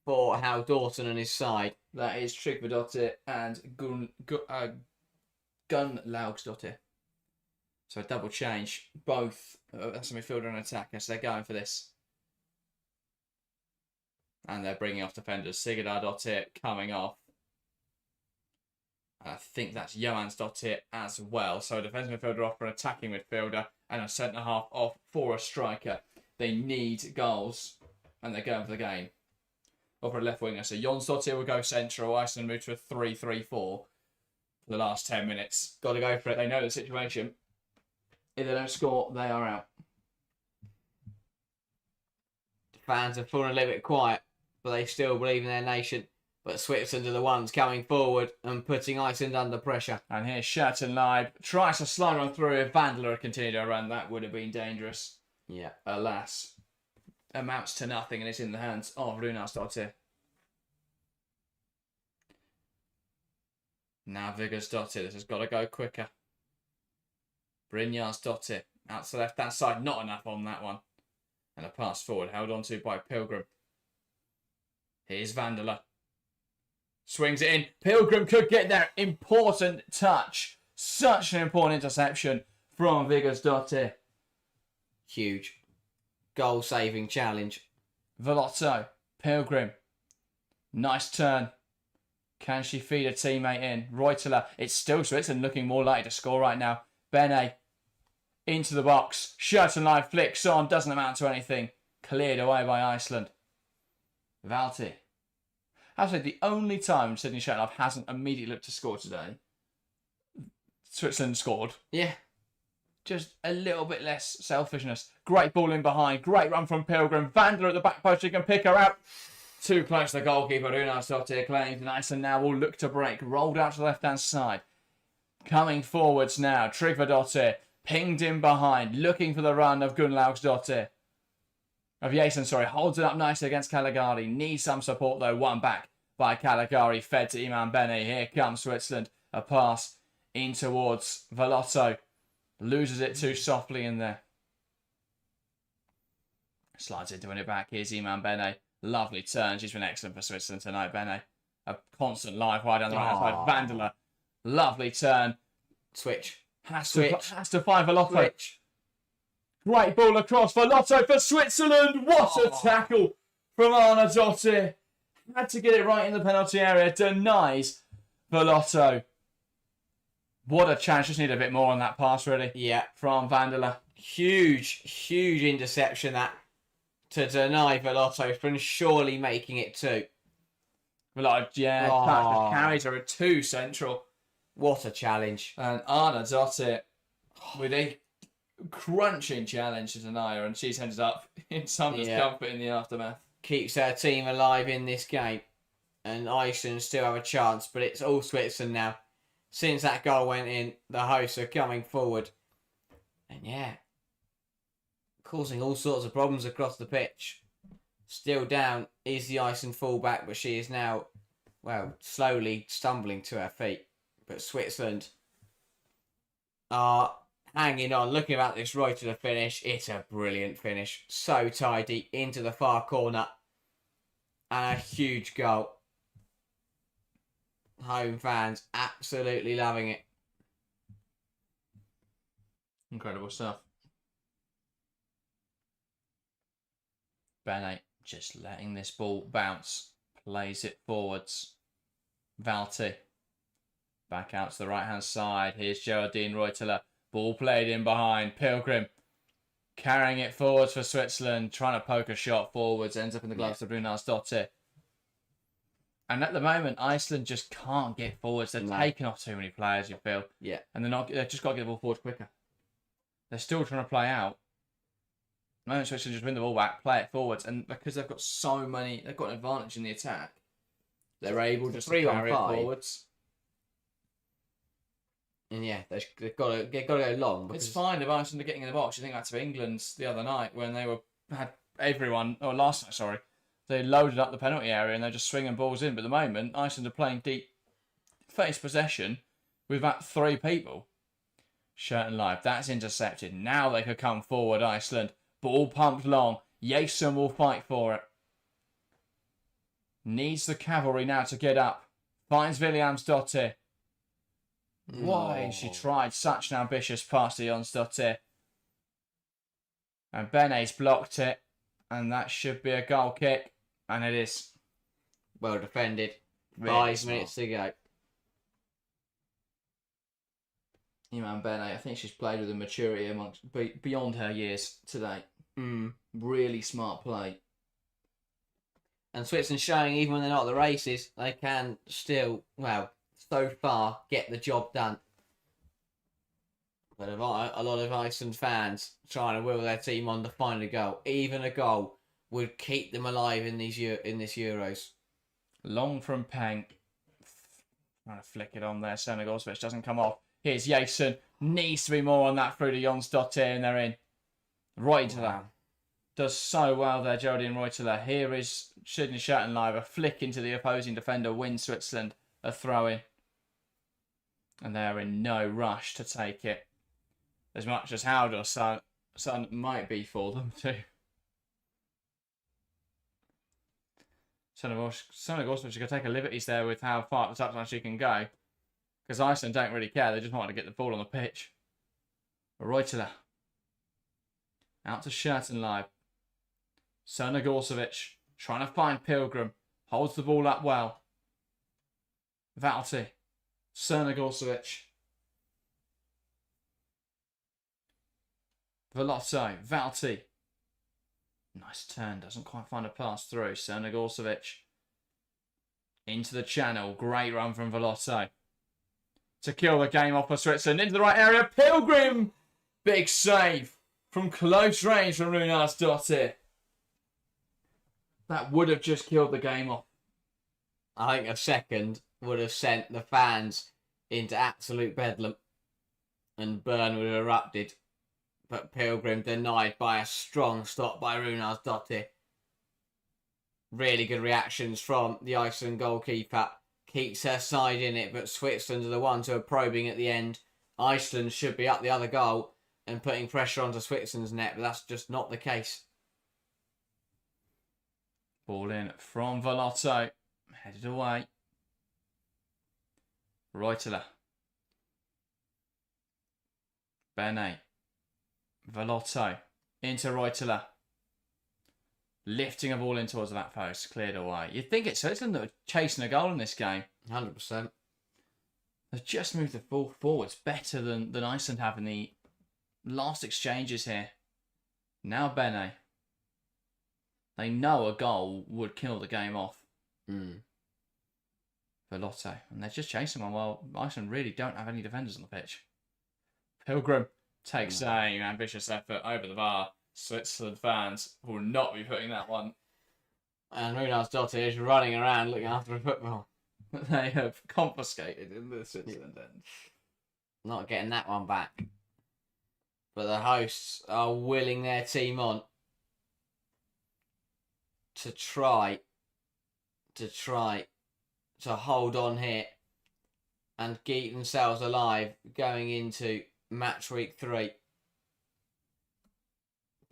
for Hal Dawson and his side. That is Tryggvadottir and Gunnlaugsdottir. So a double change. Both, that's a midfielder and attacker, so they're going for this. And they're bringing off defenders. Sigurdardottir coming off. I think that's Johansdottir as well. So a defensive midfielder off for an attacking midfielder and a centre-half off for a striker. They need goals and they're going for the game. Or for a left winger. So Jonsdottir will go central. Iceland move to a 3-3-4 for the last 10 minutes. Got to go for it. They know the situation. If they don't score, they are out. The fans have fallen a little bit quiet, but they still believe in their nation. But Switzerland are the ones coming forward and putting Iceland under pressure. And here's Schattenleib. Tries to slide on through. If Vandler had continued to run, that would have been dangerous. Yeah. Alas. Amounts to nothing and it's in the hands of Runarsdottir. Now Viggarsdottir. This has got to go quicker. Brynjarsdottir. Out to the left-hand side. Not enough on that one. And a pass forward. Held on to by Pilgrim. Here's Vanderla. Swings it in. Pilgrim could get there. Important touch. Such an important interception from Viggarsdottir. Huge. Goal-saving challenge. Velotto. Pilgrim. Nice turn. Can she feed a teammate in? Reuteler. It's still Switzerland looking more likely to score right now. Bene. Into the box. Schattenleib flicks on. Doesn't amount to anything. Cleared away by Iceland. Valti. Actually, the only time Sydney Schattenleib hasn't immediately looked to score today, Switzerland scored. Yeah. Just a little bit less selfishness. Great ball in behind. Great run from Pilgrim. Vandler at the back post. He can pick her out. Too close to the goalkeeper. Runarsdottir claims. And Iceland now will look to break. Rolled out to the left-hand side. Coming forwards now. Tryggvadottir. Pinged in behind. Looking for the run of Gunnlaugsdottir. Of Jason, sorry. Holds it up nicely against Caligari. Needs some support though. One back by Caligari. Fed to Iman Bene. Here comes Switzerland. A pass in towards Velotto. Loses it too softly in there. Slides into it back. Here's Iman Bene. Lovely turn. She's been excellent for Switzerland tonight, Bene. A constant live wide down the right side. Vandela. Lovely turn. Switch. Has to find Veloto. Switch. Great ball across. Veloto for Switzerland. What a tackle from Arna Dottir. Had to get it right in the penalty area. Denies Veloto. What a chance. Just need a bit more on that pass, really. Yeah. From Vandela. Huge interception that to deny Veloto from surely making it 2. Veloto, the carries are 2 central. What a challenge. And Arna Dottir with a crunching challenge to deny her, and she's ended up in some discomfort in the aftermath. Keeps her team alive in this game. And Iceland still have a chance, but it's all Switzerland now. Since that goal went in, the hosts are coming forward. And causing all sorts of problems across the pitch. Still down is the Iceland fullback, but she is now, slowly stumbling to her feet. But Switzerland are hanging on, looking at this right to the finish. It's a brilliant finish. So tidy into the far corner. And a huge goal. Home fans absolutely loving it. Incredible stuff. Bene just letting this ball bounce. Plays it forwards. Valti. Back out to the right-hand side. Here's Geraldine Reuteler. Ball played in behind. Pilgrim carrying it forwards for Switzerland. Trying to poke a shot forwards. Ends up in the gloves of Runas Dottir. And at the moment, Iceland just can't get forwards. They're taking off too many players, you feel. Yeah. And they've just got to get the ball forward quicker. They're still trying to play out. No, Switzerland just win the ball back, play it forwards. And because they've got so many, they've got an advantage in the attack. They're able just to carry it forwards. And they've got to go long. It's fine if Iceland are getting in the box. You think back to England the other night when they last night, sorry. They loaded up the penalty area and they're just swinging balls in. But at the moment, Iceland are playing deep face possession with about 3 people. Shirt and live. That's intercepted. Now they could come forward, Iceland. Ball pumped long. Jason will fight for it. Needs the cavalry now to get up. Finds Williams Dottir. Why? She tried such an ambitious pass to Jonsdottir. And Bene's blocked it. And that should be a goal kick. And it is. Well defended. Really 5 minutes to go. Iman Bene, I think she's played with a maturity beyond her years today. Really smart play. And Switzerland showing, even when they're not at the races, they can still, so far, get the job done. But a lot of Iceland fans trying to will their team on to find a goal. Even a goal would keep them alive in this Euros. Long from Pank. Trying to flick it on there. Senegosvich doesn't come off. Here's Jason. Needs to be more on that through to Jonsdottir, and they're in. Right into that. Does so well there, Geraldine Reuteler. Here is Sydney Shattenlive. A flick into the opposing defender. Wins Switzerland a throw-in. And they're in no rush to take it. As much as Howdor's son might be for them too. Senegosvich is going to take a liberties there with how far the touchline she can go. Because Iceland don't really care. They just want to get the ball on the pitch. Reuteler. Out to Schertenleib. Senegosvich trying to find Pilgrim. Holds the ball up well. Valti. Senegosvich. Veloto. Valti. Nice turn. Doesn't quite find a pass through. Senegosvich. Into the channel. Great run from Veloto. To kill the game off for Switzerland. Into the right area. Pilgrim. Big save. From close range from Runas Dottir. That would have just killed the game off. I think a second would have sent the fans into absolute bedlam. And Bern would have erupted. But Pilgrim denied by a strong stop by Runas Dottir. Really good reactions from the Iceland goalkeeper. Keeps her side in it, but Switzerland are the ones who are probing at the end. Iceland should be up the other goal and putting pressure onto Switzerland's net, but that's just not the case. Ball in from Velotto. Headed away. Reutler. Bene. Velotto. Into Reutler. Lifting a ball in towards the back post. Cleared away. You'd think it's Switzerland that were chasing a goal in this game. 100%. They've just moved the ball forwards better than Iceland have in the last exchanges here. Now Bene. They know a goal would kill the game off. Velotto. And they're just chasing one while Iceland really don't have any defenders on the pitch. Pilgrim takes an ambitious effort over the bar. Switzerland fans will not be putting that one. And Runas Dotter is running around looking after a football. They have confiscated in the Switzerland end. Not getting that one back. But the hosts are willing their team on to try to hold on here and keep themselves alive going into match week 3.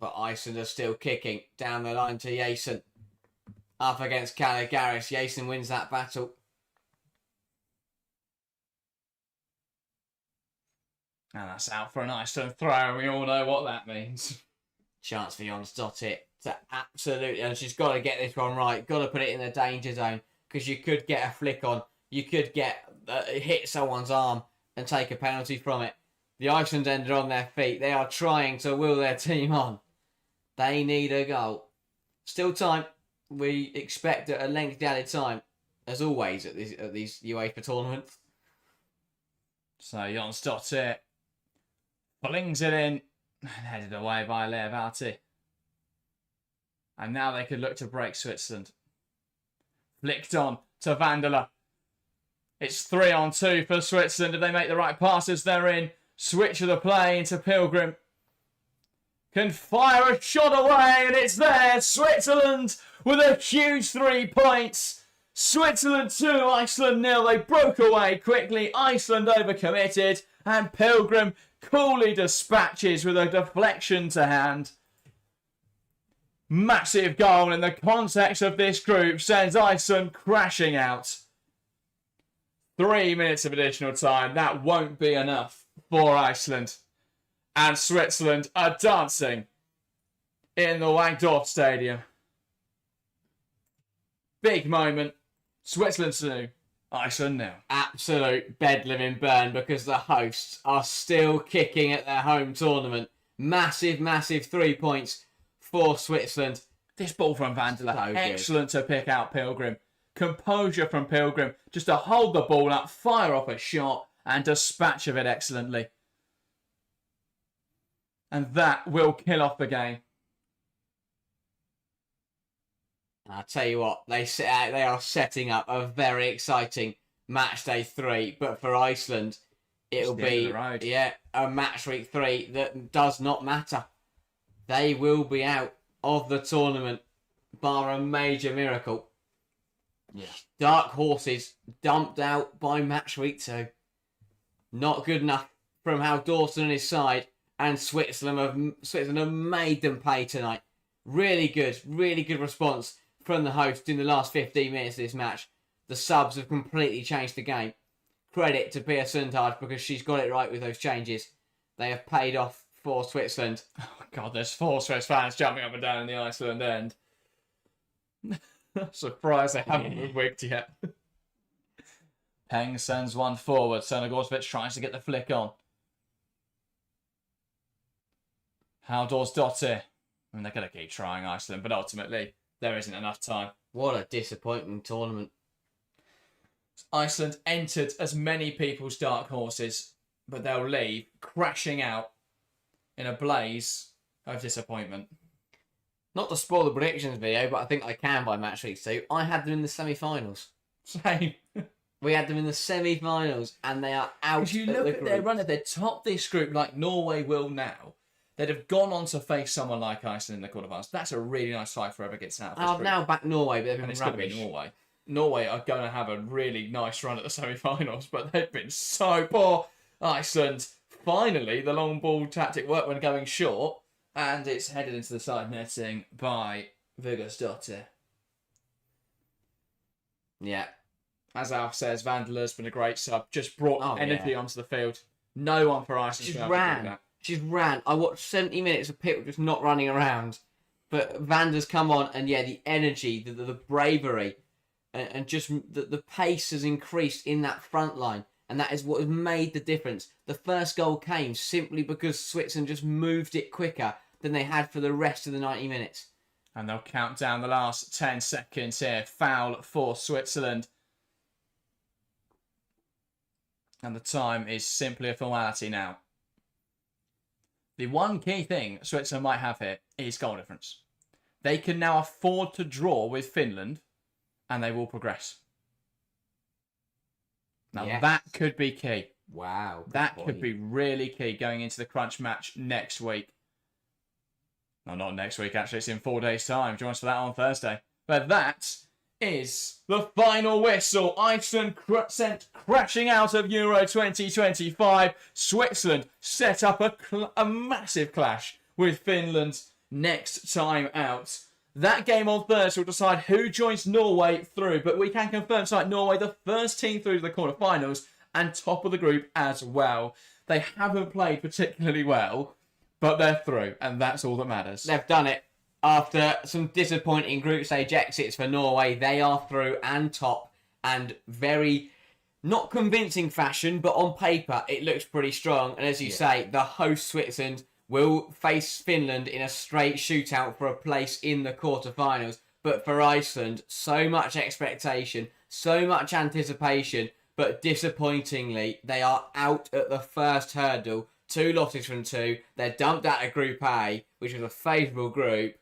But Iceland are still kicking down the line to Jason. Up against Caligaris. Jason wins that battle. And that's out for an Iceland throw, and we all know what that means. Chance for Jonsdottir to absolutely, and she's got to get this one right. Got to put it in the danger zone, because you could get a flick on. You could get hit someone's arm and take a penalty from it. The Iceland end are on their feet. They are trying to will their team on. They need a goal. Still time. We expect a lengthy added time, as always at these UEFA tournaments. So Jonsdottir flings it in and headed away by Leavati. And now they could look to break Switzerland. Flicked on to Vandela. It's 3-on-2 for Switzerland. If they make the right passes, they're in. Switch of the play into Pilgrim. Can fire a shot away, and it's there. Switzerland with a huge 3 points. Switzerland 2, Iceland 0. They broke away quickly. Iceland overcommitted, and Pilgrim coolly dispatches with a deflection to hand. Massive goal in the context of this group sends Iceland crashing out. 3 minutes of additional time. That won't be enough for Iceland. And Switzerland are dancing in the Wankdorf Stadium. Big moment. Switzerland 2, Iceland 0. Absolute bedlam in Bern, because the hosts are still kicking at their home tournament. Massive 3 points for Switzerland. This ball from Vandela, So excellent to pick out Pilgrim. Composure from Pilgrim, just to hold the ball up, fire off a shot, and dispatch of it excellently. And that will kill off the game. I'll tell you what, they are setting up a very exciting match day 3. But for Iceland, it'll be a match week 3 that does not matter. They will be out of the tournament, bar a major miracle. Yeah. Dark horses dumped out by match week 2. Not good enough from how Dawson and his side and Switzerland have made them pay tonight. Really good response from the host in the last 15 minutes of this match. The subs have completely changed the game. Credit to Pia Sundhage, because she's got it right with those changes. They have paid off for Switzerland. Oh God, there's 4 Swiss fans jumping up and down in the Iceland end. Surprised they haven't been wigged yet. Peng sends one forward. Senegorskovic tries to get the flick on. Halldórsdóttir. I mean, they're going to keep trying, Iceland, but ultimately there isn't enough time. What a disappointing tournament. Iceland entered as many people's dark horses, but they'll leave crashing out in a blaze of disappointment. Not to spoil the predictions video, but I think I can by match week 2. I had them in the semi-finals. Same. We had them in the semi-finals, and they are out. If you look at their run, if they top this group like Norway will now, they'd have gone on to face someone like Iceland in the quarterfinals. That's a really nice fight for whoever gets out of this I've group. now backed Norway, but they've And been it's going to rubbish. be Norway. Norway are going to have a really nice run at the semi-finals, but they've been so poor. Iceland, finally, the long ball tactic worked when going short, and it's headed into the side netting by Vigosdottir. Yeah. As Alf says, Vanderler's been a great sub. Just brought energy onto the field. No one for Iceland. She's ran. I watched 70 minutes of people just not running around. But Vander's come on, and the energy, the bravery, and just the pace has increased in that front line. And that is what has made the difference. The first goal came simply because Switzerland just moved it quicker than they had for the rest of the 90 minutes. And they'll count down the last 10 seconds here. Foul for Switzerland. And the time is simply a formality now. The one key thing Switzerland might have here is goal difference. They can now afford to draw with Finland, and they will progress. Now, that could be key. Wow. That could be really key going into the crunch match next week. No, not next week, actually. It's in 4 days' time. Join us for that on Thursday. But that is the final whistle. Iceland sent crashing out of Euro 2025. Switzerland set up a massive clash with Finland next time out. That game on Thursday will decide who joins Norway through, but we can confirm tonight Norway the first team through to the quarterfinals and top of the group as well. They haven't played particularly well, but they're through, and that's all that matters. They've done it. After some disappointing group stage exits for Norway, they are through and top, and very not convincing fashion, but on paper it looks pretty strong. And as you say, the host Switzerland will face Finland in a straight shootout for a place in the quarterfinals. But for Iceland, so much expectation, so much anticipation, but disappointingly, they are out at the first hurdle. 2 losses from 2. They're dumped out of Group A, which was a favourable group.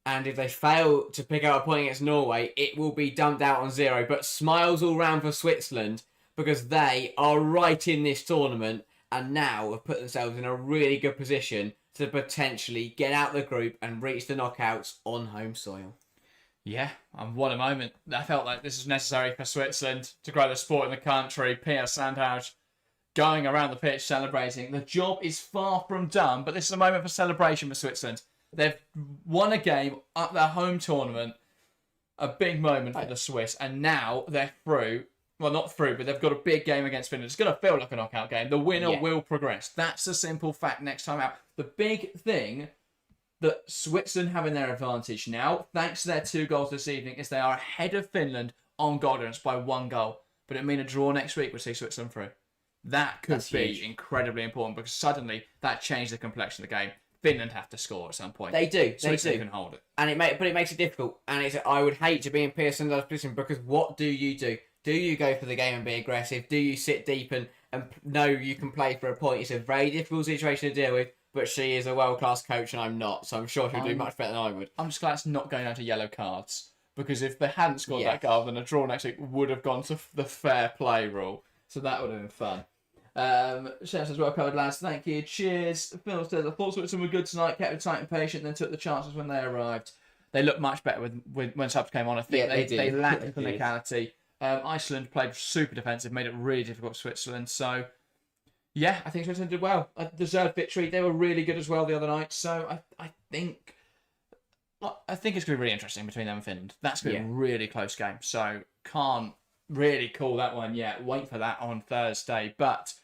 And if they fail to pick out a point against Norway, it will be dumped out on 0. But smiles all round for Switzerland because they are right in this tournament and now have put themselves in a really good position to potentially get out the group and reach the knockouts on home soil. Yeah, and what a moment. I felt like this was necessary for Switzerland to grow the sport in the country. Pia Sandhage going around the pitch celebrating. The job is far from done, but this is a moment for celebration for Switzerland. They've won a game at their home tournament, a big moment for the Swiss, and now they're through. Well, not through, but they've got a big game against Finland. It's going to feel like a knockout game. The winner will progress. That's a simple fact next time out. The big thing that Switzerland have in their advantage now, thanks to their 2 goals this evening, is they are ahead of Finland on goal difference by 1 goal. But it mean a draw next week would see Switzerland through. That could be incredibly important because suddenly that changed the complexion of the game. Finland have to score at some point. They do. Switzerland can hold it. And it makes it difficult. And I would hate to be in Pearson's position because what do you do? Do you go for the game and be aggressive? Do you sit deep and know you can play for a point? It's a very difficult situation to deal with, but she is a world-class coach and I'm not, so I'm sure she'll do much better than I would. I'm just glad it's not going down to yellow cards because if they hadn't scored that goal, then a draw next week would have gone to the fair play rule. So that would have been fun. Chef says, well covered, lads. Thank you. Cheers. Phil says, I thought Switzerland were good tonight, kept it tight and patient, then took the chances when they arrived. They looked much better when subs came on. I think they lacked clinicality. Iceland played super defensive, made it really difficult for Switzerland. So, yeah, I think Switzerland did well. A deserved victory. They were really good as well the other night. So I think it's going to be really interesting between them and Finland. That's going to be a really close game. So can't really call that one yet. Wait for that on Thursday. But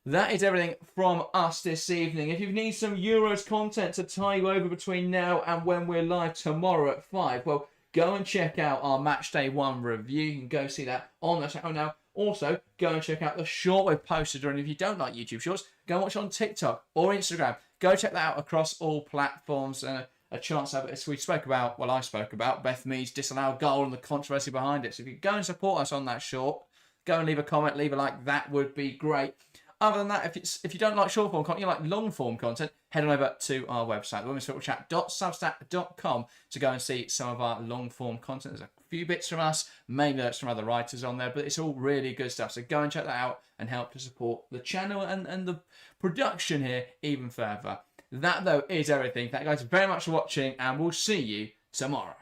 that is everything from us this evening. If you need some Euros content to tie you over between now and when we're live tomorrow at 5, well, go and check out our Matchday 1 review. You can go see that on the channel now. Also, go and check out the short we've posted. And if you don't like YouTube Shorts, go and watch on TikTok or Instagram. Go check that out across all platforms. And a chance to have it. We spoke about, I spoke about Beth Mead's disallowed goal and the controversy behind it. So if you go and support us on that short, go and leave a comment, leave a like. That would be great. Other than that, if you don't like short form content, you like long form content, head on over to our website, thewomen'sfootballchat.substack.com, to go and see some of our long form content. There's a few bits from us, mainly from other writers on there, but it's all really good stuff. So go and check that out and help to support the channel and the production here even further. That, though, is everything. Thank you guys very much for watching, and we'll see you tomorrow.